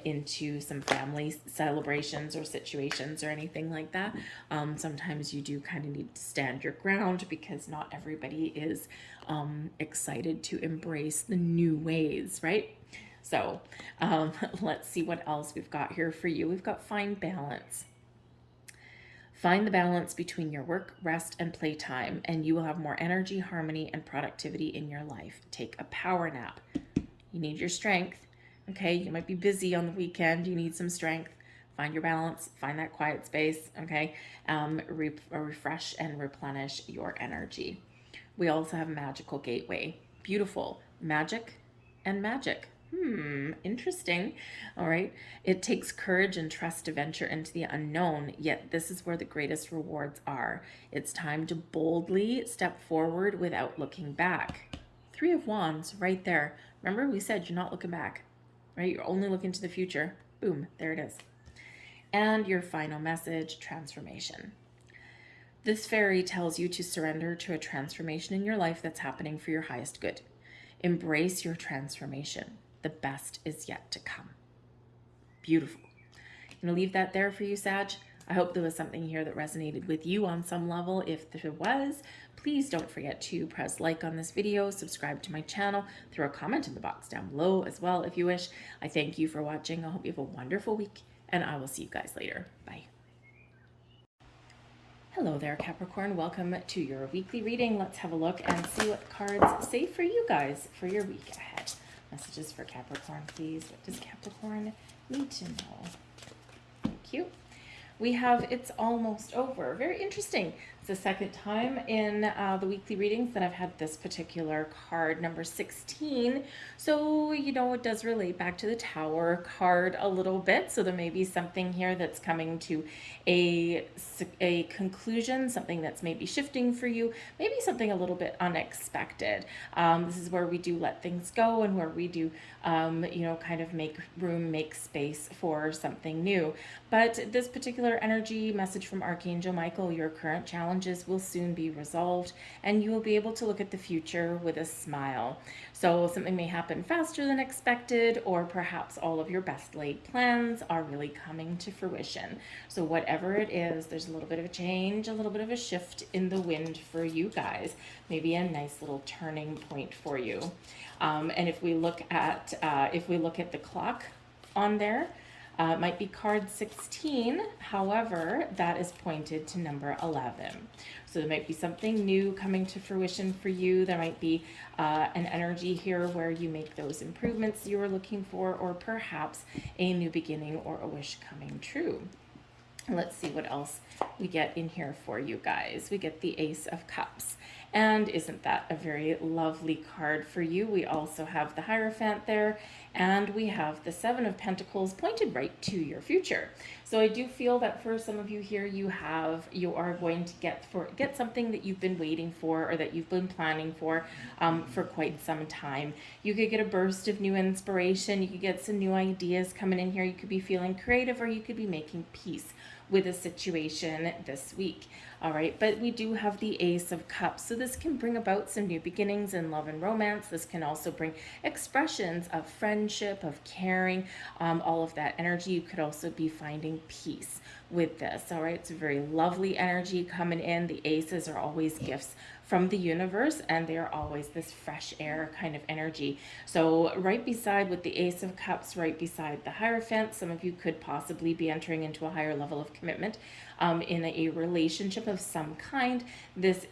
into some family celebrations or situations or anything like that. Sometimes you do kind of need to stand your ground because not everybody is excited to embrace the new ways, right? So let's see what else we've got here for you. We've got find balance. Find the balance between your work, rest, and playtime, and you will have more energy, harmony, and productivity in your life. Take a power nap. You need your strength. Okay, you might be busy on the weekend. You need some strength. Find your balance, find that quiet space. Okay, refresh and replenish your energy. We also have magical gateway. Beautiful. Magic and magic. Interesting. All right. It takes courage and trust to venture into the unknown, yet this is where the greatest rewards are. It's time to boldly step forward without looking back. Three of Wands right there. Remember, we said you're not looking back, right? You're only looking to the future. Boom, there it is. And your final message, transformation. This fairy tells you to surrender to a transformation in your life that's happening for your highest good. Embrace your transformation. The best is yet to come. Beautiful. I'm going to leave that there for you, Sag. I hope there was something here that resonated with you on some level. If there was, please don't forget to press like on this video, subscribe to my channel, throw a comment in the box down below as well if you wish. I thank you for watching. I hope you have a wonderful week, and I will see you guys later. Bye. Hello there, Capricorn. Welcome to your weekly reading. Let's have a look and see what cards say for you guys for your week ahead. Messages for Capricorn, please. What does Capricorn need to know? Thank you. We have It's Almost Over. Very interesting. It's the second time in the weekly readings that I've had this particular card, number 16. So, you know, it does relate back to the Tower card a little bit. So there may be something here that's coming to a conclusion, something that's maybe shifting for you, maybe something a little bit unexpected. This is where we do let things go and where we do, you know, kind of make room, make space for something new. But this particular energy message from Archangel Michael, your current challenges will soon be resolved and you will be able to look at the future with a smile. So something may happen faster than expected, or perhaps all of your best laid plans are really coming to fruition. So whatever it is, there's a little bit of a change, a little bit of a shift in the wind for you guys, maybe a nice little turning point for you. And if we look at the clock on there, it might be card 16, however, that is pointed to number 11. So there might be something new coming to fruition for you. There might be an energy here where you make those improvements you were looking for, or perhaps a new beginning or a wish coming true. Let's see what else we get in here for you guys. We get the Ace of Cups. And isn't that a very lovely card for you? We also have the Hierophant there, and we have the Seven of Pentacles pointed right to your future. So I do feel that for some of you here, you are going to get something that you've been waiting for, or that you've been planning for quite some time. You could get a burst of new inspiration. You could get some new ideas coming in here. You could be feeling creative, or you could be making peace with a situation this week. All right, but we do have the Ace of Cups, so this can bring about some new beginnings in love and romance. This can also bring expressions of friendship, of caring, all of that energy. You could also be finding peace with this. All right, it's a very lovely energy coming in. The aces are always gifts from the universe, and they are always this fresh air kind of energy. So right beside, with the Ace of Cups, right beside the Hierophant, some of you could possibly be entering into a higher level of commitment in a relationship of some kind. This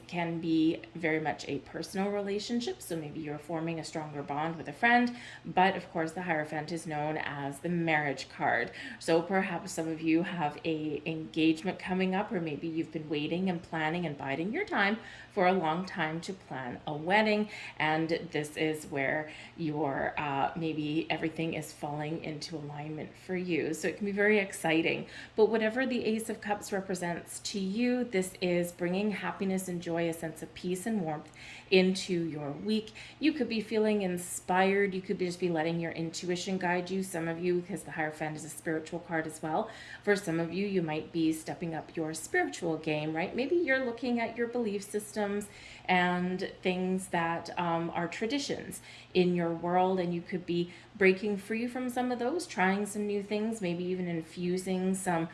can be very much a personal relationship, so maybe you're forming a stronger bond with a friend, but of course the Hierophant is known as the marriage card. So perhaps some of you have a engagement coming up, or maybe you've been waiting and planning and biding your time for a long time to plan a wedding, and this is where your maybe everything is falling into alignment for you. So it can be very exciting. But whatever the Ace of Cups represents to you, this is bringing happiness and joy, a sense of peace and warmth into your week. You could be feeling inspired. You could just be letting your intuition guide you. Some of you, because the Hierophant is a spiritual card as well, for some of you, you might be stepping up your spiritual game, right? Maybe you're looking at your belief systems and things that are traditions in your world, and you could be breaking free from some of those, trying some new things, maybe even infusing some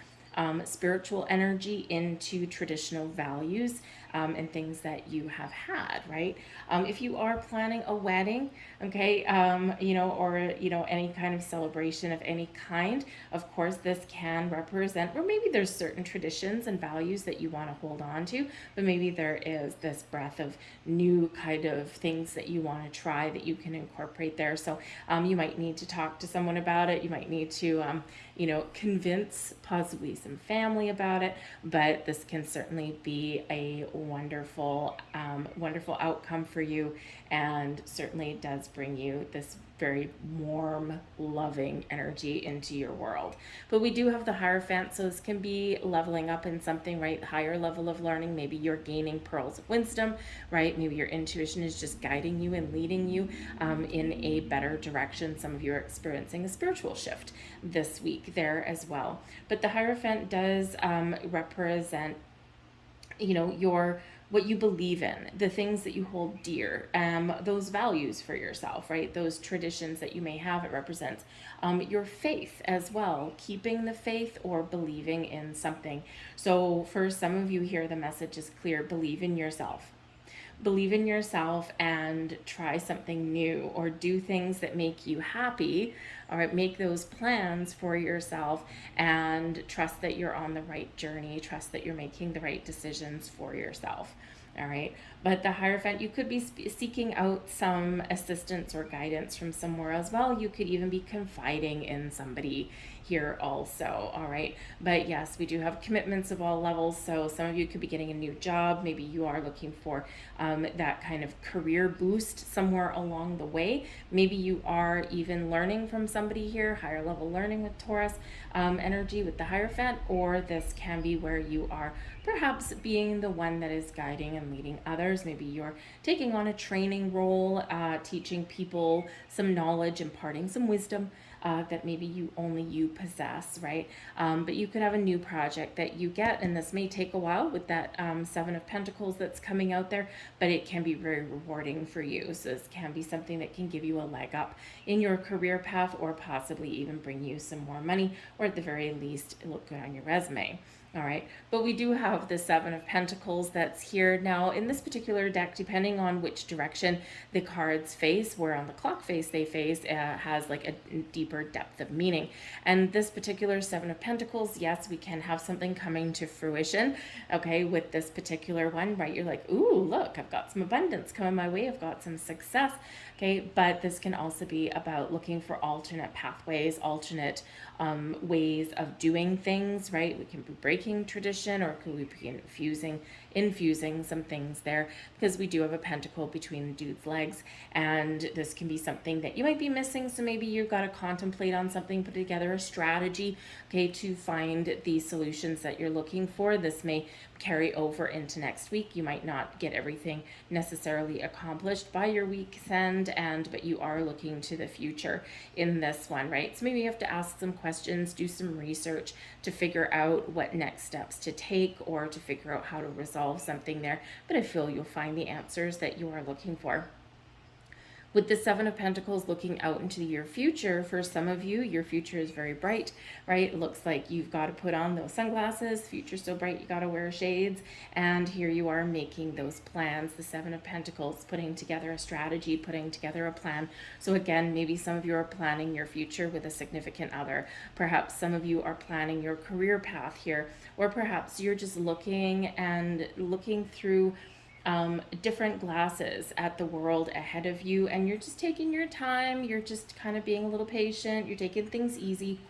spiritual energy into traditional values and things that you have had, right? If you are planning a wedding, okay, or, any kind of celebration of any kind, of course, this can represent, or maybe there's certain traditions and values that you want to hold on to, but maybe there is this breath of new kind of things that you want to try that you can incorporate there. So you might need to talk to someone about it. You might need to, convince possibly some family about it, but this can certainly be a wonderful, wonderful outcome for you, and certainly does bring you this very warm, loving energy into your world. But we do have the Hierophant, so this can be leveling up in something, right? Higher level of learning. Maybe you're gaining pearls of wisdom, right? Maybe your intuition is just guiding you and leading you in a better direction. Some of you are experiencing a spiritual shift this week there as well. But the Hierophant does represent, your what you believe in, the things that you hold dear, those values for yourself, right? Those traditions that you may have. It represents your faith as well, keeping the faith or believing in something. So for some of you here, the message is clear: believe in yourself. Believe in yourself and try something new, or do things that make you happy. All right, make those plans for yourself and trust that you're on the right journey. Trust that you're making the right decisions for yourself. All right, but the Hierophant, you could be seeking out some assistance or guidance from somewhere as well. You could even be confiding in somebody here also. All right, but yes, we do have commitments of all levels. So some of you could be getting a new job. Maybe you are looking for that kind of career boost somewhere along the way. Maybe you are even learning from somebody here, higher level learning with Taurus energy with the Hierophant, or this can be where you are perhaps being the one that is guiding and leading others. Maybe you're taking on a training role, teaching people some knowledge, imparting some wisdom that maybe only you possess, right? But you could have a new project that you get, and this may take a while with that Seven of Pentacles that's coming out there, but it can be very rewarding for you. So this can be something that can give you a leg up in your career path, or possibly even bring you some more money, or at the very least look good on your resume. All right, but we do have the Seven of Pentacles that's here. Now, in this particular deck, depending on which direction the cards face, where on the clock face they face, has like a deeper depth of meaning. And this particular Seven of Pentacles, yes, we can have something coming to fruition, okay, with this particular one, right? You're like, ooh, look, I've got some abundance coming my way. I've got some success, okay? But this can also be about looking for alternate pathways, alternate ways of doing things, right? We can be breaking tradition, or could we be infusing some things there, because we do have a pentacle between the dude's legs, and this can be something that you might be missing. So maybe you've got to contemplate on something, put together a strategy, okay, to find the solutions that you're looking for. This may carry over into next week. You might not get everything necessarily accomplished by your week's end, but you are looking to the future in this one, right? So maybe you have to ask some questions, do some research to figure out what next steps to take, or to figure out how to resolve something there. But I feel you'll find the answers that you are looking for. With the Seven of Pentacles looking out into your future, for some of you, your future is very bright, right? It looks like you've got to put on those sunglasses. Future's so bright, you got to wear shades. And here you are making those plans. The Seven of Pentacles, putting together a strategy, putting together a plan. So again, maybe some of you are planning your future with a significant other. Perhaps some of you are planning your career path here, or perhaps you're just looking through different glasses at the world ahead of you, and you're just taking your time. You're just kind of being a little patient. You're taking things easy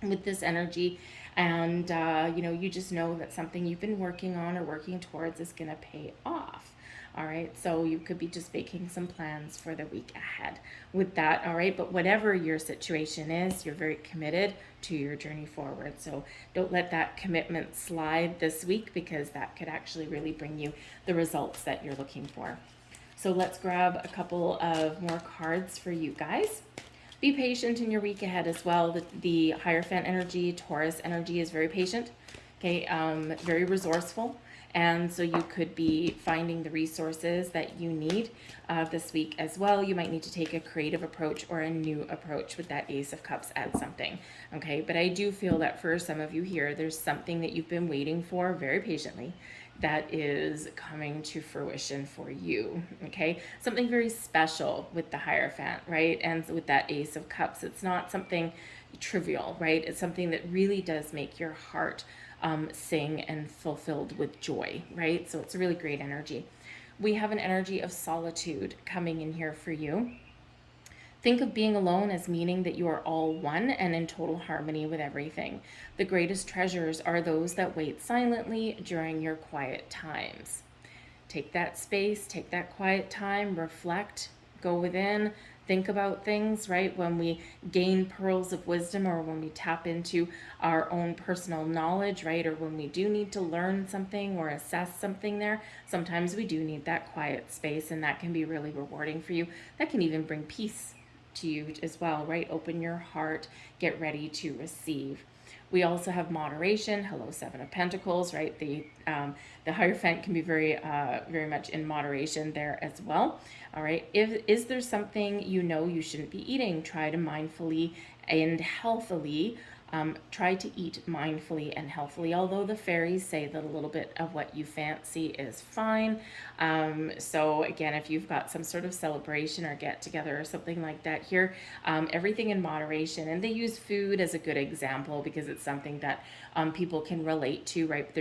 with this energy, and you just know that something you've been working on or working towards is going to pay off. All right, so you could be just making some plans for the week ahead with that. All right, but whatever your situation is, you're very committed to your journey forward. So don't let that commitment slide this week, because that could actually really bring you the results that you're looking for. So let's grab a couple of more cards for you guys. Be patient in your week ahead as well. The Hierophant energy, Taurus energy is very patient. Okay, very resourceful. And so you could be finding the resources that you need this week as well. You might need to take a creative approach or a new approach with that Ace of Cups at something. Okay, but I do feel that for some of you here, there's something that you've been waiting for very patiently that is coming to fruition for you. Okay, something very special with the Hierophant, right? And with that Ace of Cups, it's not something trivial, right? It's something that really does make your heart sing and fulfilled with joy, right? So it's a really great energy. We have an energy of solitude coming in here for you. Think of being alone as meaning that you are all one and in total harmony with everything. The greatest treasures are those that wait silently during your quiet times. Take that space, take that quiet time, reflect, go within, think about things, right? When we gain pearls of wisdom or when we tap into our own personal knowledge, right? Or when we do need to learn something or assess something there, sometimes we do need that quiet space, and that can be really rewarding for you. That can even bring peace to you as well, right? Open your heart, get ready to receive. We also have moderation. Hello, Seven of Pentacles, right? The Hierophant can be very much in moderation there as well. All right. Is there something you know you shouldn't be eating? Try to mindfully and healthily. Try to eat mindfully and healthily, although the fairies say that a little bit of what you fancy is fine. So again, if you've got some sort of celebration or get together or something like that here, everything in moderation. And they use food as a good example because it's something that people can relate to, right? But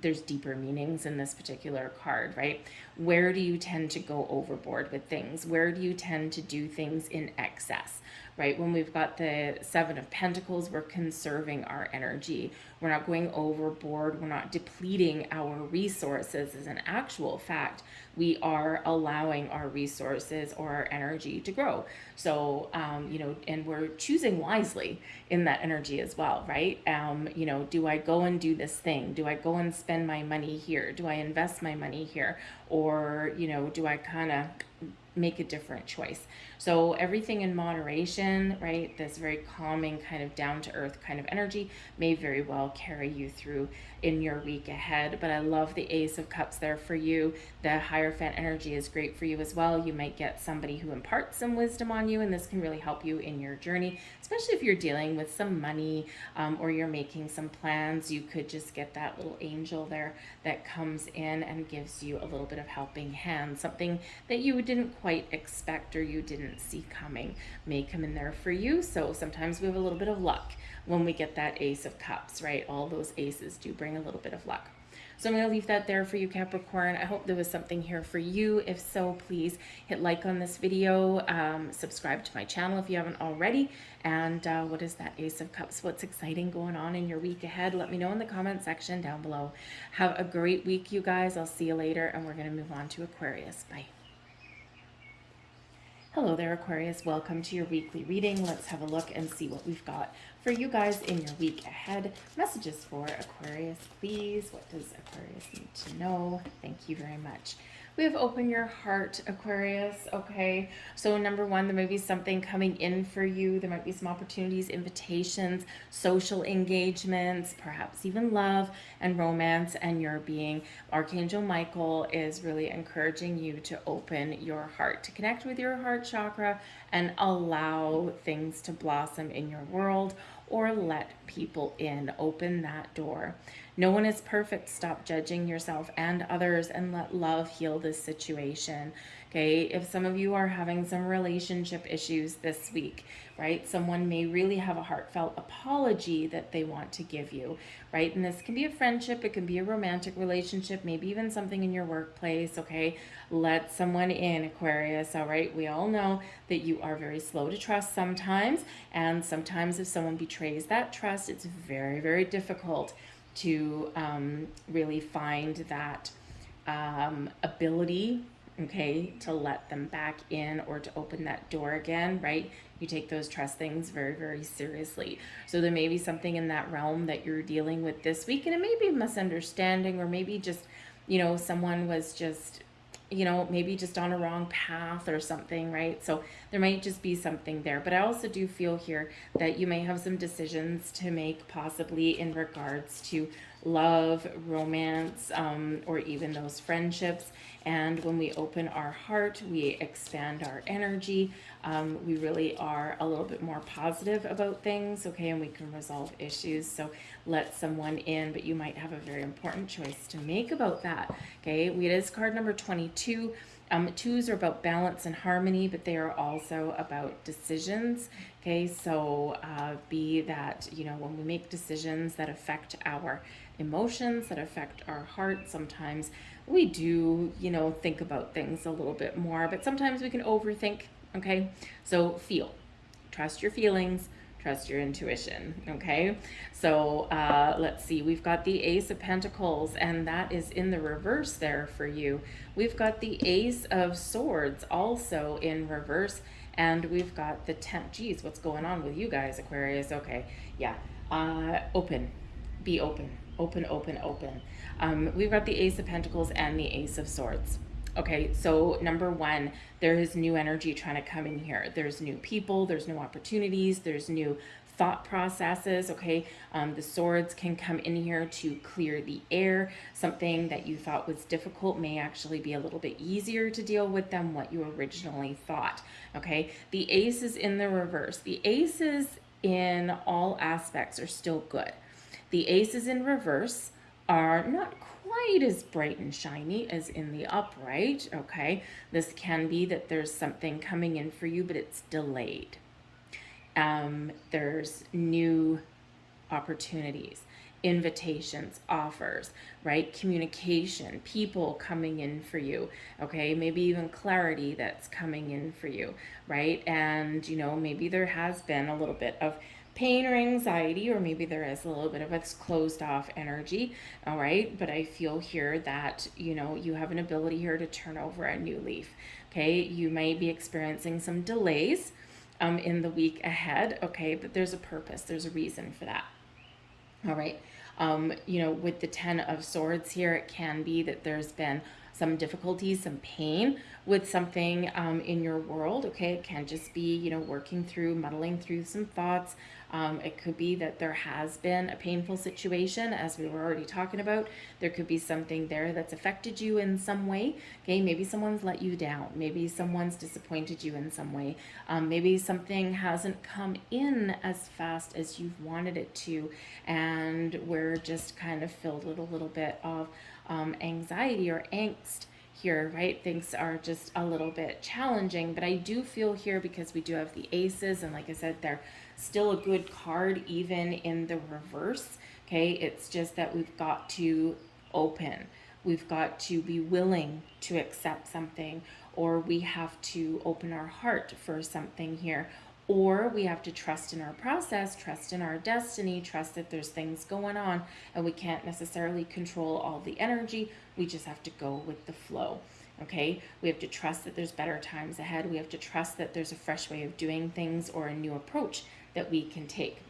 there's deeper meanings in this particular card, right? Where do you tend to go overboard with things? Where do you tend to do things in excess? Right? When we've got the Seven of Pentacles, we're conserving our energy. We're not going overboard. We're not depleting our resources. As an actual fact, we are allowing our resources or our energy to grow. So, and we're choosing wisely in that energy as well, right? Do I go and do this thing? Do I go and spend my money here? Do I invest my money here? Or, do I kind of make a different choice? So everything in moderation, right? This very calming, kind of down to earth kind of energy may very well carry you through in your week ahead. But I love the Ace of Cups there for you. The Hierophant energy is great for you as well. You might get somebody who imparts some wisdom on you, and this can really help you in your journey, especially if you're dealing with some money or you're making some plans. You could just get that little angel there that comes in and gives you a little bit of helping hand. Something that you didn't quite expect or you didn't see coming may come in there for you. So sometimes we have a little bit of luck when we get that Ace of Cups, right? All those aces do bring a little bit of luck. So I'm going to leave that there for you, Capricorn. I hope there was something here for you. If so, please hit like on this video, subscribe to my channel if you haven't already. And what is that Ace of Cups? What's exciting going on in your week ahead? Let me know in the comment section down below. Have a great week, you guys. I'll see you later, and we're going to move on to Aquarius. Bye. Hello there, Aquarius. Welcome to your weekly reading. Let's have a look and see what we've got for you guys in your week ahead. Messages for Aquarius, please. What does Aquarius need to know? Thank you very much. We have open your heart, Aquarius. Okay, so number one, there may be something coming in for you. There might be some opportunities, invitations, social engagements, perhaps even love and romance and your being. Archangel Michael is really encouraging you to open your heart, to connect with your heart chakra and allow things to blossom in your world, or let people in. Open that door. No one is perfect. Stop judging yourself and others and let love heal this situation. Okay, if some of you are having some relationship issues this week, right? Someone may really have a heartfelt apology that they want to give you, right? And this can be a friendship, it can be a romantic relationship, maybe even something in your workplace, okay? Let someone in, Aquarius, all right? We all know that you are very slow to trust sometimes, and sometimes if someone betrays that trust, it's very, very difficult to really find that ability, okay, to let them back in or to open that door again, right? You take those trust things very, very seriously. So there may be something in that realm that you're dealing with this week, and it may be a misunderstanding, or maybe just, someone was just maybe just on a wrong path or something, right? So there might just be something there. But I also do feel here that you may have some decisions to make, possibly in regards to love, romance, or even those friendships. And when we open our heart, we expand our energy. We really are a little bit more positive about things, okay, and we can resolve issues. So let someone in, but you might have a very important choice to make about that, okay? It is card number 22. Twos are about balance and harmony, but they are also about decisions, okay? So be that, when we make decisions that affect our emotions, that affect our heart, sometimes we do, think about things a little bit more, but sometimes we can overthink, okay? So feel, trust your feelings, trust your intuition, okay? So let's see, we've got the Ace of Pentacles, and that is in the reverse there for you. We've got the Ace of Swords also in reverse, and we've got the 10. Geez, what's going on with you guys, Aquarius? Okay, yeah. Open. Be open. Open, open, open. We've got the Ace of Pentacles and the Ace of Swords. Okay, so number one, there is new energy trying to come in here. There's new people, there's new opportunities, there's new thought processes, okay? The swords can come in here to clear the air. Something that you thought was difficult may actually be a little bit easier to deal with than what you originally thought, okay? The ace is in the reverse. The aces in all aspects are still good. The aces in reverse are not quite as bright and shiny as in the upright, okay? This can be that there's something coming in for you, but it's delayed. There's new opportunities, invitations, offers, right? Communication, people coming in for you, okay? Maybe even clarity that's coming in for you, right? And, maybe there has been a little bit of pain or anxiety, or maybe there is a little bit of a closed off energy, all right? But I feel here that, you have an ability here to turn over a new leaf, okay? You may be experiencing some delays in the week ahead, okay? But there's a purpose, there's a reason for that. All right. With the 10 of Swords here, it can be that there's been some difficulties, some pain with something in your world, okay? It can just be, working through, muddling through some thoughts. It could be that there has been a painful situation, as we were already talking about. There could be something there that's affected you in some way, okay? Maybe someone's let you down. Maybe someone's disappointed you in some way. Maybe something hasn't come in as fast as you've wanted it to, and we're just kind of filled with a little bit of anxiety or angst here, right? Things are just a little bit challenging, but I do feel here, because we do have the aces, and like I said, they're still a good card even in the reverse, okay? It's just that we've got to open. We've got to be willing to accept something, or we have to open our heart for something here, or we have to trust in our process, trust in our destiny, trust that there's things going on, and we can't necessarily control all the energy. We just have to go with the flow, okay? We have to trust that there's better times ahead. We have to trust that there's a fresh way of doing things or a new approach that we can take.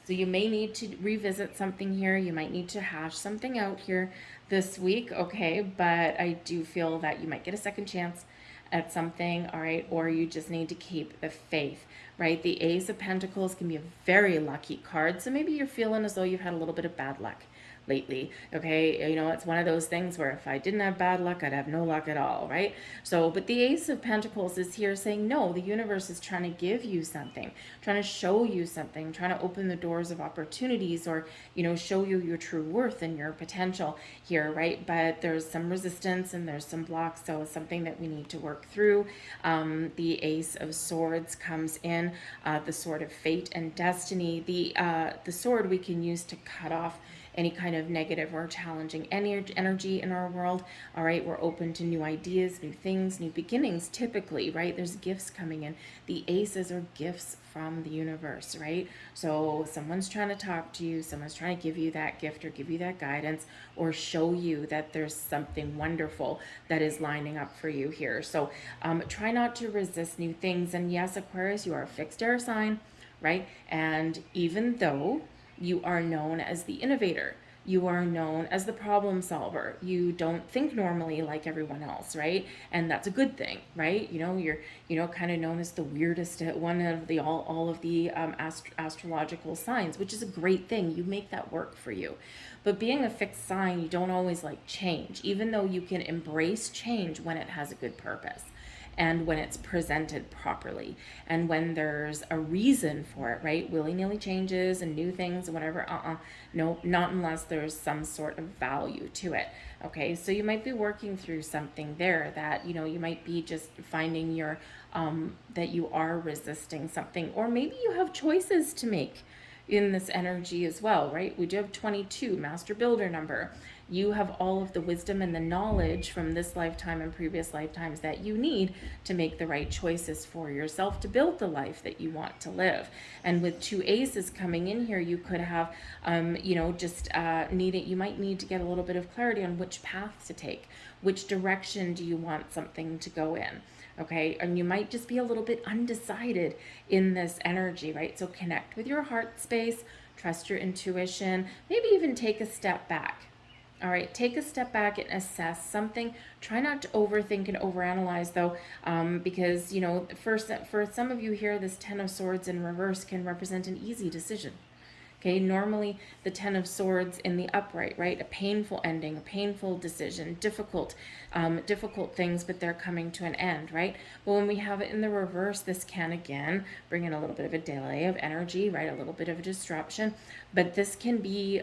So you may need to revisit something here. You might need to hash something out here this week, okay? But I do feel that you might get a second chance at something, all right? Or you just need to keep the faith, right? The Ace of Pentacles can be a very lucky card. So maybe you're feeling as though you've had a little bit of bad luck lately, okay? It's one of those things where if I didn't have bad luck, I'd have no luck at all, right? So, but the Ace of Pentacles is here saying, no, the universe is trying to give you something, trying to show you something, trying to open the doors of opportunities, or, show you your true worth and your potential here, right? But there's some resistance and there's some blocks, so it's something that we need to work through. The Ace of Swords comes in, the Sword of Fate and Destiny. The sword we can use to cut off any kind of negative or challenging energy in our world. All right, we're open to new ideas, new things, new beginnings, typically, right? There's gifts coming in. The aces are gifts from the universe, right? So someone's trying to talk to you, someone's trying to give you that gift or give you that guidance or show you that there's something wonderful that is lining up for you here. So try not to resist new things. And yes, Aquarius, you are a fixed air sign, right? And even though you are known as the innovator, You are known as the problem solver. You don't think normally like everyone else, right? And that's a good thing, right? You're, kind of known as the weirdest at one of the all of the astrological signs, which is a great thing. You make that work for you. But being a fixed sign, you don't always like change, even though you can embrace change when it has a good purpose and when it's presented properly and when there's a reason for it, right? Willy-nilly changes and new things and whatever, no, not unless there's some sort of value to it. Okay, so you might be working through something there that, you might be just finding that you are resisting something, or maybe you have choices to make in this energy as well, right? We do have 22, master builder number. You have all of the wisdom and the knowledge from this lifetime and previous lifetimes that you need to make the right choices for yourself to build the life that you want to live. And with 2 aces coming in here, you could have, you might need to get a little bit of clarity on which path to take. Which direction do you want something to go in? Okay, and you might just be a little bit undecided in this energy, right? So connect with your heart space, trust your intuition, maybe even take a step back. All right, take a step back and assess something. Try not to overthink and overanalyze, though, because, for some of you here, this 10 of Swords in reverse can represent an easy decision. Okay, normally the 10 of Swords in the upright, right? A painful ending, a painful decision, difficult things, but they're coming to an end, right? But when we have it in the reverse, this can again bring in a little bit of a delay of energy, right? A little bit of a disruption, but this can be,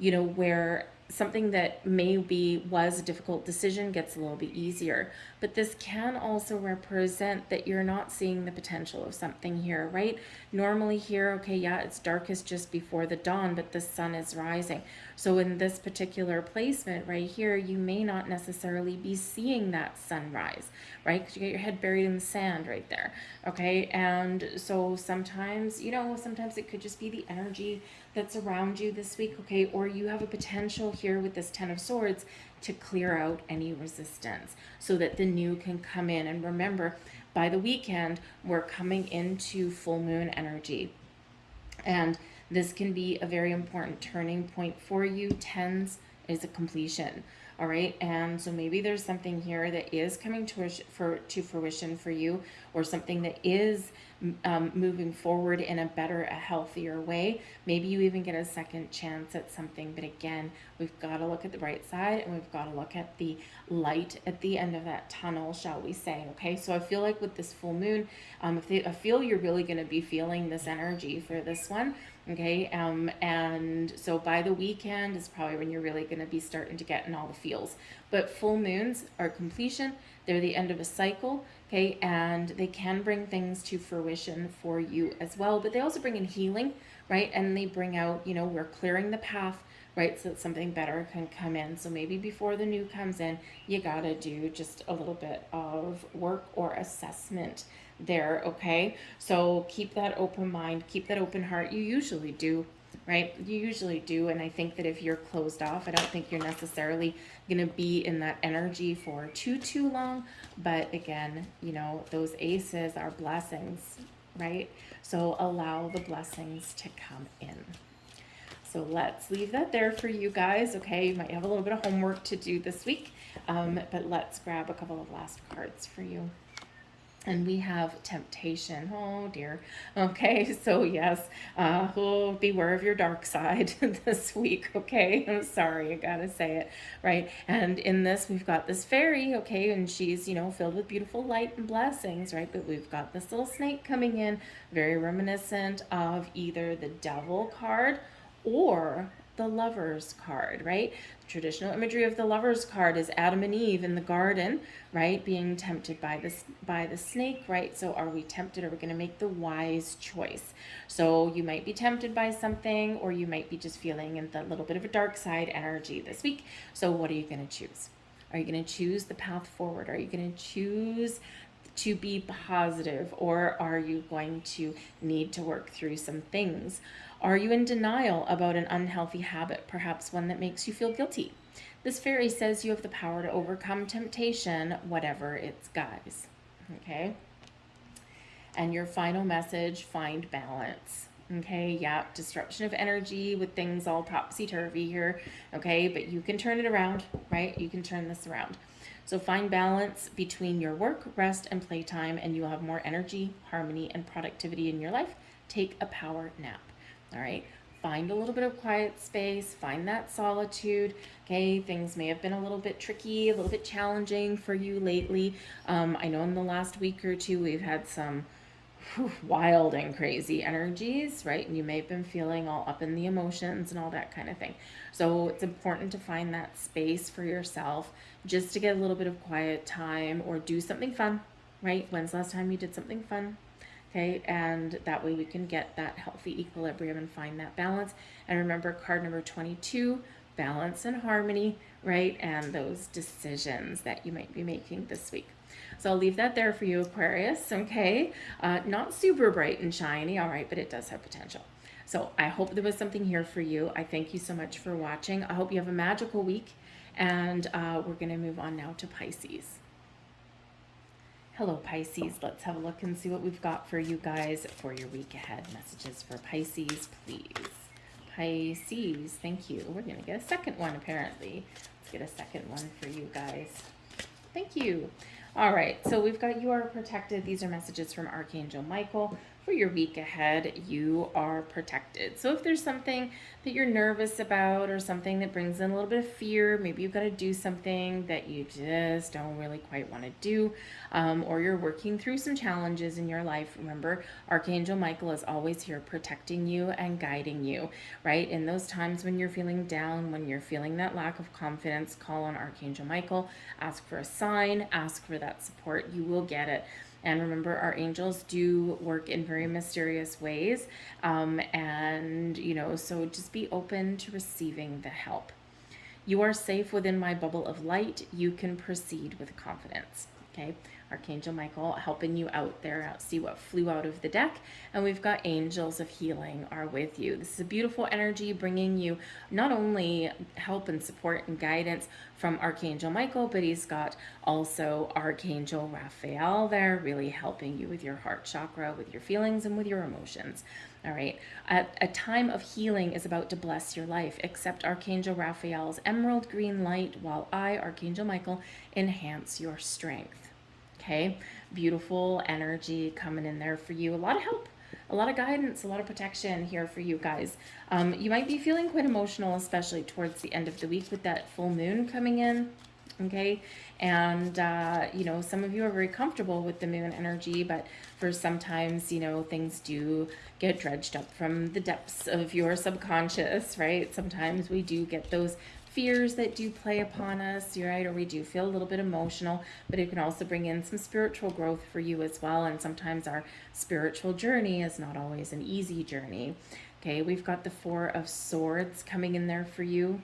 where something that was a difficult decision gets a little bit easier. But this can also represent that you're not seeing the potential of something here, right? Normally here, okay, yeah, it's darkest just before the dawn, but the sun is rising. So in this particular placement right here, you may not necessarily be seeing that sunrise, right? Because you get your head buried in the sand right there, okay? And so sometimes, sometimes it could just be the energy that's around you this week, okay? Or you have a potential here with this 10 of Swords to clear out any resistance so that the new can come in. And remember, by the weekend, we're coming into full moon energy. And this can be a very important turning point for you. Tens is a completion. All right. And so maybe there's something here that is coming to fruition for you, or something that is moving forward in a better, a healthier way. Maybe you even get a second chance at something. But again, we've got to look at the bright side, and we've got to look at the light at the end of that tunnel, shall we say. Okay. So I feel like with this full moon, I feel you're really going to be feeling this energy for this one. Okay, and so by the weekend is probably when you're really going to be starting to get in all the feels. But full moons are completion. They're the end of a cycle, okay, and they can bring things to fruition for you as well. But they also bring in healing, right? And they bring out, we're clearing the path, right, so that something better can come in. So maybe before the new comes in, you got to do just a little bit of work or assessment there, okay? So keep that open mind, keep that open heart. You usually do, right? You usually do. And I think that if you're closed off, I don't think you're necessarily going to be in that energy for too long. But again, those aces are blessings, right? So allow the blessings to come in. So let's leave that there for you guys, okay? You might have a little bit of homework to do this week, but let's grab a couple of last cards for you. And we have temptation. Oh dear. Okay, so yes, beware of your dark side this week, okay? I'm sorry, I gotta say it, right? And in this, we've got this fairy, okay? And she's, filled with beautiful light and blessings, right? But we've got this little snake coming in, very reminiscent of either the devil card or the Lover's card, right? The traditional imagery of the Lover's card is Adam and Eve in the garden, right? Being tempted by the snake, right? So are we tempted? Are we going to make the wise choice? So you might be tempted by something, or you might be just feeling in that little bit of a dark side energy this week. So what are you going to choose? Are you going to choose the path forward? Are you going to choose to be positive, or are you going to need to work through some things? Are you in denial about an unhealthy habit, perhaps one that makes you feel guilty? This fairy says you have the power to overcome temptation, whatever its guise. Okay? And your final message, find balance. Okay, yeah, disruption of energy with things all topsy-turvy here, okay, but you can turn it around, right? You can turn this around. So find balance between your work, rest, and playtime, and you'll have more energy, harmony, and productivity in your life. Take a power nap, all right? Find a little bit of quiet space, find that solitude, okay? Things may have been a little bit tricky, a little bit challenging for you lately. I know in the last week or two we've had some wild and crazy energies, right? And you may have been feeling all up in the emotions and all that kind of thing. So it's important to find that space for yourself just to get a little bit of quiet time or do something fun, right? When's the last time you did something fun? Okay, and that way we can get that healthy equilibrium and find that balance. And remember, card number 22, balance and harmony, right? And those decisions that you might be making this week. So I'll leave that there for you, Aquarius, okay? Not super bright and shiny, all right, but it does have potential. So I hope there was something here for you. I thank you so much for watching. I hope you have a magical week, and we're going to move on now to Pisces. Hello, Pisces. Let's have a look and see what we've got for you guys for your week ahead. Messages for Pisces, please. Pisces, thank you. We're going to get a second one, apparently. Let's get a second one for you guys. Thank you. All right, so we've got you are protected. These are messages from Archangel Michael. For your week ahead, you are protected. So if there's something that you're nervous about or something that brings in a little bit of fear, maybe you've got to do something that you just don't really quite want to do, or you're working through some challenges in your life, remember, Archangel Michael is always here protecting you and guiding you, right? In those times when you're feeling down, when you're feeling that lack of confidence, call on Archangel Michael, ask for a sign, ask for that support. You will get it. And remember, our angels do work in very mysterious ways. And, so just be open to receiving the help. You are safe within my bubble of light. You can proceed with confidence. Okay, Archangel Michael helping you out there. See what flew out of the deck. And we've got angels of healing are with you. This is a beautiful energy bringing you not only help and support and guidance from Archangel Michael, but he's got also Archangel Raphael there really helping you with your heart chakra, with your feelings and with your emotions. All right, a time of healing is about to bless your life. Accept Archangel Raphael's emerald green light while I, Archangel Michael, enhance your strength. Okay, beautiful energy coming in there for you. A lot of help, a lot of guidance, a lot of protection here for you guys. You might be feeling quite emotional, especially towards the end of the week with that full moon coming in. Okay, and some of you are very comfortable with the moon energy, but for sometimes things do get dredged up from the depths of your subconscious, right? Sometimes we do get those fears that do play upon us, right? Or we do feel a little bit emotional, but it can also bring in some spiritual growth for you as well. And sometimes our spiritual journey is not always an easy journey. Okay, we've got the Four of Swords coming in there for you.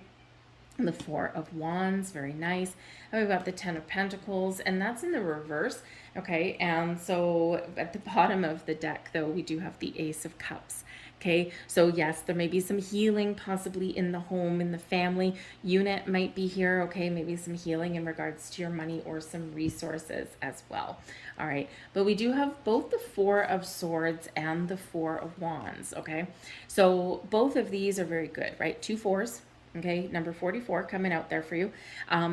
The Four of Wands, very nice. And we've got the Ten of Pentacles, and that's in the reverse. Okay, and so at the bottom of the deck, though, we do have the Ace of Cups. Okay, so yes, there may be some healing possibly in the home, in the family unit might be here. Okay, maybe some healing in regards to your money or some resources as well. All right, but we do have both the Four of Swords and the Four of Wands. Okay, so both of these are very good, right? Two fours. Okay, number 44 coming out there for you.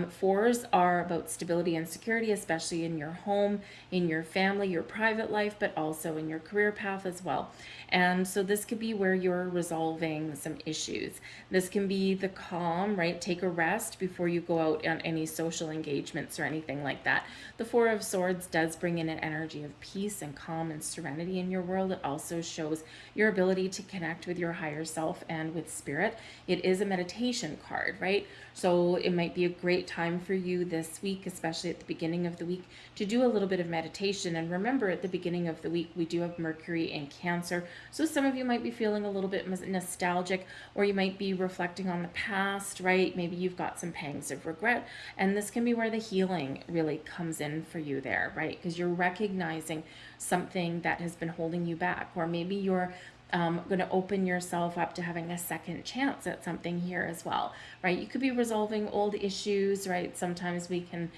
Fours are about stability and security, especially in your home, in your family, your private life, but also in your career path as well. And so this could be where you're resolving some issues. This can be the calm, right? Take a rest before you go out on any social engagements or anything like that. The Four of Swords does bring in an energy of peace and calm and serenity in your world. It also shows your ability to connect with your higher self and with spirit. It is a meditation card, right? So it might be a great time for you this week, especially at the beginning of the week, to do a little bit of meditation. And remember, at the beginning of the week, we do have Mercury in Cancer. So some of you might be feeling a little bit nostalgic, or you might be reflecting on the past, right? Maybe you've got some pangs of regret. And this can be where the healing really comes in for you there, right? Because you're recognizing something that has been holding you back, or maybe you're going to open yourself up to having a second chance at something here as well, right? You could be resolving old issues, right? Sometimes we can,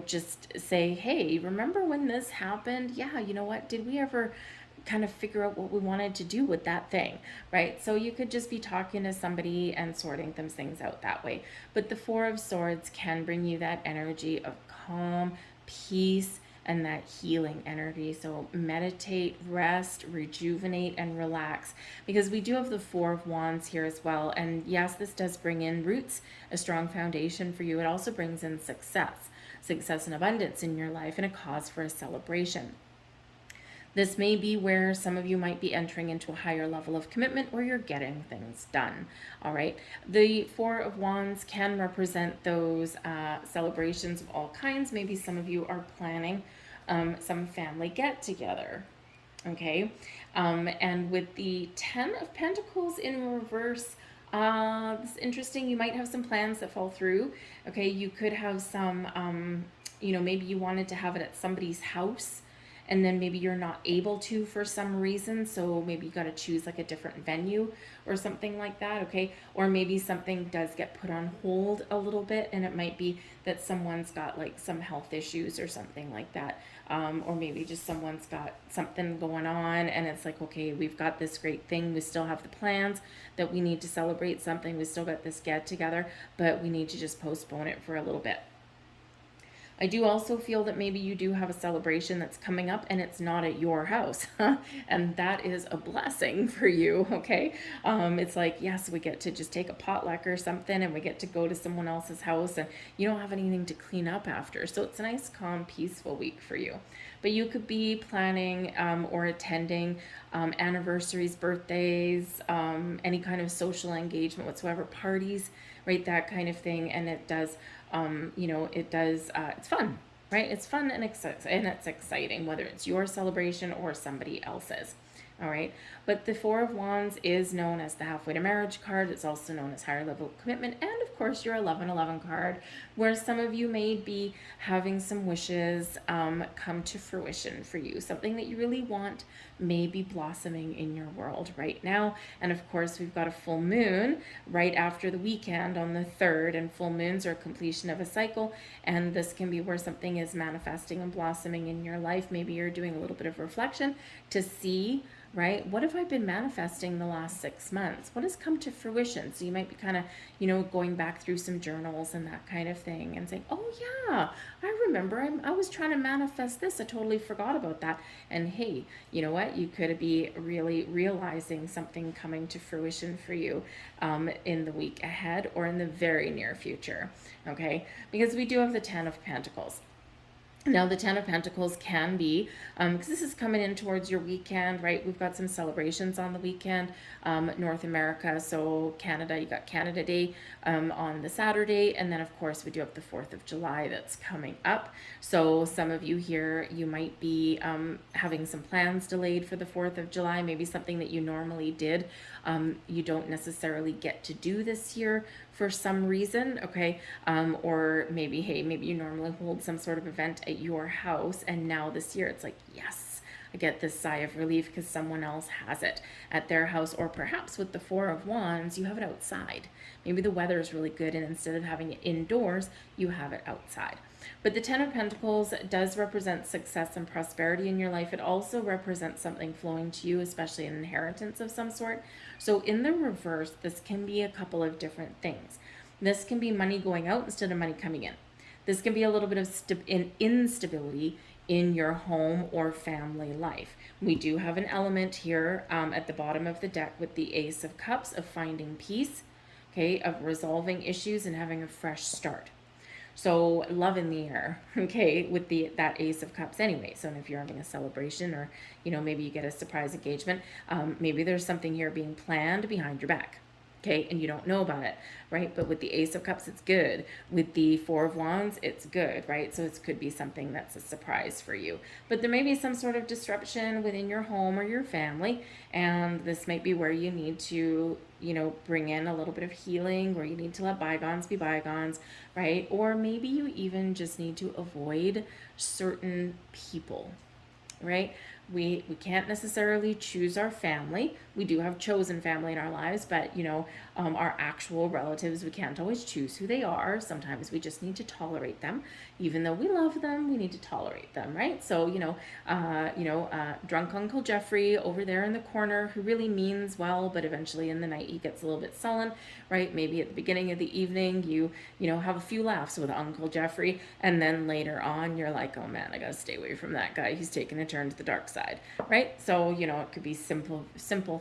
just say, hey, remember when this happened? Yeah, you know what? Did we ever kind of figure out what we wanted to do with that thing, right? So you could just be talking to somebody and sorting those things out that way. But the Four of Swords can bring you that energy of calm, peace, and that healing energy. So meditate, rest, rejuvenate, and relax, because we do have the Four of Wands here as well. And yes, this does bring in roots, a strong foundation for you. It also brings in success and abundance in your life, and a cause for a celebration. This may be where some of you might be entering into a higher level of commitment where you're getting things done. All right. The Four of Wands can represent those celebrations of all kinds. Maybe some of you are planning some family get together. Okay. And with the Ten of Pentacles in reverse, it's interesting. You might have some plans that fall through. Okay. You could have some, maybe you wanted to have it at somebody's house, and then maybe you're not able to for some reason, so maybe you got to choose like a different venue or something like that. Okay. Or maybe something does get put on hold a little bit, and it might be that someone's got like some health issues or something like that. Or maybe just someone's got something going on, and it's like, okay, we've got this great thing, we still have the plans that we need to celebrate something, we still got this get together, but we need to just postpone it for a little bit. I do also feel that maybe you do have a celebration that's coming up and it's not at your house. And that is a blessing for you, okay? It's like, yes, we get to just take a potluck or something, and we get to go to someone else's house, and you don't have anything to clean up after. So it's a nice, calm, peaceful week for you. But you could be planning or attending anniversaries, birthdays, any kind of social engagement whatsoever, parties, right? That kind of thing. And it does, it's fun, right? It's fun and it's exciting, whether it's your celebration or somebody else's. All right. But the Four of Wands is known as the halfway to marriage card. It's also known as higher level commitment. And of course, your 1111 card, where some of you may be having some wishes come to fruition for you. Something that you really want may be blossoming in your world right now. And of course, we've got a full moon right after the weekend on the 3rd. And full moons are completion of a cycle. And this can be where something is manifesting and blossoming in your life. Maybe you're doing a little bit of reflection to see, right? What have I been manifesting the last 6 months? What has come to fruition? So you might be kind of, going back through some journals and that kind of thing and saying, oh yeah, I remember I was trying to manifest this. I totally forgot about that. And hey, you know what? You could be really realizing something coming to fruition for you in the week ahead or in the very near future. Okay. Because we do have the 10 of Pentacles. Now, the 10 of Pentacles can be, because this is coming in towards your weekend, right? We've got some celebrations on the weekend, North America. So Canada, you got Canada Day on the Saturday. And then, of course, we do have the 4th of July that's coming up. So some of you here, you might be having some plans delayed for the 4th of July, maybe something that you normally did. You don't necessarily get to do this year for some reason, okay? Or maybe, hey, maybe you normally hold some sort of event at your house, and now this year it's like, yes, I get this sigh of relief because someone else has it at their house. Or perhaps with the Four of Wands, you have it outside. Maybe the weather is really good, and instead of having it indoors, you have it outside. But the 10 of Pentacles does represent success and prosperity in your life. It also represents something flowing to you, especially an inheritance of some sort. So in the reverse, this can be a couple of different things. This can be money going out instead of money coming in. This can be a little bit of instability in your home or family life. We do have an element here at the bottom of the deck with the Ace of Cups of finding peace, okay, of resolving issues and having a fresh start. So love in the air, okay, with that Ace of Cups anyway. So if you're having a celebration, or, maybe you get a surprise engagement, maybe there's something here being planned behind your back, okay, and you don't know about it, right? But with the Ace of Cups, it's good. With the Four of Wands, it's good, right? So it could be something that's a surprise for you. But there may be some sort of disruption within your home or your family, and this might be where you need to, bring in a little bit of healing, or you need to let bygones be bygones, right? Or maybe you even just need to avoid certain people, right? we can't necessarily choose our family. We do have chosen family in our lives, but our actual relatives, we can't always choose who they are. Sometimes we just need to tolerate them. Even though we love them, we need to tolerate them, right? So drunk Uncle Jeffrey over there in the corner, who really means well, but eventually in the night he gets a little bit sullen, right? Maybe at the beginning of the evening you have a few laughs with Uncle Jeffrey, and then later on you're like, oh man, I gotta stay away from that guy. He's taking a turn to the dark side, right? So it could be simple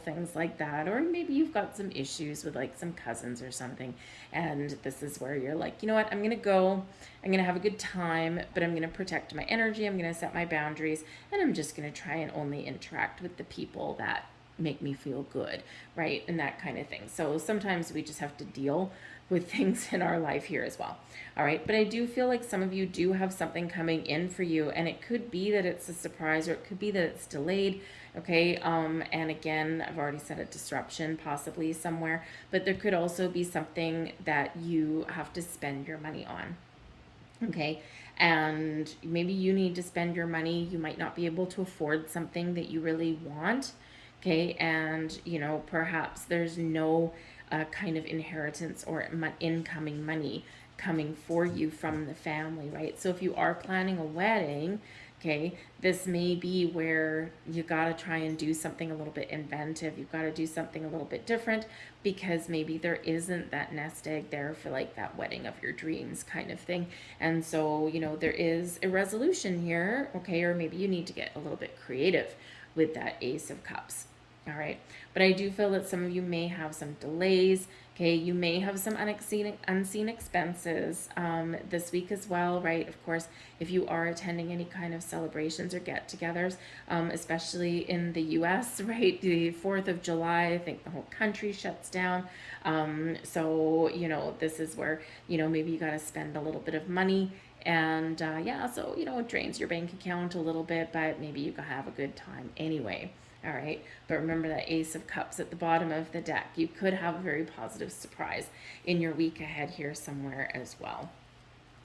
things like that. Or maybe you've got some issues with like some cousins or something, and this is where you're like, you know what, I'm gonna have a good time, but I'm gonna protect my energy, I'm gonna set my boundaries, and I'm just gonna try and only interact with the people that make me feel good, right? And that kind of thing. So sometimes we just have to deal with things in our life here as well. All right. But I do feel like some of you do have something coming in for you, and it could be that it's a surprise, or it could be that it's delayed. Okay. And again, I've already said a disruption possibly somewhere, but there could also be something that you have to spend your money on. Okay. And maybe you need to spend your money. You might not be able to afford something that you really want. Okay. And, perhaps there's no kind of inheritance or incoming money coming for you from the family, right? So if you are planning a wedding, okay, this may be where you got to try and do something a little bit inventive. You've got to do something a little bit different, because maybe there isn't that nest egg there for like that wedding of your dreams kind of thing. And so, there is a resolution here, okay, or maybe you need to get a little bit creative with that Ace of Cups. All right. But I do feel that some of you may have some delays. Okay. You may have some unseen expenses this week as well, right? Of course, if you are attending any kind of celebrations or get-togethers, especially in the U.S., right? The 4th of July, I think the whole country shuts down. So, this is where, maybe you got to spend a little bit of money. And so, it drains your bank account a little bit, but maybe you can have a good time anyway. All right. But remember that Ace of Cups at the bottom of the deck. You could have a very positive surprise in your week ahead here somewhere as well.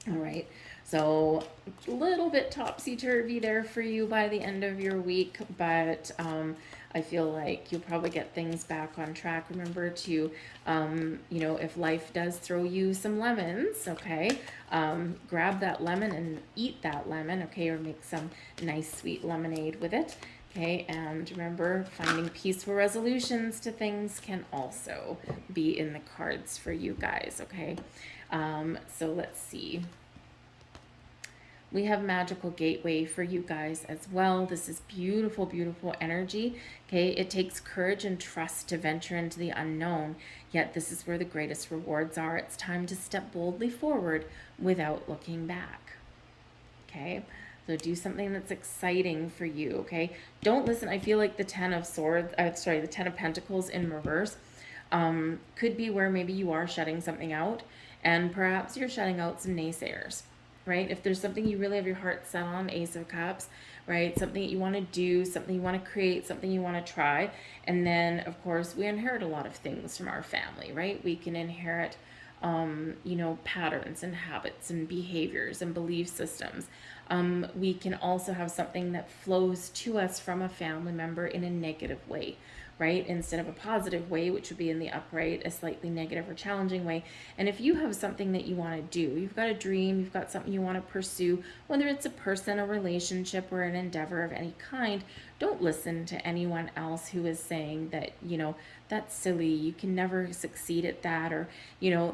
All right. So a little bit topsy-turvy there for you by the end of your week, but I feel like you'll probably get things back on track. Remember to, if life does throw you some lemons, okay, grab that lemon and eat that lemon, okay, or make some nice sweet lemonade with it. Okay, and remember, finding peaceful resolutions to things can also be in the cards for you guys, okay? So let's see. We have Magical Gateway for you guys as well. This is beautiful, beautiful energy, okay? It takes courage and trust to venture into the unknown, yet this is where the greatest rewards are. It's time to step boldly forward without looking back, okay? So do something that's exciting for you, okay? Don't listen. I feel like the the Ten of Pentacles in reverse could be where maybe you are shutting something out, and perhaps you're shutting out some naysayers, right? If there's something you really have your heart set on, Ace of Cups, right? Something that you want to do, something you want to create, something you want to try. And then, of course, we inherit a lot of things from our family, right? We can inherit patterns and habits and behaviors and belief systems. We can also have something that flows to us from a family member in a negative way, right? Instead of a positive way, which would be in the upright, a slightly negative or challenging way. And if you have something that you want to do, you've got a dream, you've got something you want to pursue, whether it's a person, a relationship, or an endeavor of any kind, don't listen to anyone else who is saying that, that's silly, you can never succeed at that, or,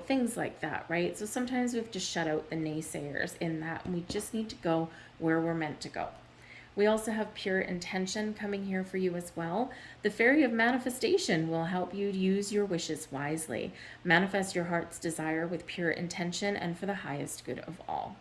things like that, right? So sometimes we have to shut out the naysayers in that, and we just need to go where we're meant to go. We also have Pure Intention coming here for you as well. The Fairy of Manifestation will help you use your wishes wisely. Manifest your heart's desire with pure intention and for the highest good of all.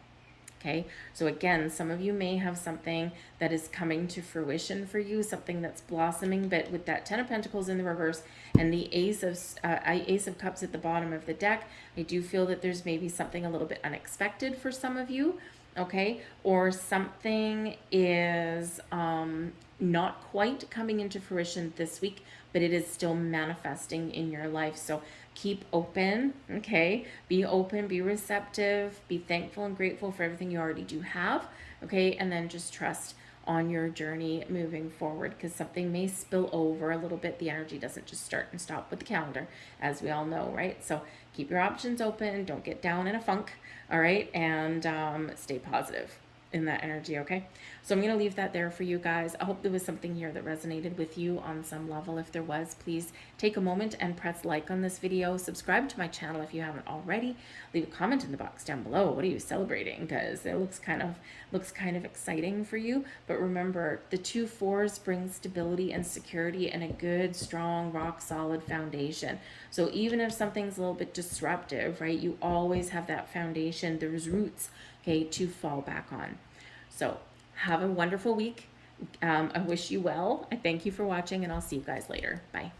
Okay, so again, some of you may have something that is coming to fruition for you, something that's blossoming, but with that Ten of Pentacles in the reverse and the Ace of Cups at the bottom of the deck, I do feel that there's maybe something a little bit unexpected for some of you. Okay, or something is not quite coming into fruition this week, but it is still manifesting in your life. So keep open, okay? Be open, be receptive, be thankful and grateful for everything you already do have, okay? And then just trust on your journey moving forward, because something may spill over a little bit. The energy doesn't just start and stop with the calendar, as we all know, right? So keep your options open. Don't get down in a funk, all right? And stay positive in that energy, okay? So I'm going to leave that there for you guys. I hope there was something here that resonated with you on some level. If there was, please take a moment and press like on this video. Subscribe to my channel if you haven't already. Leave a comment in the box down below. What are you celebrating? Because it looks kind of exciting for you. But remember, the 2 4s bring stability and security and a good, strong, rock solid foundation. So even if something's a little bit disruptive, right, you always have that foundation. There's roots, okay, to fall back on. So have a wonderful week. I wish you well. I thank you for watching, and I'll see you guys later. Bye.